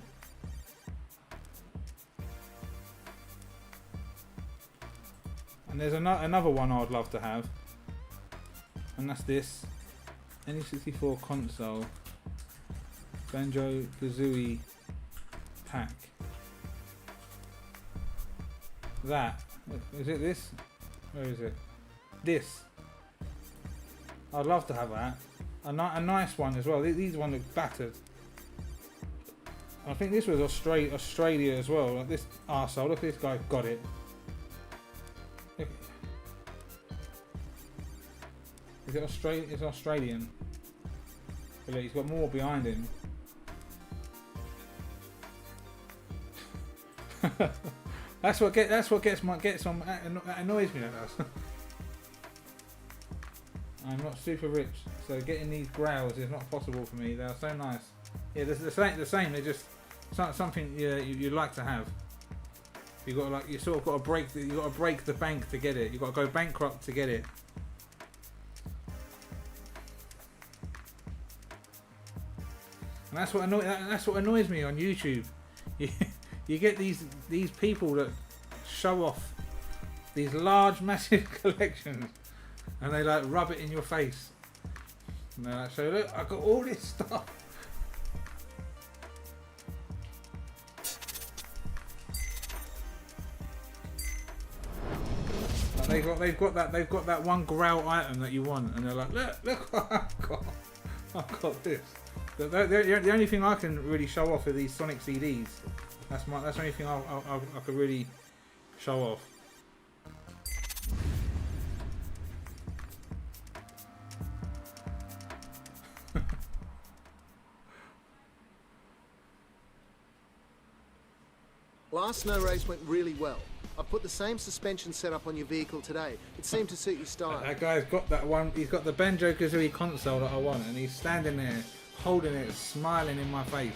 And there's another one I'd love to have. And that's this. N64 console. Banjo-Kazooie pack. That. Is it this? Where is it? This. I'd love to have that. A nice one as well. These ones are battered. I think this was Australia as well. Like this arsehole. Look at this guy. Got it. Look. Is it Australia? It's Australian. But look, he's got more behind him. That's what gets on. That annoys me. That does. I'm not super rich, so getting these growls is not possible for me. They're so nice. Yeah, they're the same. They're just something you like to have. You got you sort of got to break. You got to break the bank to get it. You got to go bankrupt to get it. And that's what annoys me on YouTube. You get these people that show off these large, massive collections. And they like rub it in your face. And they're like, so look, I got all this stuff. Like they've got that one growl item that you want, and they're like, look what I've got this. The only thing I can really show off are these Sonic CDs. That's the only thing I could really show off. Last snow race went really well. I put the same suspension setup on your vehicle today. It seemed to suit your style. That guy's got that one. He's got the Banjo-Kazooie console that I want, and he's standing there, holding it, smiling in my face.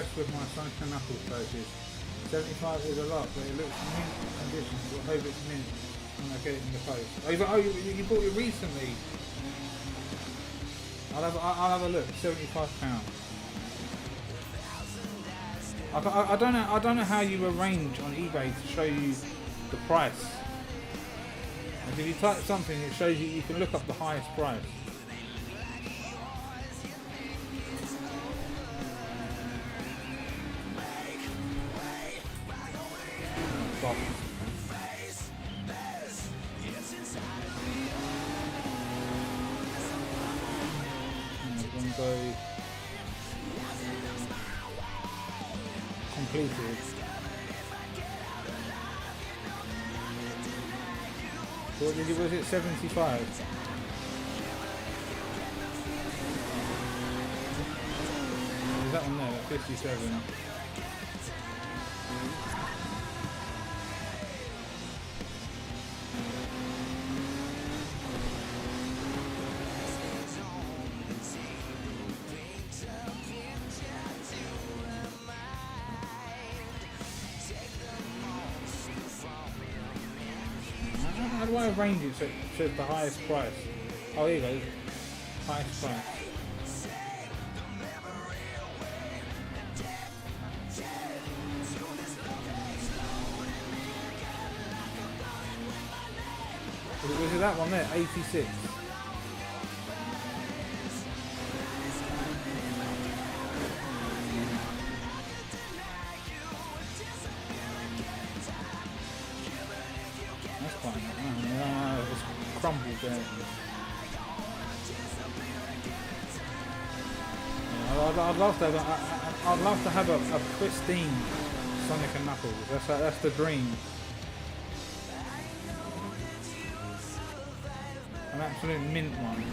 impressed with my Sonic and Knuckles purchase. 75 is a lot, but it looks mint condition. So I hope it's mint when I get it in the post. Oh, you bought it recently? I'll have a look. £75. I don't know how you arrange on eBay to show you the price. And if you type something, it shows you can look up the highest price. Stop. Go completed. What did it, was it 75? Is that one there? 57. How do I arrange it so it shows the highest price? Oh, here you go. Highest price. Was it that one there? 86. That's fine. No, it's crumbled there. I'd love to have a pristine Sonic and Knuckles. That's the dream. An absolute mint one.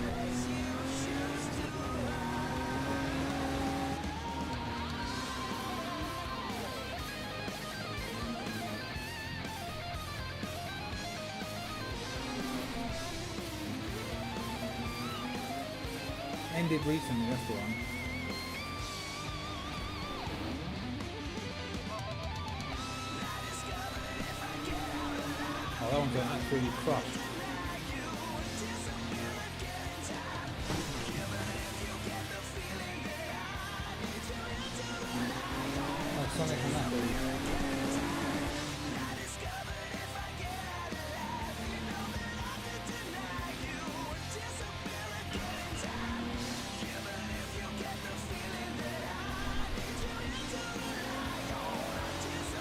Ended recently, that's the one. Oh, that one's absolutely crushed. Oh, Sonic and Knuckles.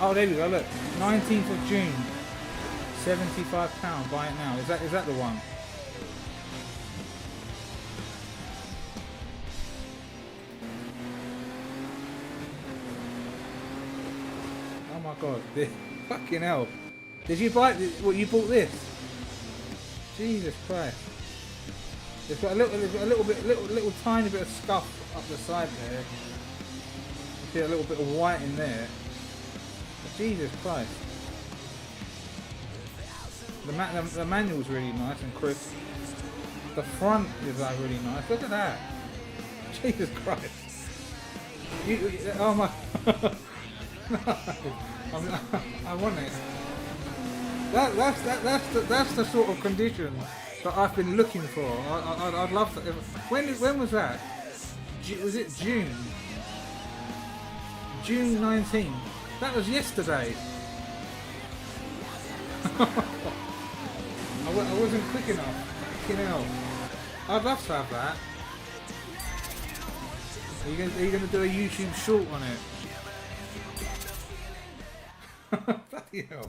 Oh, there we go, look. 19th of June. £75, buy it now. Is that the one? Oh my god. Fucking hell. Did you buy this? What, you bought this? Jesus Christ. It's got a little tiny bit of scuff up the side there. You see a little bit of white in there. Jesus Christ. The manual's really nice and crisp. The front is like really nice. Look at that. Jesus Christ. Oh my. I want it. That's the sort of condition that I've been looking for. I'd love to. When was that? Was it June? June 19th. That was yesterday. I wasn't quick enough. Fucking hell. I'd love to have that. Are you going to do a YouTube short on it? Bloody hell.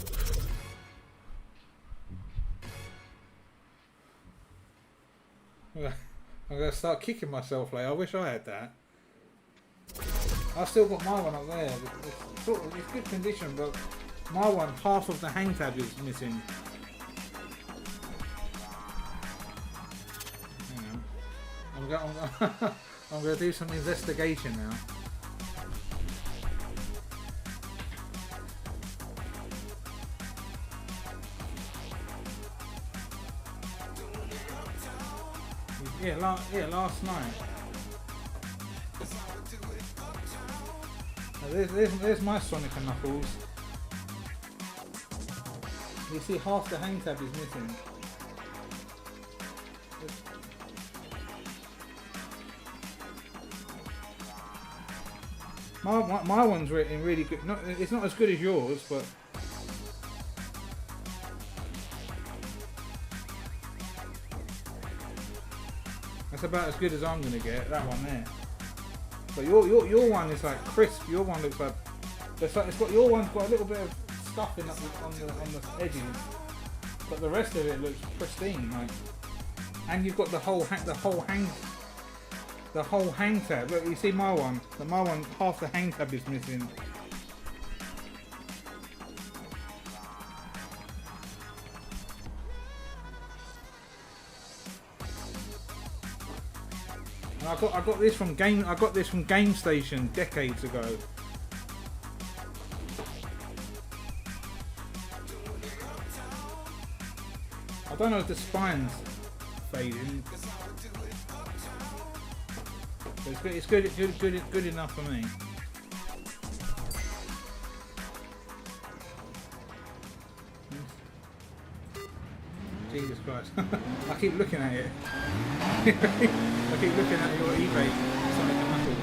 I'm going to start kicking myself later. I wish I had that. I've still got my one up there. It's good condition, but my one, half of the hang tab is missing. Hang on. I'm going to do some investigation now. Yeah, last night. There's my Sonic and Knuckles. You see half the hang tab is missing. My one's in really good. It's not as good as yours, but that's about as good as I'm gonna get. That one there. But your one is like crisp. Your one looks like your one's got a little bit of stuff in on the edges, but the rest of it looks pristine. Like, and you've got the whole hang tab. Look, you see my one. My one, half the hang tab is missing. And I got this from Game Station decades ago. I don't know if the spine's fading. But it's good enough for me. Jesus Christ. I keep looking at it. I keep looking at your eBay Sonic and Knuckles.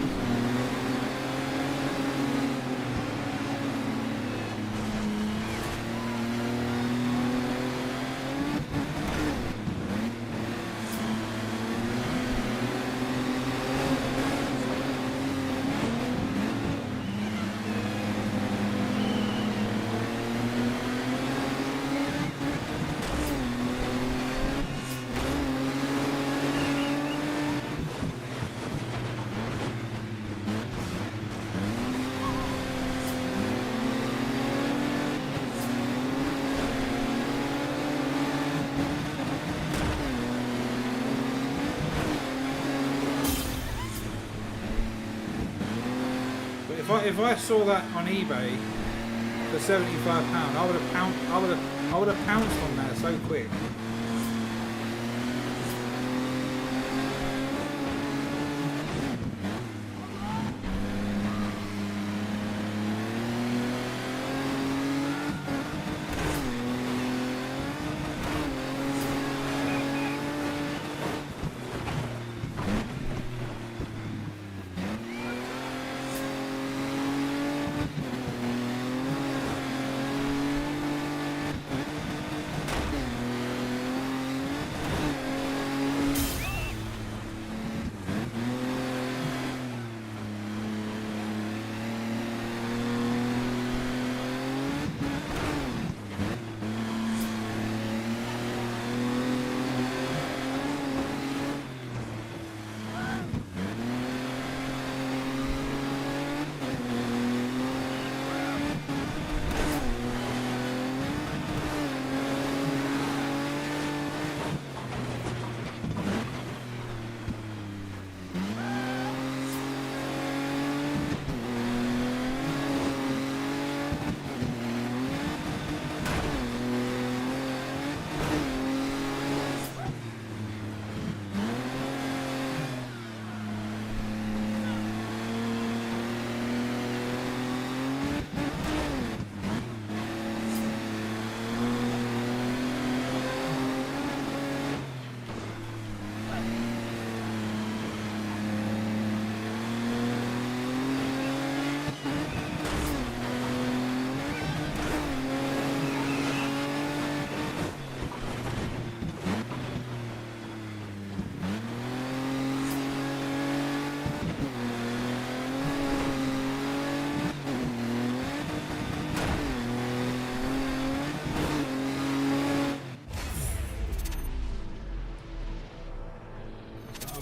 If I saw that on eBay for £75, I would have pounced on that so quick.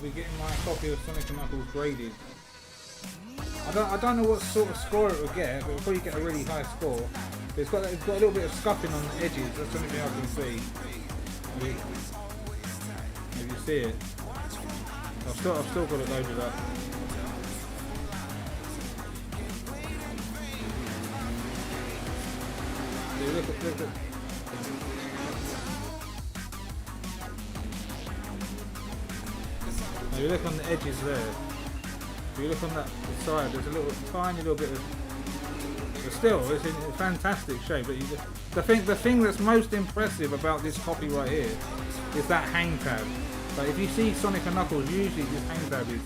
Be getting my copy of Sonic and Knuckles graded. I don't know what sort of score it will get, but it'll probably get a really high score. But it's got a little bit of scuffing on the edges. That's the only thing I can see. Maybe you see it. I've still got it loaded up. Look. Now you look on the edges there. If you look on that side, there's a tiny little bit of But still, it's in fantastic shape. But the thing that's most impressive about this copy right here is that hang tab. Like if you see Sonic and Knuckles, usually this hang tab is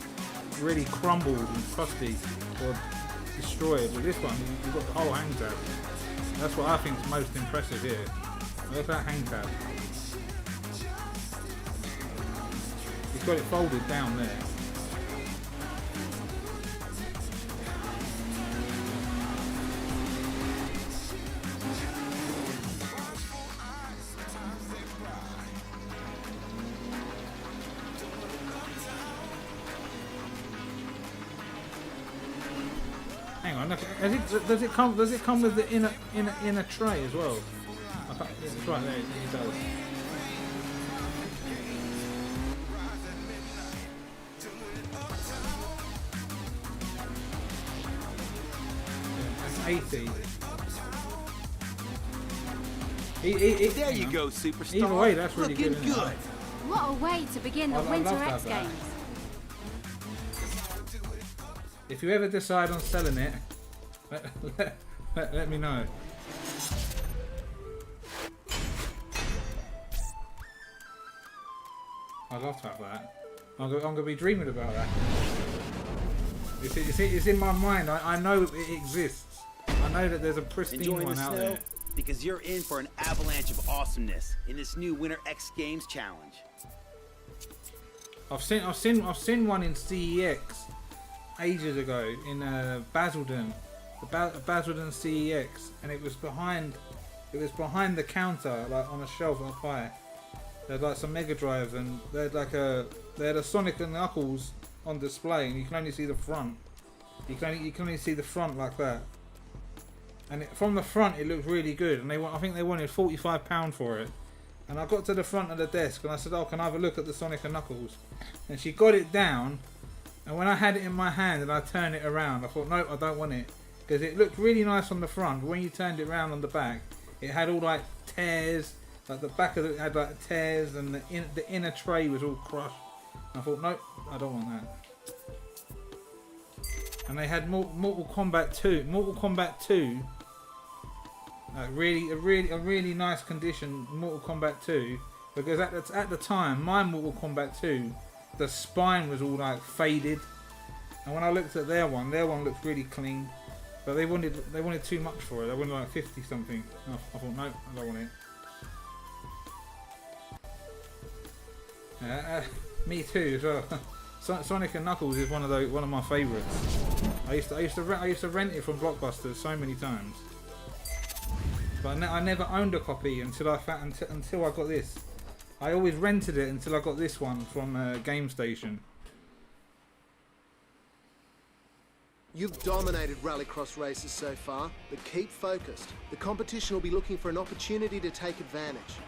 really crumbled and crusty or destroyed. But this one, you've got the whole hang tab. That's what I think is most impressive here. Look at that hang tab. He's got it folded down there. Hang on, look, does it come with the inner tray as well? Yeah, it's right there, it does. That's 80. There you go, superstar. Either way, that's really Looking good. Isn't it? What a way to begin the I Winter love X that. Games. If you ever decide on selling it, let me know. I'd love to have that. I'm gonna be dreaming about that. It's in my mind. I know it exists. I know that there's a pristine Enjoying one the out snow? there. Because you're in for an avalanche of awesomeness in this new Winter X Games challenge. I've seen one in CEX ages ago in Basildon, the Basildon CEX, and it was behind the counter, like on a shelf up high. They had like some Mega Drives, and they had a Sonic and Knuckles on display, and you can only see the front. You can only see the front like that. And from the front, it looked really good, and I think they wanted £45 for it. And I got to the front of the desk, and I said, "Oh, can I have a look at the Sonic and Knuckles?" And she got it down, and when I had it in my hand and I turned it around, I thought, "No, I don't want it," because it looked really nice on the front. But when you turned it around on the back, it had all like tears, like the back of it had like tears, and the inner tray was all crushed. And I thought, "No, I don't want that." And they had Mortal Kombat 2. Mortal Kombat 2. A really nice condition Mortal Kombat 2, because at the time my Mortal Kombat 2, the spine was all like faded, and when I looked at their one looked really clean, but they wanted too much for it. They wanted like 50 something. And I thought, no, I don't want it. Me too as well. Sonic and Knuckles is one of my favourites. I used to rent it from Blockbuster so many times. But I never owned a copy until I got this. I always rented it until I got this one from Game Station. You've dominated rallycross races so far, but keep focused. The competition will be looking for an opportunity to take advantage.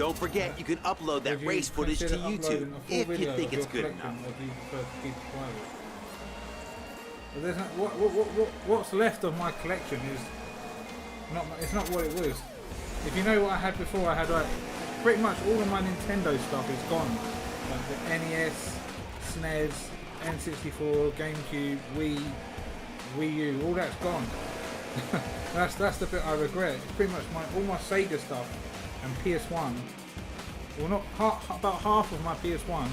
Don't forget, you can upload that Would you race footage to consider YouTube uploading a full if you video think of it's your good collection, enough. or do you prefer to keep it private? But there's not, what's left of my collection is not. It's not what it was. If you know what I had before, I had like pretty much all of my Nintendo stuff is gone. Like the NES, SNES, N64, GameCube, Wii U, all that's gone. that's the bit I regret. It's pretty much all my Sega stuff and PS1. Well, not about half of my PS1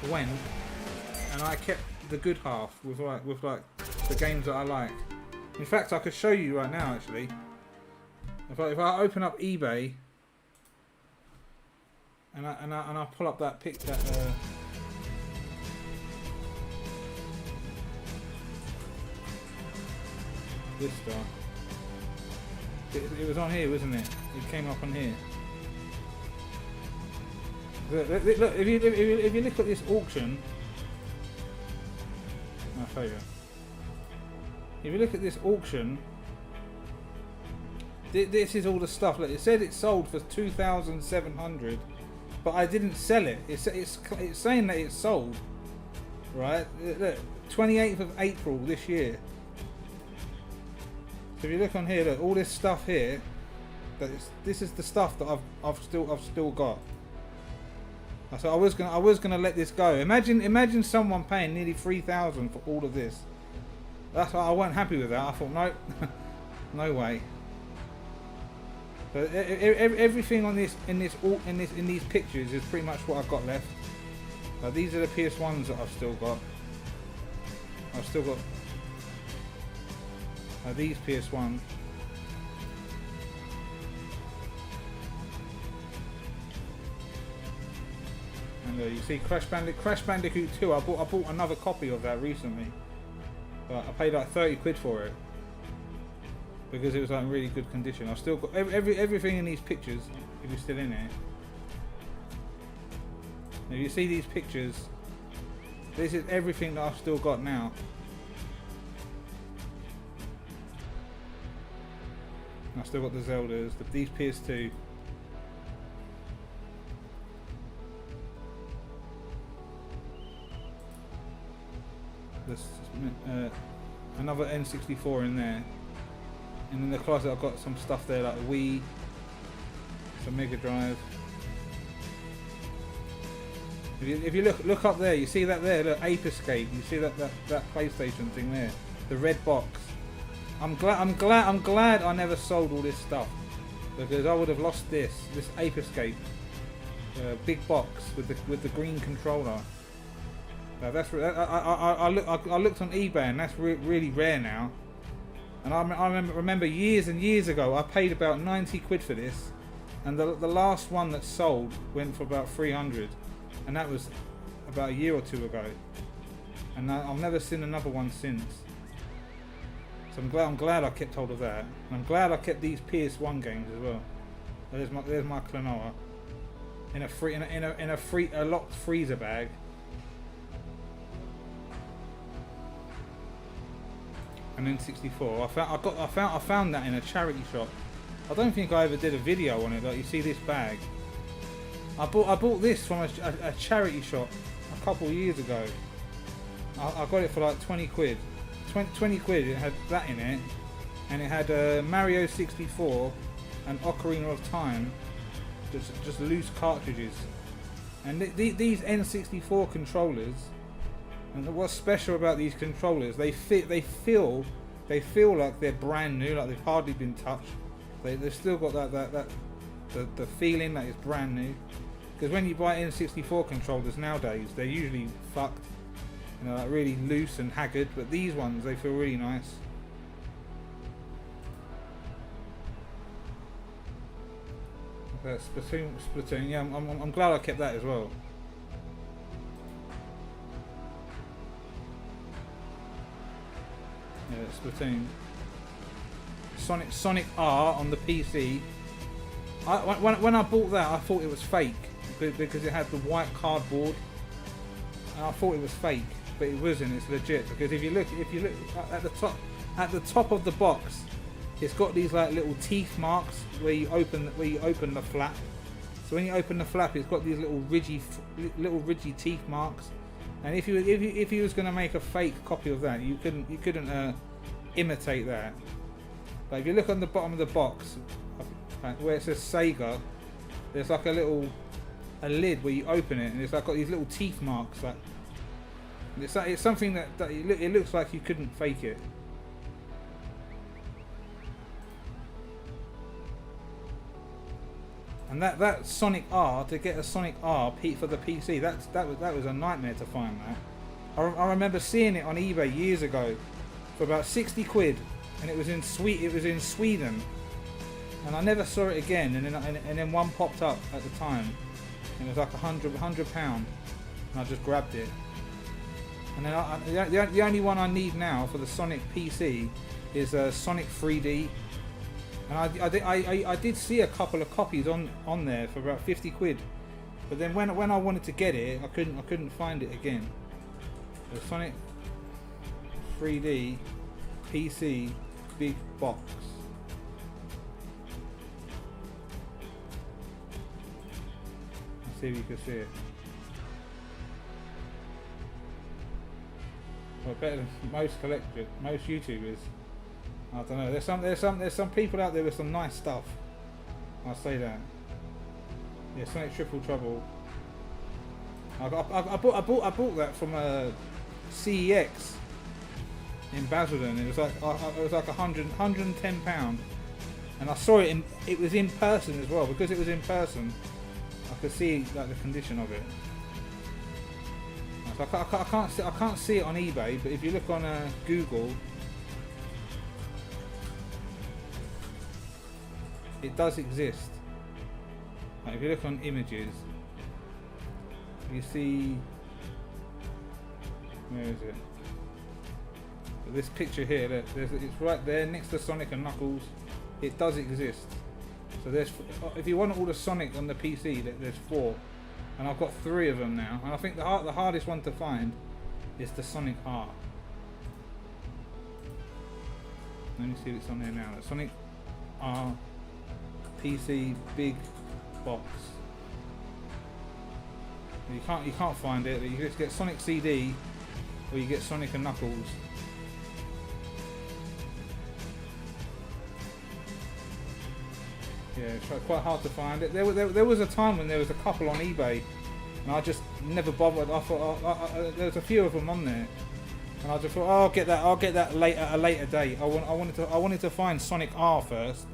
went, and I kept the good half with like the games that I like. In fact, I could show you right now actually. If I open up eBay and I pull up that this stuff. It was on here, wasn't it? It came up on here. Look, if you look at this auction, I'll show you. If you look at this auction, this is all the stuff. Like it said, it sold for 2,700, but I didn't sell it. It's saying that it's sold, right? Look, 28th of April this year. So if you look on here, look, all this stuff here. This is the stuff that I've still got. So I was gonna let this go. Imagine someone paying nearly 3,000 for all of this. That's why I wasn't happy with that. I thought, no, no way. But everything on in these pictures is pretty much what I've got left. These are the PS1s that I've still got. I've still got these PS1s. And you see Crash Bandicoot 2. I bought another copy of that recently. But I paid like 30 quid for it because it was like in really good condition. I've still got everything in these pictures. If you're still in it, if you see these pictures, this is everything that I've still got now. I've still got the Zeldas, these PS2. There's another N64 in there, and in the closet I've got some stuff there like Wii, some Mega Drive. If you look up there, you see that there, look, Ape Escape. You see that PlayStation thing there, the red box. I'm glad I never sold all this stuff, because I would have lost this Ape Escape big box with the green controller. That's I looked on eBay, and that's really rare now. And I remember years and years ago I paid about 90 quid for this, and the last one that sold went for about 300, and that was about a year or two ago. And I've never seen another one since. So I'm glad I kept hold of that, and I'm glad I kept these PS1 games as well. There's my Klonoa in a locked freezer bag. And then 64. I found that in a charity shop. I don't think I ever did a video on it. Like you see this bag. I bought this from a charity shop a couple of years ago. I got it for like 20 quid. 20 quid. It had that in it, and it had Mario 64 and Ocarina of Time, just loose cartridges. And these N64 controllers. And what's special about these controllers? They feel like they're brand new, like they've hardly been touched. They've still got the feeling that it's brand new. Because when you buy N64 controllers nowadays, they're usually fucked, like really loose and haggard. But these ones, they feel really nice. Splatoon. Yeah, I'm glad I kept that as well. Yeah, Splatoon. Sonic R on the PC. When I bought that, I thought it was fake because it had the white cardboard, and I thought it was fake, but it wasn't. It's legit, because if you look at the top of the box, it's got these like little teeth marks where you open the flap. So when you open the flap, it's got these little ridgy teeth marks. And if you was going to make a fake copy of that, you couldn't imitate that. But if you look on the bottom of the box, where it says Sega, there's like a lid where you open it, and it's like got these little teeth marks. Like it's something that it looks like you couldn't fake it. And that Sonic R, to get a Sonic R for the PC, that was a nightmare to find that. I remember seeing it on eBay years ago for about 60 quid, and it was in Sweden, and I never saw it again. And then one popped up at the time, and it was like £100, and I just grabbed it. And then the only one I need now for the Sonic PC is Sonic 3D. And I did see a couple of copies on there for about 50 quid, but then when I wanted to get it, I couldn't find it again. The Sonic 3D PC big box. Let's see if you can see it. Well, better than most YouTubers. I don't know. There's some people out there with some nice stuff. I'll say that. Yeah, Sonic Triple Trouble. I bought that from CEX in Basildon. It was like £110, and I saw it. It was in person as well. Because it was in person, I could see like the condition of it. So I can't see it on eBay, but if you look on Google. It does exist. Like if you look on images, you see, where is it? This picture here, it's right there next to Sonic and Knuckles. It does exist. So if you want all the Sonic on the PC, there's 4, and I've got 3 of them now. And I think the hardest one to find is the Sonic R. Let me see if it's on there now. The Sonic R. PC big box. You can't find it. You just get Sonic CD, or you get Sonic and Knuckles. Yeah, it's quite hard to find it. There was a time when there was a couple on eBay, and I just never bothered. I thought there's a few of them on there, and I just thought, oh, I'll get that at a later date. I wanted to find Sonic R first.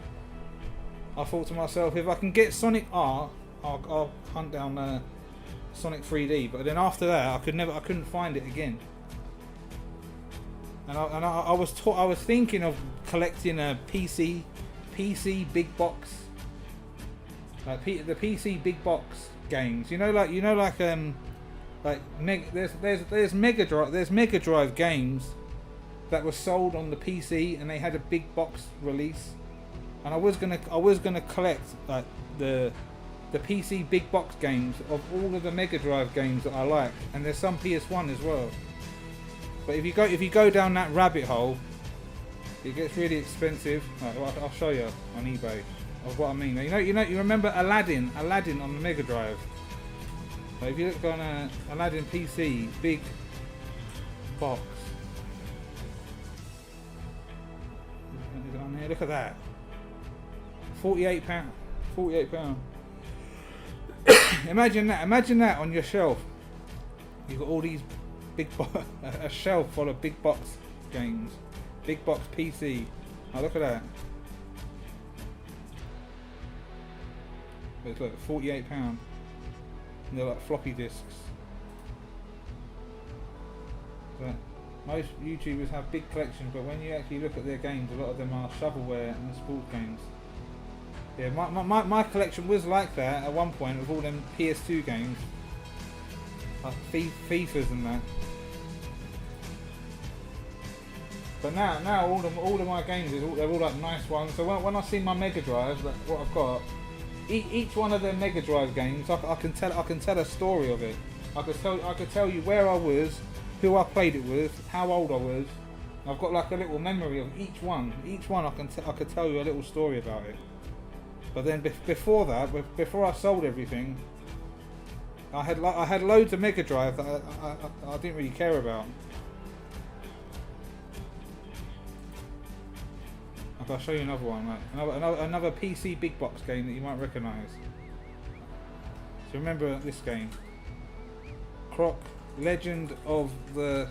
I thought to myself, if I can get Sonic R, I'll hunt down Sonic 3D. But then after that, I couldn't find it again. And I was thinking of collecting a PC big box, like the PC big box games. There's Mega Drive games that were sold on the PC, and they had a big box release. And I was gonna collect like the PC big box games of all of the Mega Drive games that I like, and there's some PS1 as well. But if you go down that rabbit hole, it gets really expensive. Right, I'll show you on eBay of what I mean. You remember Aladdin on the Mega Drive? Like if you look on Aladdin PC big box, is it on here? Look at that. £48. Imagine that on your shelf. You've got all these a shelf full of big box games, big box PC. Oh, look at that. It's like £48, and they're like floppy disks. But most YouTubers have big collections, but when you actually look at their games, a lot of them are shovelware and sports games. Yeah, my collection was like that at one point with all them PS2 games, like FIFAs and that. But now all of my games they're all like nice ones. So when I see my Mega Drive, like what I've got, each one of the Mega Drive games, I can tell a story of it. I could tell you where I was, who I played it with, how old I was. I've got like a little memory of each one. Each one I could tell you a little story about it. But then before that, before I sold everything, I had loads of Mega Drive that I didn't really care about. I'll show you another one, like another PC big box game that you might recognise. So remember this game, Croc, Legend of the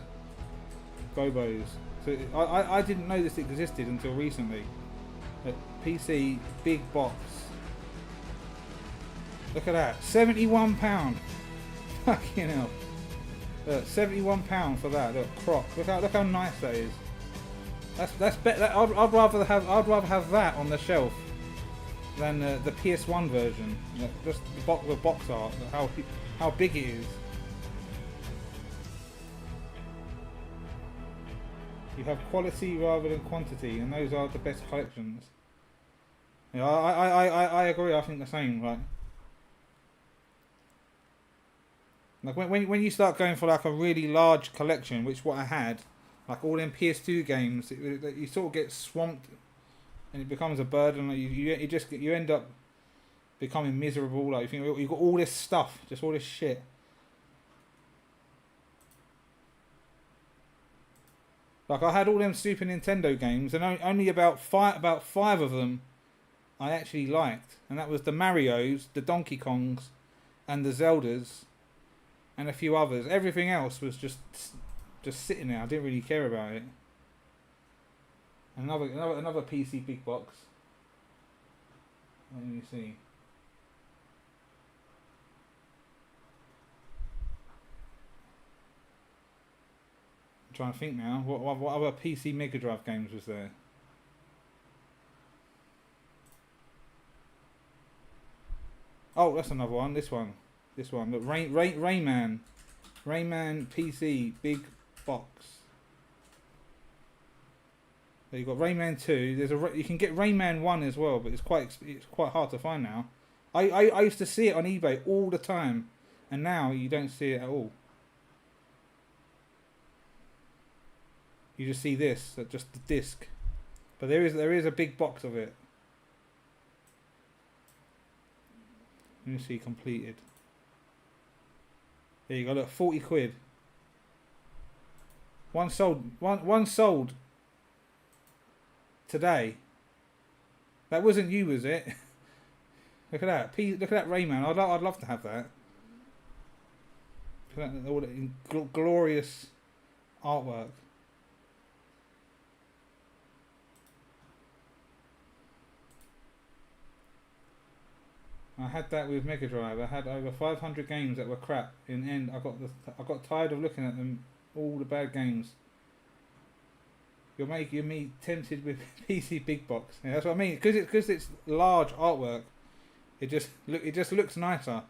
Gobos. So I didn't know this existed until recently. PC big box. Look at that, £71. Fucking hell. £71 for that. Look, Croc. Look how nice that is. That's better. I'd rather have that on the shelf than the PS1 version. Just the box art. How big it is. You have quality rather than quantity, and those are the best collections. Yeah, I agree. I think the same. Like when you start going for like a really large collection, which what I had, like all them PS2 games, you sort of get swamped, and it becomes a burden. Like you end up becoming miserable. Like you think you've got all this stuff, just all this shit. Like I had all them Super Nintendo games, and only about five of them I actually liked, and that was the Marios, the Donkey Kongs, and the Zeldas, and a few others. Everything else was just sitting there. I didn't really care about it. Another PC big box. Let me see. I'm trying to think now. What other PC Mega Drive games was there? Oh, that's another one. This one. Look, Rayman PC big box. There you got Rayman 2. You can get Rayman 1 as well, but it's quite hard to find now. I used to see it on eBay all the time, and now you don't see it at all. You just see this, just the disc. But there is a big box of it. Let me see completed. There you go, look, 40 quid. One sold today. That wasn't you, was it? Look at that. Look at that Rayman. I'd love to have that. Look at that, all that glorious artwork. I had that with Mega Drive. I had over 500 games that were crap. In the end, I got tired of looking at them, all the bad games. You're making me tempted with PC big box. Yeah, that's what I mean. Because it's large artwork. It just looks nicer.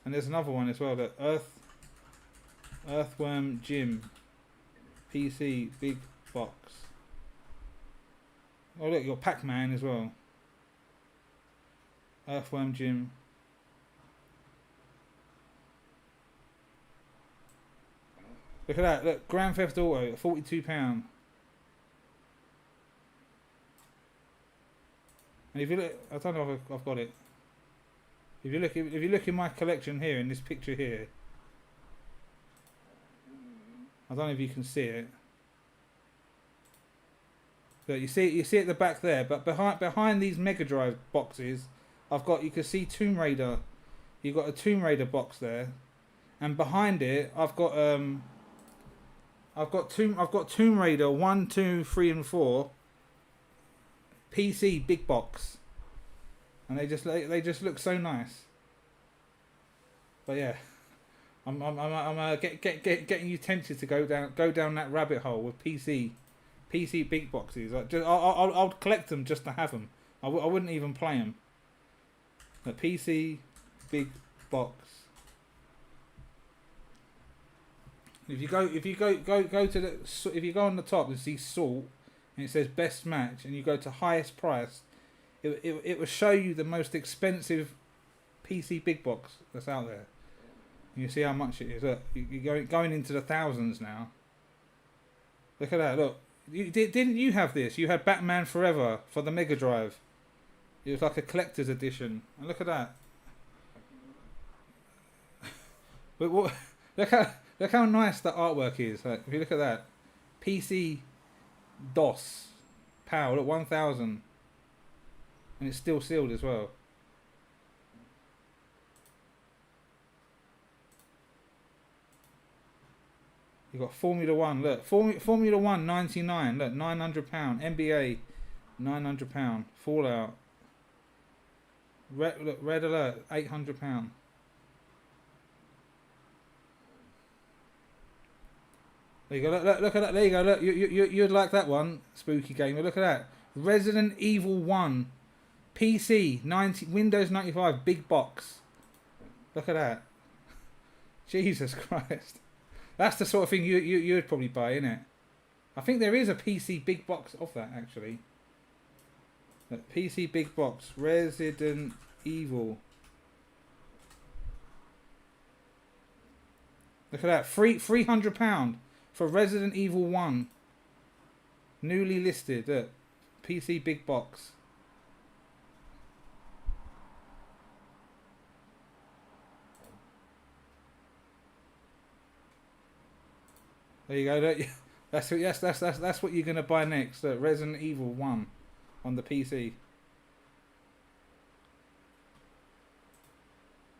And there's another one as well. That Earthworm Jim PC big box. Oh look, you got Pac-Man as well. Earthworm Jim. Look at that. Look, Grand Theft Auto, £42. And if you look, I don't know if I've got it. If you look in my collection here, in this picture here, I don't know if you can see it. So you see at the back there, but behind these Mega Drive boxes, you can see Tomb Raider. You've got a Tomb Raider box there, and behind it, I've got Tomb Raider 1, 2, 3, and 4. PC big box, and they just look so nice. But yeah, I'm getting you tempted to go down that rabbit hole with PC big boxes. I'll collect them just to have them. I wouldn't even play them. The PC big box. If you go on the top and see salt, and it says best match, and you go to highest price, it will show you the most expensive PC big box that's out there. And you see how much it is. Look, you're going into the thousands now. Look at that. Look, didn't you have this? You had Batman Forever for the Mega Drive. It was like a collector's edition. And look at that. But what? Look how nice the artwork is. Like, if you look at that, PC DOS PAL at 1000, and it's still sealed as well. You got Formula One. Look, Formula One 99. Look, £900. NBA £900. Fallout. Red Alert £800. There you go. Look at that. There you go. Look, you'd like that one, spooky gamer. Look at that. Resident Evil 1, PC, Windows 95, big box. Look at that. Jesus Christ. That's the sort of thing you'd probably buy, innit? I think there is a PC big box of that actually. Look, PC big box, Resident Evil. Look at that. £300. For Resident Evil 1. Newly listed. Look. PC big box. There you go. Look. That's what you're gonna buy next. Look, Resident Evil 1 on the PC.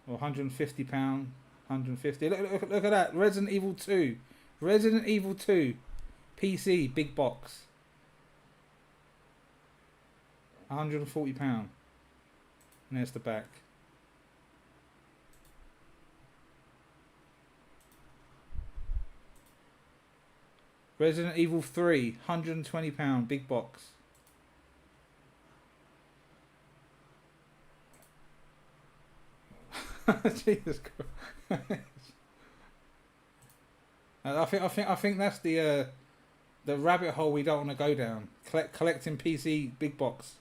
Or £150. 150. Look at that. Resident Evil 2. Resident Evil 2 PC big box. £140. And there's the back. Resident Evil 3 £120 big box. Jesus Christ. I think that's the rabbit hole we don't want to go down. Collecting PC big box.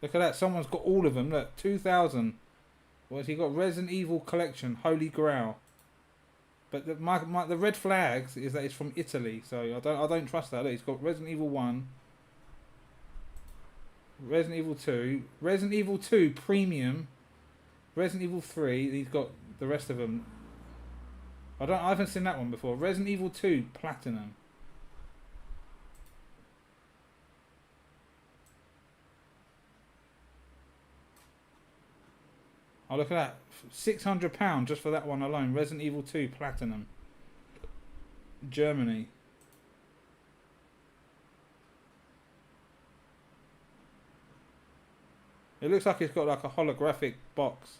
Look at that. Someone's got all of them. Look, 2000. What's he got? Resident Evil Collection, Holy Grail. But the red flags is that it's from Italy, so I don't trust that. Look, he's got Resident Evil 1, Resident Evil 2, Resident Evil 2 Premium, Resident Evil 3. He's got the rest of them. I haven't seen that one before. Resident Evil 2 Platinum. Oh, look at that. £600 just for that one alone. Resident Evil 2 Platinum. Germany. It looks like it's got like a holographic box.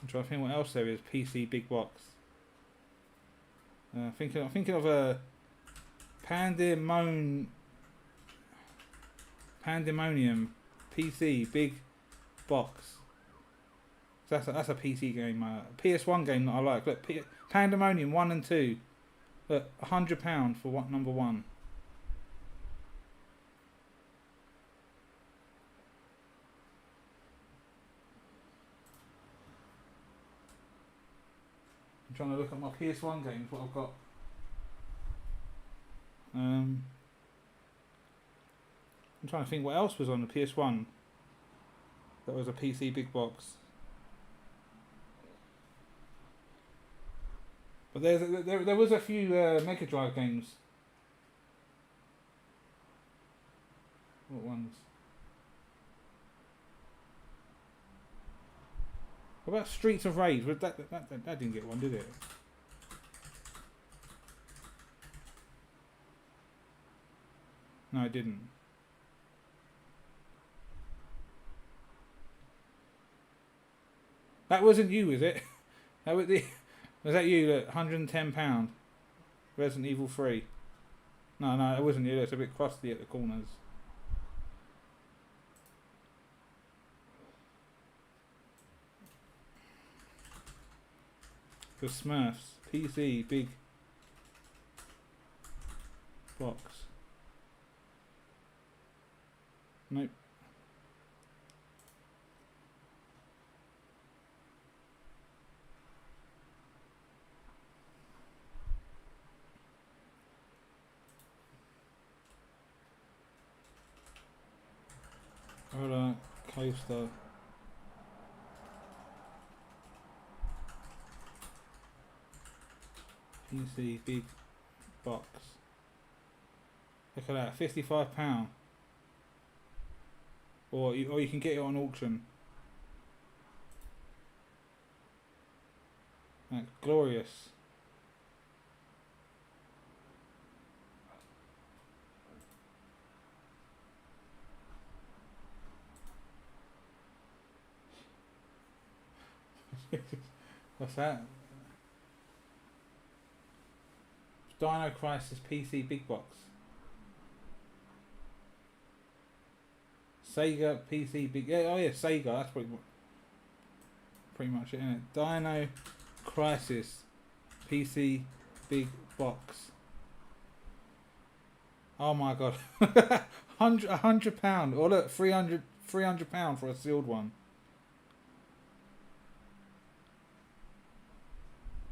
I'm trying to think what else there is. PC big box. I'm thinking of a Pandemonium PC big box. So that's a PC game. PS1 game that I like. Look, Pandemonium 1 and 2. Look, £100 for what number 1. I'm trying to look at my PS1 games, what I've got. I'm trying to think what else was on the PS1 that was a PC big box. But there was a few Mega Drive games. What ones? What about Streets of Rage? That didn't get one, did it? No, it didn't. That wasn't you, was it? Was that you? Look, £110. Resident Evil 3. No, it wasn't you. It's a bit crusty at the corners. The Smurfs PC big box. Nope. Coaster. PC big box. Look at that, £55. Or you can get it on auction. That's glorious. What's that? Dino Crisis PC Big Box. Sega PC Big. Yeah, oh yeah, Sega. That's pretty much it, isn't it? Dino Crisis PC Big Box. Oh my god, £100. Or look, £300 for a sealed one.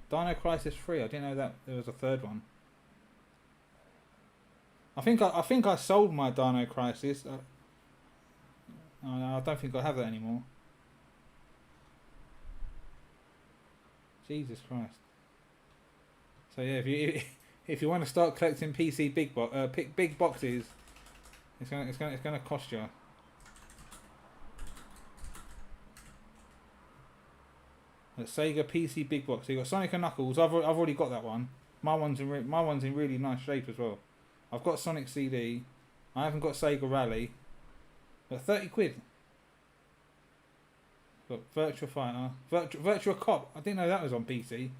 Dino Crisis 3. I didn't know that there was a third one. I think I sold my Dino Crisis. Oh, no, I don't think I have that anymore. Jesus Christ. So yeah, if you want to start collecting PC big boxes, it's gonna cost you. The Sega PC Big Box. So you got Sonic and Knuckles. I've already got that one. My one's in really nice shape as well. I've got Sonic CD. I haven't got Sega Rally. But 30 quid. Got Virtua Fighter. Virtua Cop. I didn't know that was on PC.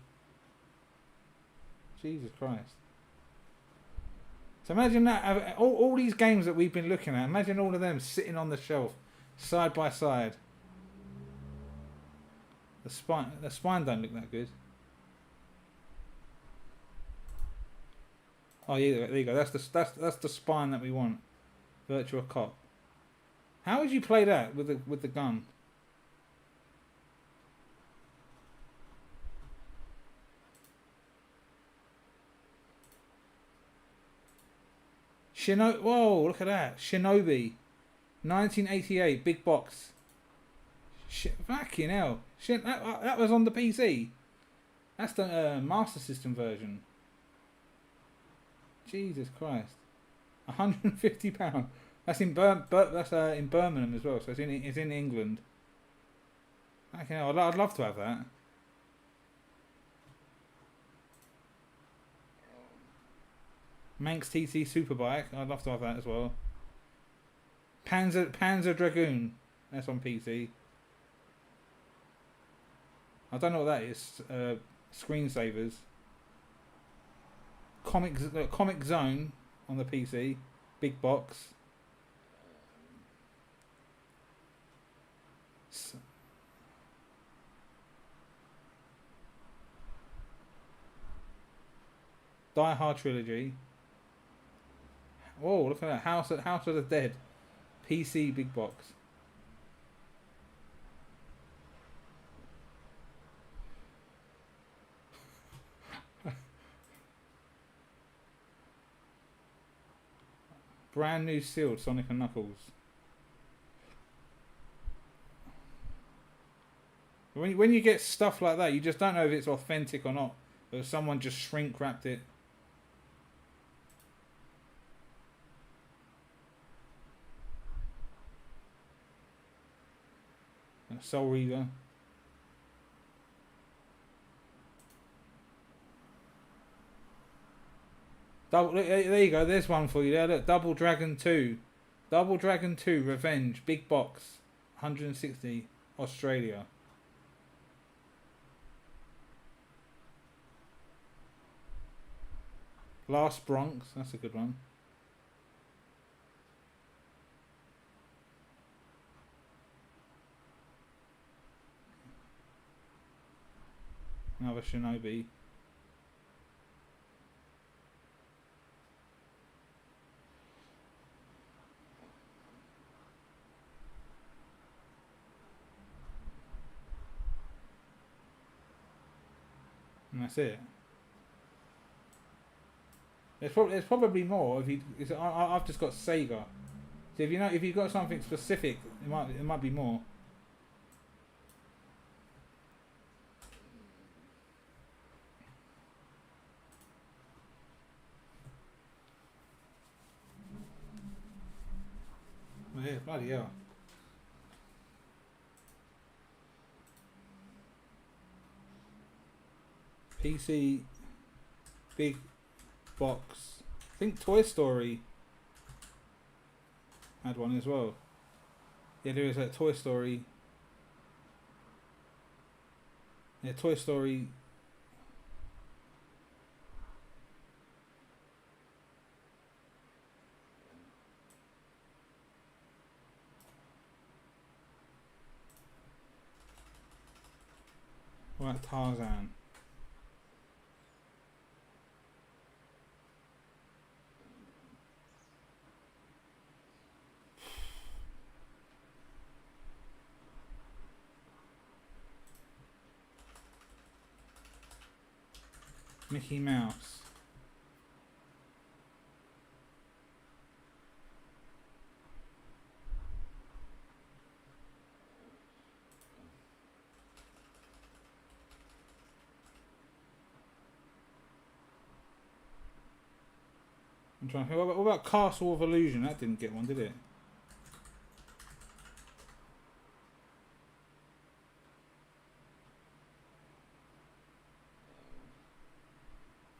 Jesus Christ. So imagine that. All these games that we've been looking at. Imagine all of them sitting on the shelf. Side by side. The spine don't look that good. Oh yeah, there you go. That's the spine that we want. Virtua Cop. How would you play that with the gun? Whoa, look at that. Shinobi. 1988, big box. Fucking hell. That was on the PC. That's the Master System version. Jesus Christ. £150. That's in in Birmingham as well, so it's in England. Fucking hell, I'd love to have that. Manx TT Superbike, I'd love to have that as well. Panzer Dragoon, that's on PC. I don't know what that is. Screensavers. Comic Zone on the PC. Big box. Die Hard Trilogy. Whoa, look at that. House of the Dead. PC big box. Brand new sealed Sonic and Knuckles. When you get stuff like that, you just don't know if it's authentic or not. Or if someone just shrink wrapped it. Soul Reaver. There you go. There's one for you there. Look, Double Dragon 2. Double Dragon 2 Revenge. Big box. 160 Australia. Last Bronx. That's a good one. Another Shinobi. And that's it. There's probably more. I've just got Sega. So if if you've got something specific, it might be more. Oh, yeah, bloody hell. PC big box. I think Toy Story had one as well. Yeah, there is a Toy Story. Yeah, Toy Story. What about Tarzan? Mickey Mouse. I'm trying to think. What about Castle of Illusion? That didn't get one, did it?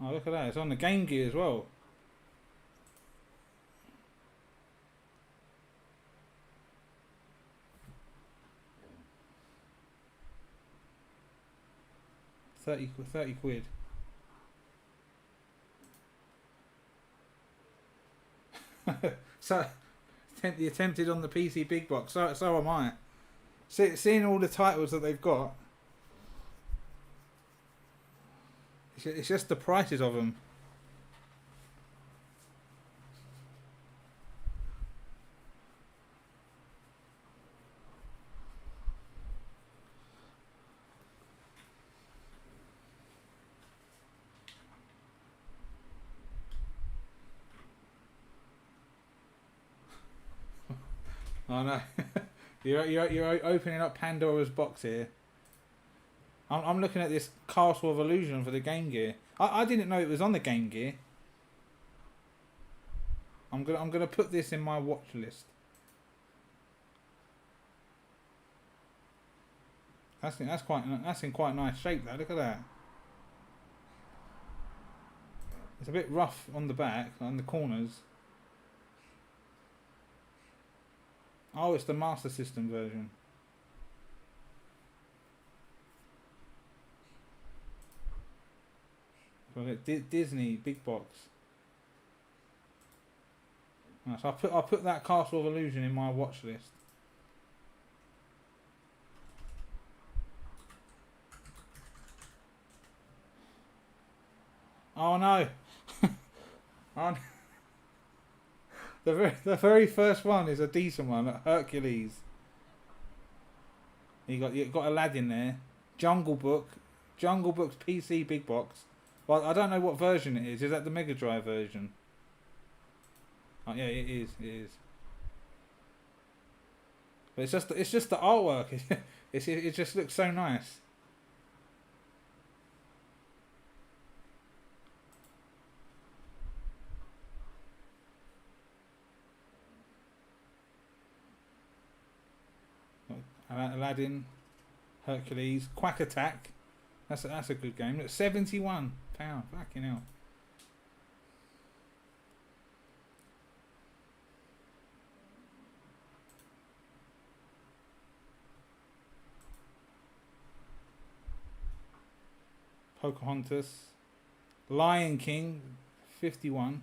Oh, look at that. It's on the Game Gear as well. £30 quid. So, you tempted on the PC big box. So am I. Seeing all the titles that they've got. It's just the prices of them. Oh no, you're opening up Pandora's box here. I'm looking at this Castle of Illusion for the Game Gear. I didn't know it was on the Game Gear. I'm gonna put this in my watch list. That's in quite nice shape though. Look at that. It's a bit rough on the back, on the corners. Oh, it's the Master System version. Disney big box. So I'll put that Castle of Illusion in my watch list. Oh no! Oh, no. The very first one is a decent one, Hercules. You got Aladdin there, Jungle Book's PC big box. Well, I don't know what version it is. Is that the Mega Drive version? Oh yeah, it is. It is. But it's just the artwork. It just looks so nice. Aladdin, Hercules, Quack Attack. That's a good game. Look, £71. Fucking hell. Pocahontas, Lion King, 51.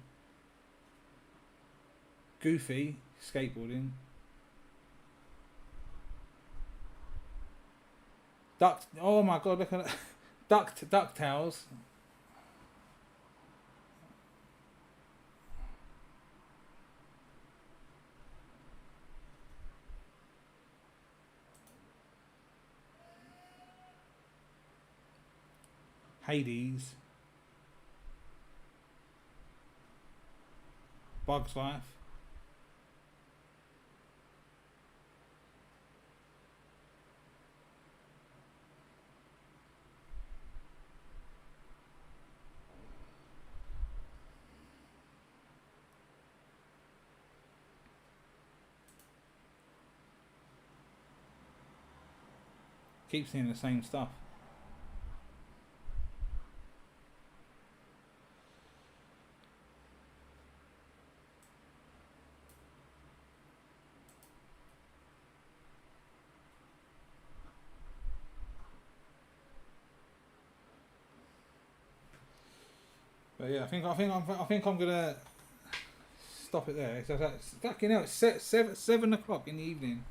Goofy, skateboarding. Oh my god, look at that. DuckTales. Hades. Bugs Life. Keep seeing the same stuff. But yeah, I think I'm gonna stop it there. So that's fucking hell. It's 7 o'clock in the evening.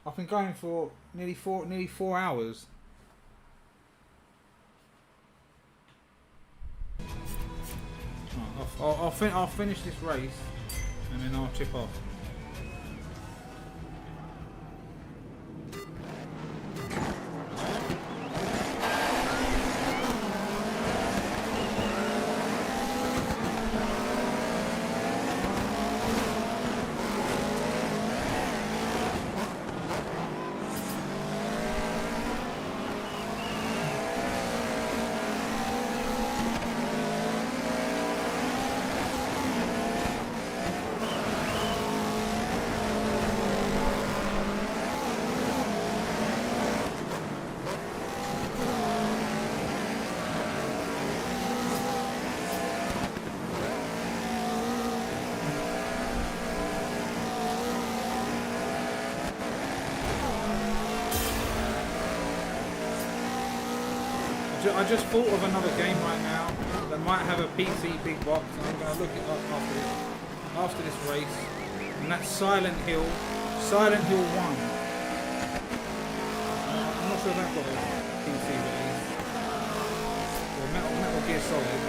I've been going for nearly 4 hours. Right, I'll finish this race and then I'll chip off. I just thought of another game right now that might have a PC big box, and I'm going to look it up after this race, and that's Silent Hill 1. I'm not sure if that got a PC release. Or Metal Gear Solid.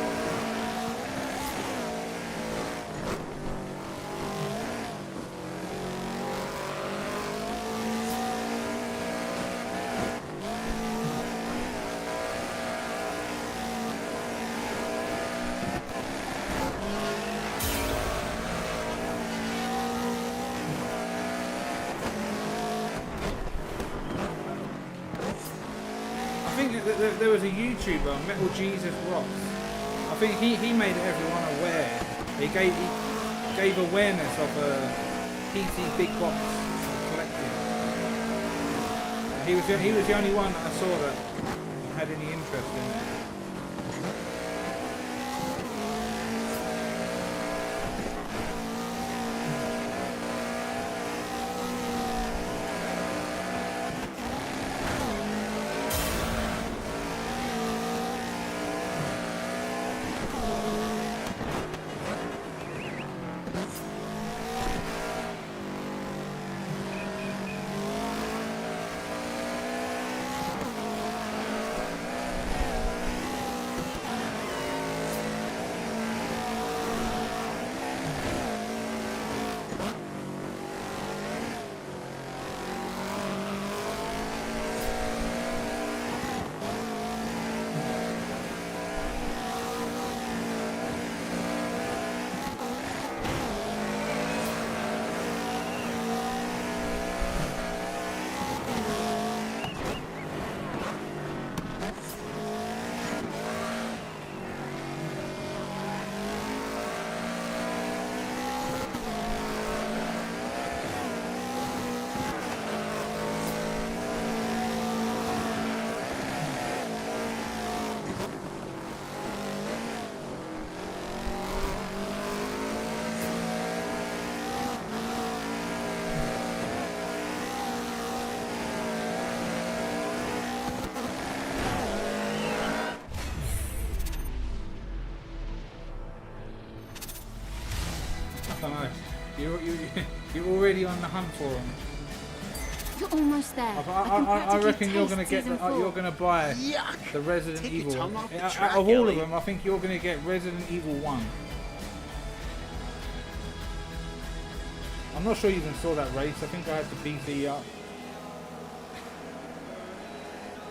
There was a YouTuber, Metal Jesus Rocks. I think he made everyone aware. He gave awareness of a PC big box collecting. He was the only one that I saw that had any interest in it. You're already on the hunt for them. You're almost there. I reckon you're gonna get. You're gonna buy Yuck! the Resident Take Evil. your tongue off the Out track, of all of Ellie. them, I think you're gonna get Resident Evil 1. I'm not sure you even saw that race. I think I had the PC up.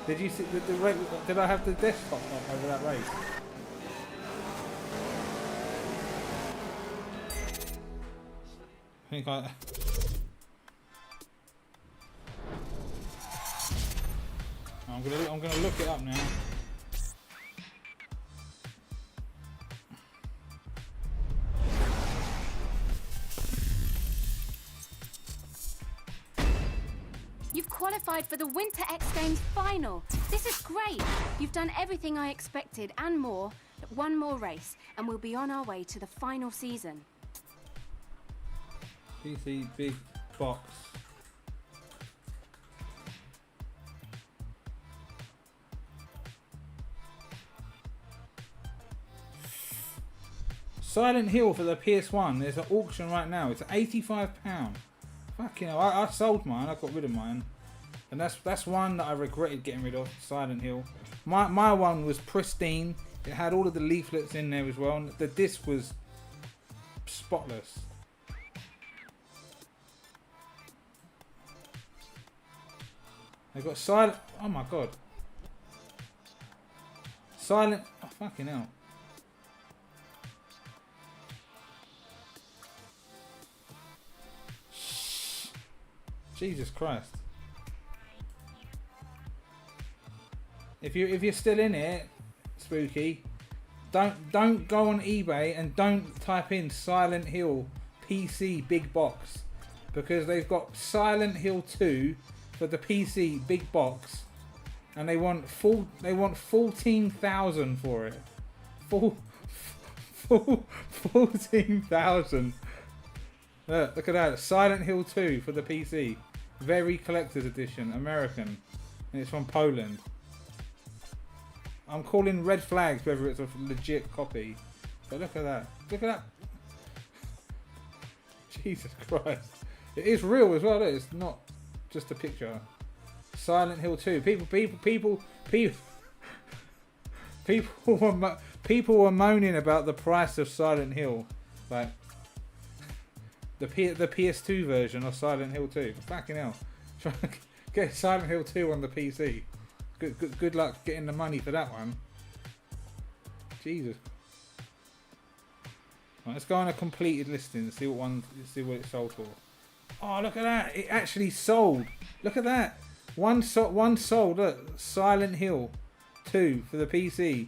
Did you see did I have the desktop up over that race? I think I'm gonna look it up now. You've qualified qualified for the Winter X Games final. This is great. You've done everything I expected and more. One more race, and we'll be on our way to the final season. PC big box. Silent Hill for the PS1. There's an auction right now. It's £85. Fucking hell, I sold mine. I got rid of mine, and that's one that I regretted getting rid of. Silent Hill. My one was pristine. It had all of the leaflets in there as well. And the disc was spotless. They got Silent. Oh my god. Silent. Oh fucking hell. Jesus Christ. If you're still in it, Spooky, don't go on eBay and don't type in Silent Hill PC big box, because they've got Silent Hill 2 for the PC big box and they want 14,000 for it. 14,000. Look at that. Silent Hill 2 for the PC. Very collector's edition. American. And it's from Poland. I'm calling red flags whether it's a legit copy. But look at that. Look at that. Jesus Christ. It is real as well. It's not just a picture. Silent Hill 2. People were moaning about the price of Silent Hill. Like, the PS2 version of Silent Hill 2. Fucking hell. Try to get Silent Hill 2 on the PC. Good luck getting the money for that one. Jesus. Right, let's go on a completed listing and see what it sold for. Oh, look at that. It actually sold. Look at that. One sold. Look, Silent Hill 2 for the PC.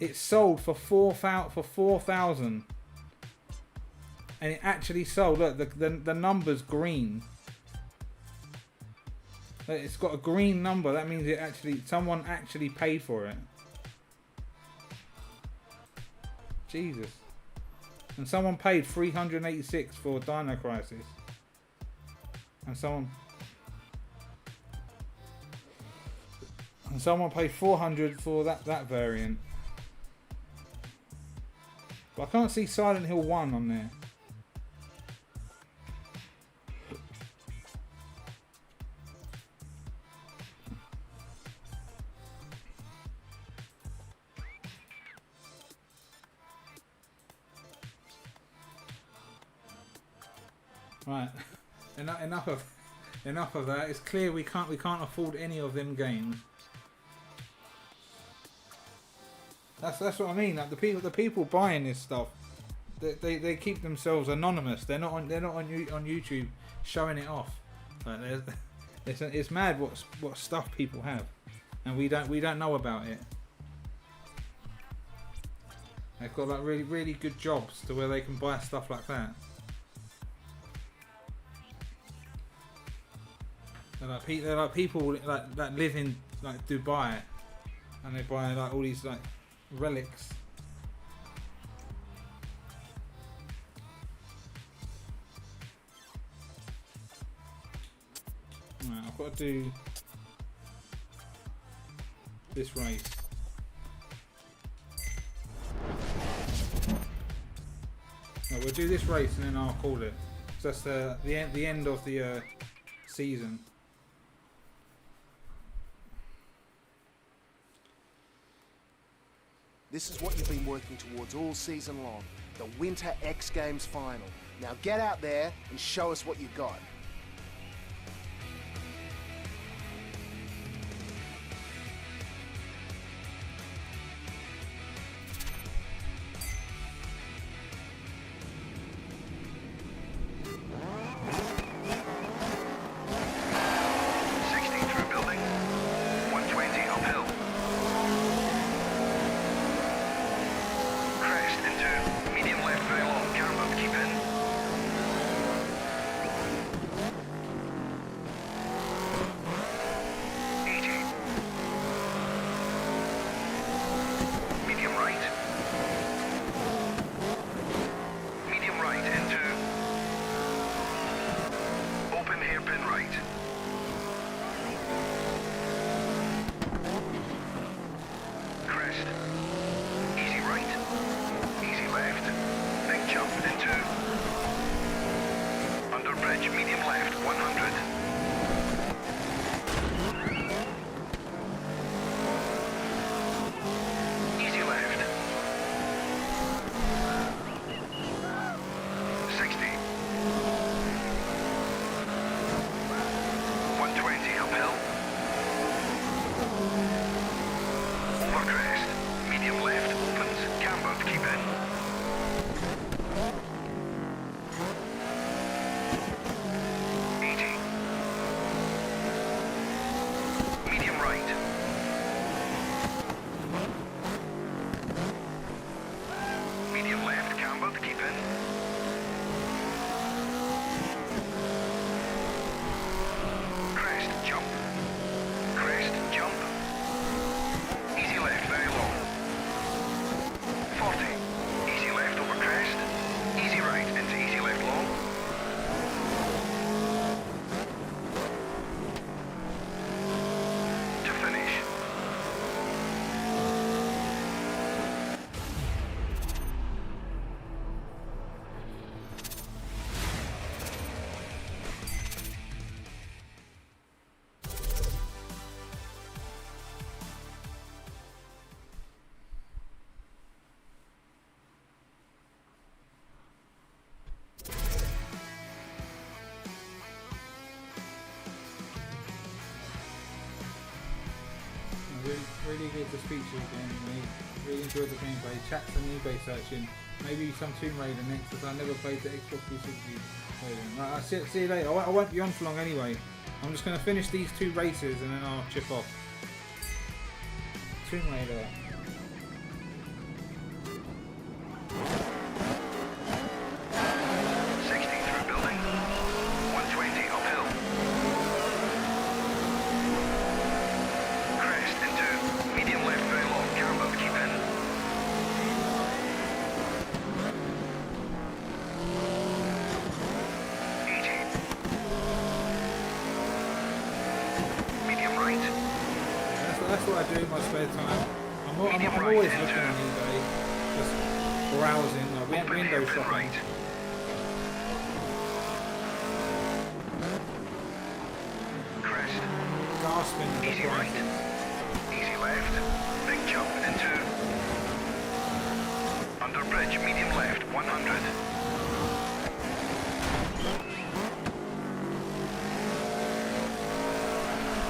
It sold for 4,000. And it actually sold. Look, the number's green. Look, it's got a green number. That means someone actually paid for it. Jesus. And someone paid 386 for Dino Crisis. And someone paid 400 for that variant. But I can't see Silent Hill 1 on there. Right, enough of that. It's clear we can't afford any of them games. That's what I mean. Like the people buying this stuff, they keep themselves anonymous. They're not on YouTube showing it off. Like it's mad what stuff people have, and we don't know about it. They've got like really good jobs to where they can buy stuff like that. They're like people that live in like Dubai, and they buy like all these like relics. Right, I've got to do this race. No, we'll do this race and then I'll call it. So that's the end of the season. This is what you've been working towards all season long, the Winter X Games final. Now get out there and show us what you've got. crest. Easy right. Easy left. Big jump into. Under bridge, medium left, 100. Easy left. 60. 120 uphill. Over crest. Medium left opens. Cambered, keep in. 80. Medium right. Medium left, cambered, keep in. Crest, jump. Crest, jump. Easy left, very long. 40. Easy left over crest. Easy right into easy left long. To finish. Really good to speak to you again, mate. Really enjoyed the gameplay. Chats and eBay searching. Maybe some Tomb Raider next, as I never played the Xbox 360 version. Right, I'll see you later. I won't be on for long anyway. I'm just going to finish these 2 races and then I'll chip off. Tomb Raider. 60 through building. 120 uphill. Crest into medium left, very long. Camber, keep in. 80. Medium right. That's what I do in my spare time. I'm always looking on eBay, just browsing, like Open window hairpin shopping. right. Crest. Gasping at the Easy right. prices. Easy left. Big jump into. Under bridge, medium left, 100.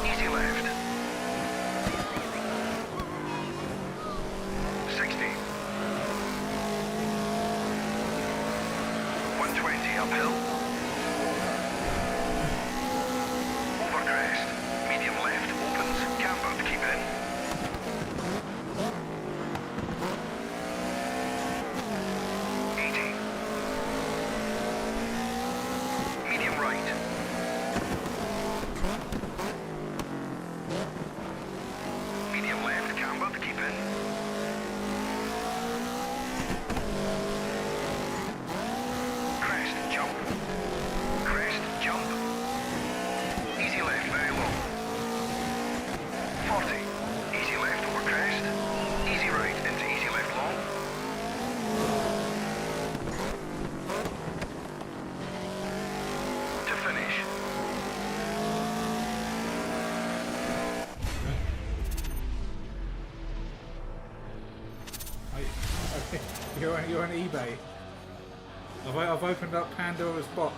Easy left. 60. 120 uphill. Over crest. Medium left opens. Cambered, keep in. 80. Medium right. Medium left, cambered, keep in. Crest, jump. Crest, jump. Easy left, very low. 40. Easy left over crest. Easy right into easy left long. To finish. You're on eBay. I've opened up Pandora's box.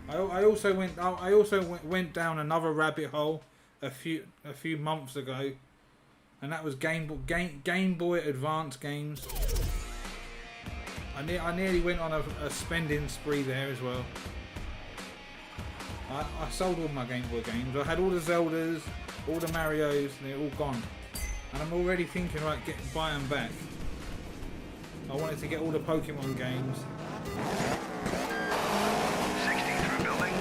I also went down another rabbit hole a few months ago, and that was Game Boy Advance games. I nearly went on a spending spree there as well. I sold all my Game Boy games. I had all the Zeldas, all the Marios, and they're all gone. And I'm already thinking about buying them back. I wanted to get all the Pokemon games. 60 through building.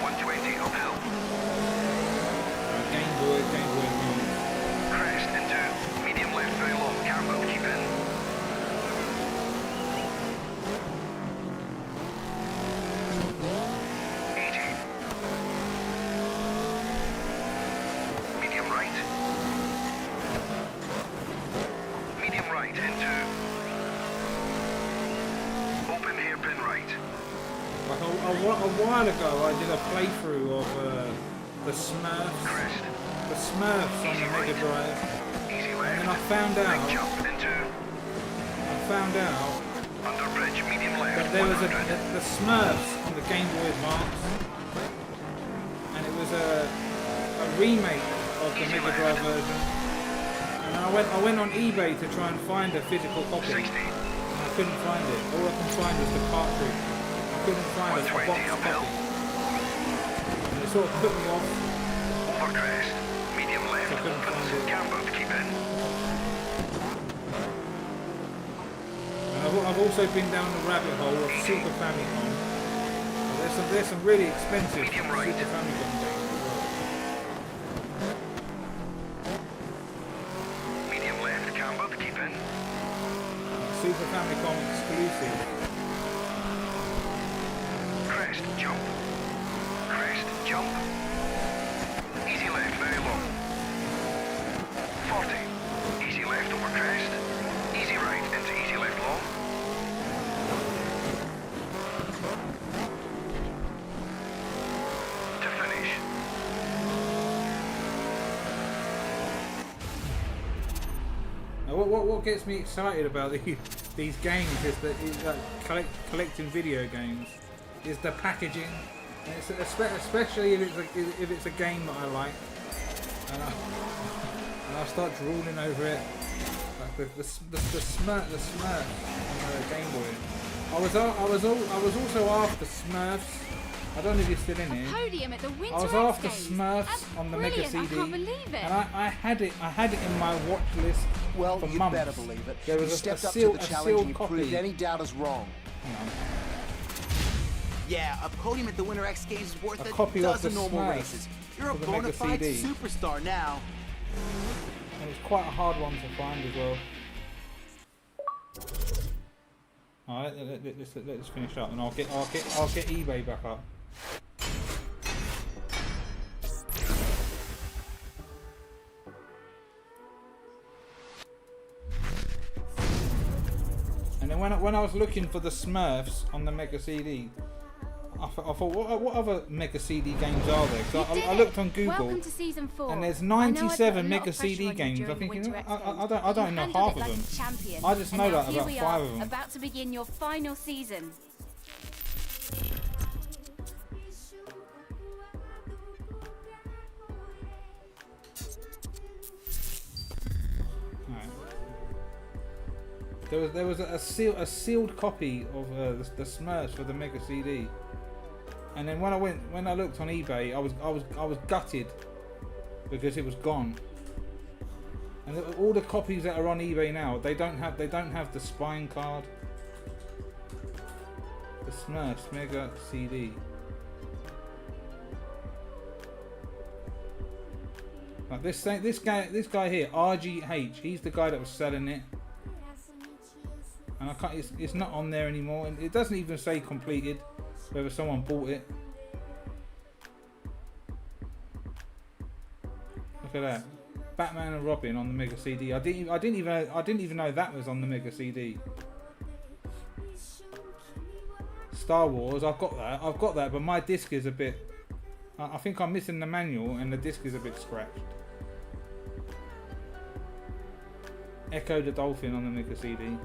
120 uphill. Game Boy Advance. Crest into medium left, very long. Camber, keep in. 80. a while ago I did a playthrough of the Smurfs. Crest. The Smurfs on the Mega Drive. Easy And left. then I found Big out jump into under bridge, medium left. that there was 100. the Smurfs on the Game Boy Advance. And it was a remake of the Mega Drive version. And I went on eBay to try and find a physical copy. 60. I couldn't find it. All I can find was the cartridge. I couldn't find a 120 box uphill. copy. And it sort of put me off. Over crest. Medium left. I couldn't find Opens. it. Camber to keep in. And I've also been down the rabbit hole of Super Famicom. There's some really expensive Medium Super right. Famicom games as well. Medium left. Camber to keep in. Super Famicom exclusive. Crest. Jump. Crest. Jump. Easy left. Very low. 40. Easy left over crest. Easy right into easy left long. To finish. Now, what gets me excited about these games is that collecting video games is the packaging. And it's especially if it's a game that I like, and I start drooling over it. Like the Smurfs on the Game Boy. I was also after Smurfs. I don't know if you're still in here. Podium at the Winter I was X after Games. Smurfs That's on the Mega brilliant. CD, I can't believe it. and I had it in my watch list Well, for you months. better believe it. There You was a stepped up to sealed the challenge sealed and you proved copy. any doubters wrong. Hang on. Yeah, a podium at the Winter X Games is worth A a copy of dozen the normal Smurfs races. You're a for the bona Mega fide CD. superstar now. And it's quite a hard one to find as well. Alright, let's finish up, and I'll get eBay back up. And then when I was looking for the Smurfs on the Mega CD, I thought, what other Mega CD games are there? 'Cause You did I it. looked on Google. Welcome to season 4. And there's I know I put a 97 lot Mega of pressure CD on you games. during I think, Winter X Games, I but don't you know handled half it of like them. a champion. I just And know now like here about we 5 are, of them. about to begin your final season. Alright. There was a sealed copy of the Smurfs for the Mega CD, and then when I looked on eBay, I was gutted because it was gone. And all the copies that are on eBay now, they don't have the spine card. The Smurfs Mega CD. Like this guy here, RGH, he's the guy that was selling it. And I can't. It's not on there anymore, and it doesn't even say completed. Whether someone bought it. Look at that, Batman and Robin on the Mega CD. I didn't even know that was on the Mega CD. Star Wars, I've got that, but my disc is a bit. I think I'm missing the manual, and the disc is a bit scratched. Echo the Dolphin on the Mega CD.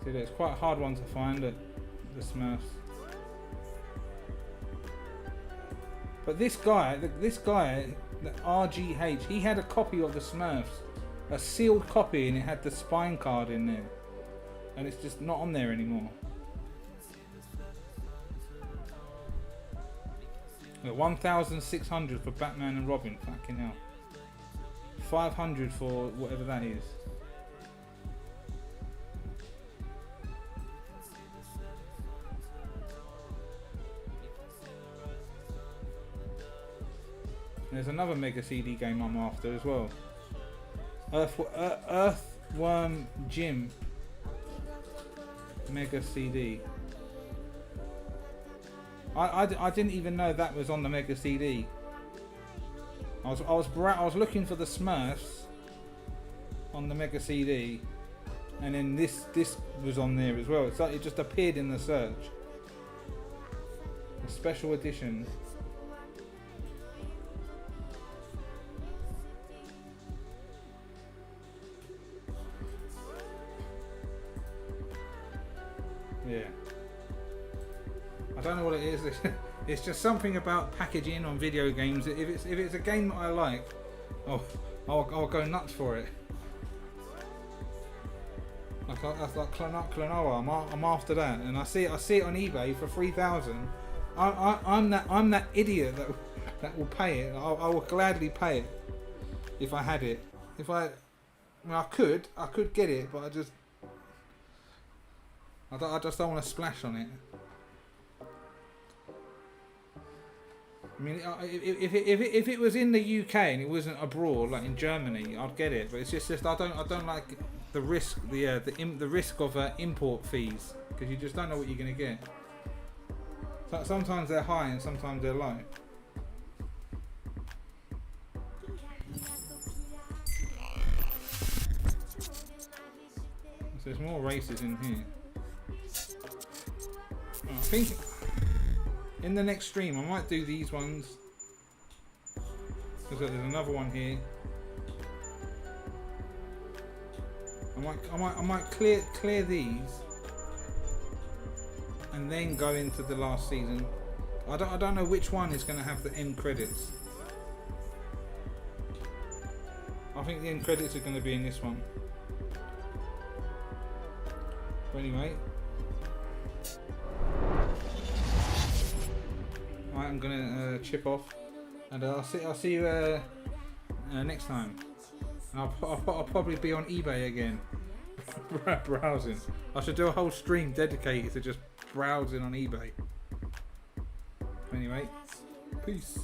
See, it's quite a hard one to find, the Smurfs. But this guy, the RGH, he had a copy of the Smurfs, a sealed copy, and it had the spine card in there, and it's just not on there anymore. Look, 1,600 for Batman and Robin, fucking hell. 500 for whatever that is. There's another Mega CD game I'm after as well. Earthworm Jim Mega CD. I didn't even know that was on the Mega CD. I was looking for the Smurfs on the Mega CD, and then this was on there as well. It's like it just appeared in the search. A special edition. Yeah. I don't know what it is. It's just something about packaging on video games. If it's a game that I like, I'll go nuts for it. That's like Klonoa. I'm after that, and I see it on eBay for 3,000. I'm that idiot that will pay it. I will gladly pay it if I had it. I could get it, but I just don't want to splash on it. I mean, if it was in the UK and it wasn't abroad, like in Germany, I'd get it. But it's just I don't like the risk, the risk of import fees, because you just don't know what you're gonna get. So sometimes they're high and sometimes they're low. So there's more races in here. I think in the next stream I might do these ones. There's another one here. I might clear these and then go into the last season. I don't know which one is going to have the end credits. I think the end credits are going to be in this one. But anyway, I'm gonna chip off, and I'll see you next time. I'll probably be on eBay again, browsing. I should do a whole stream dedicated to just browsing on eBay. Anyway, peace.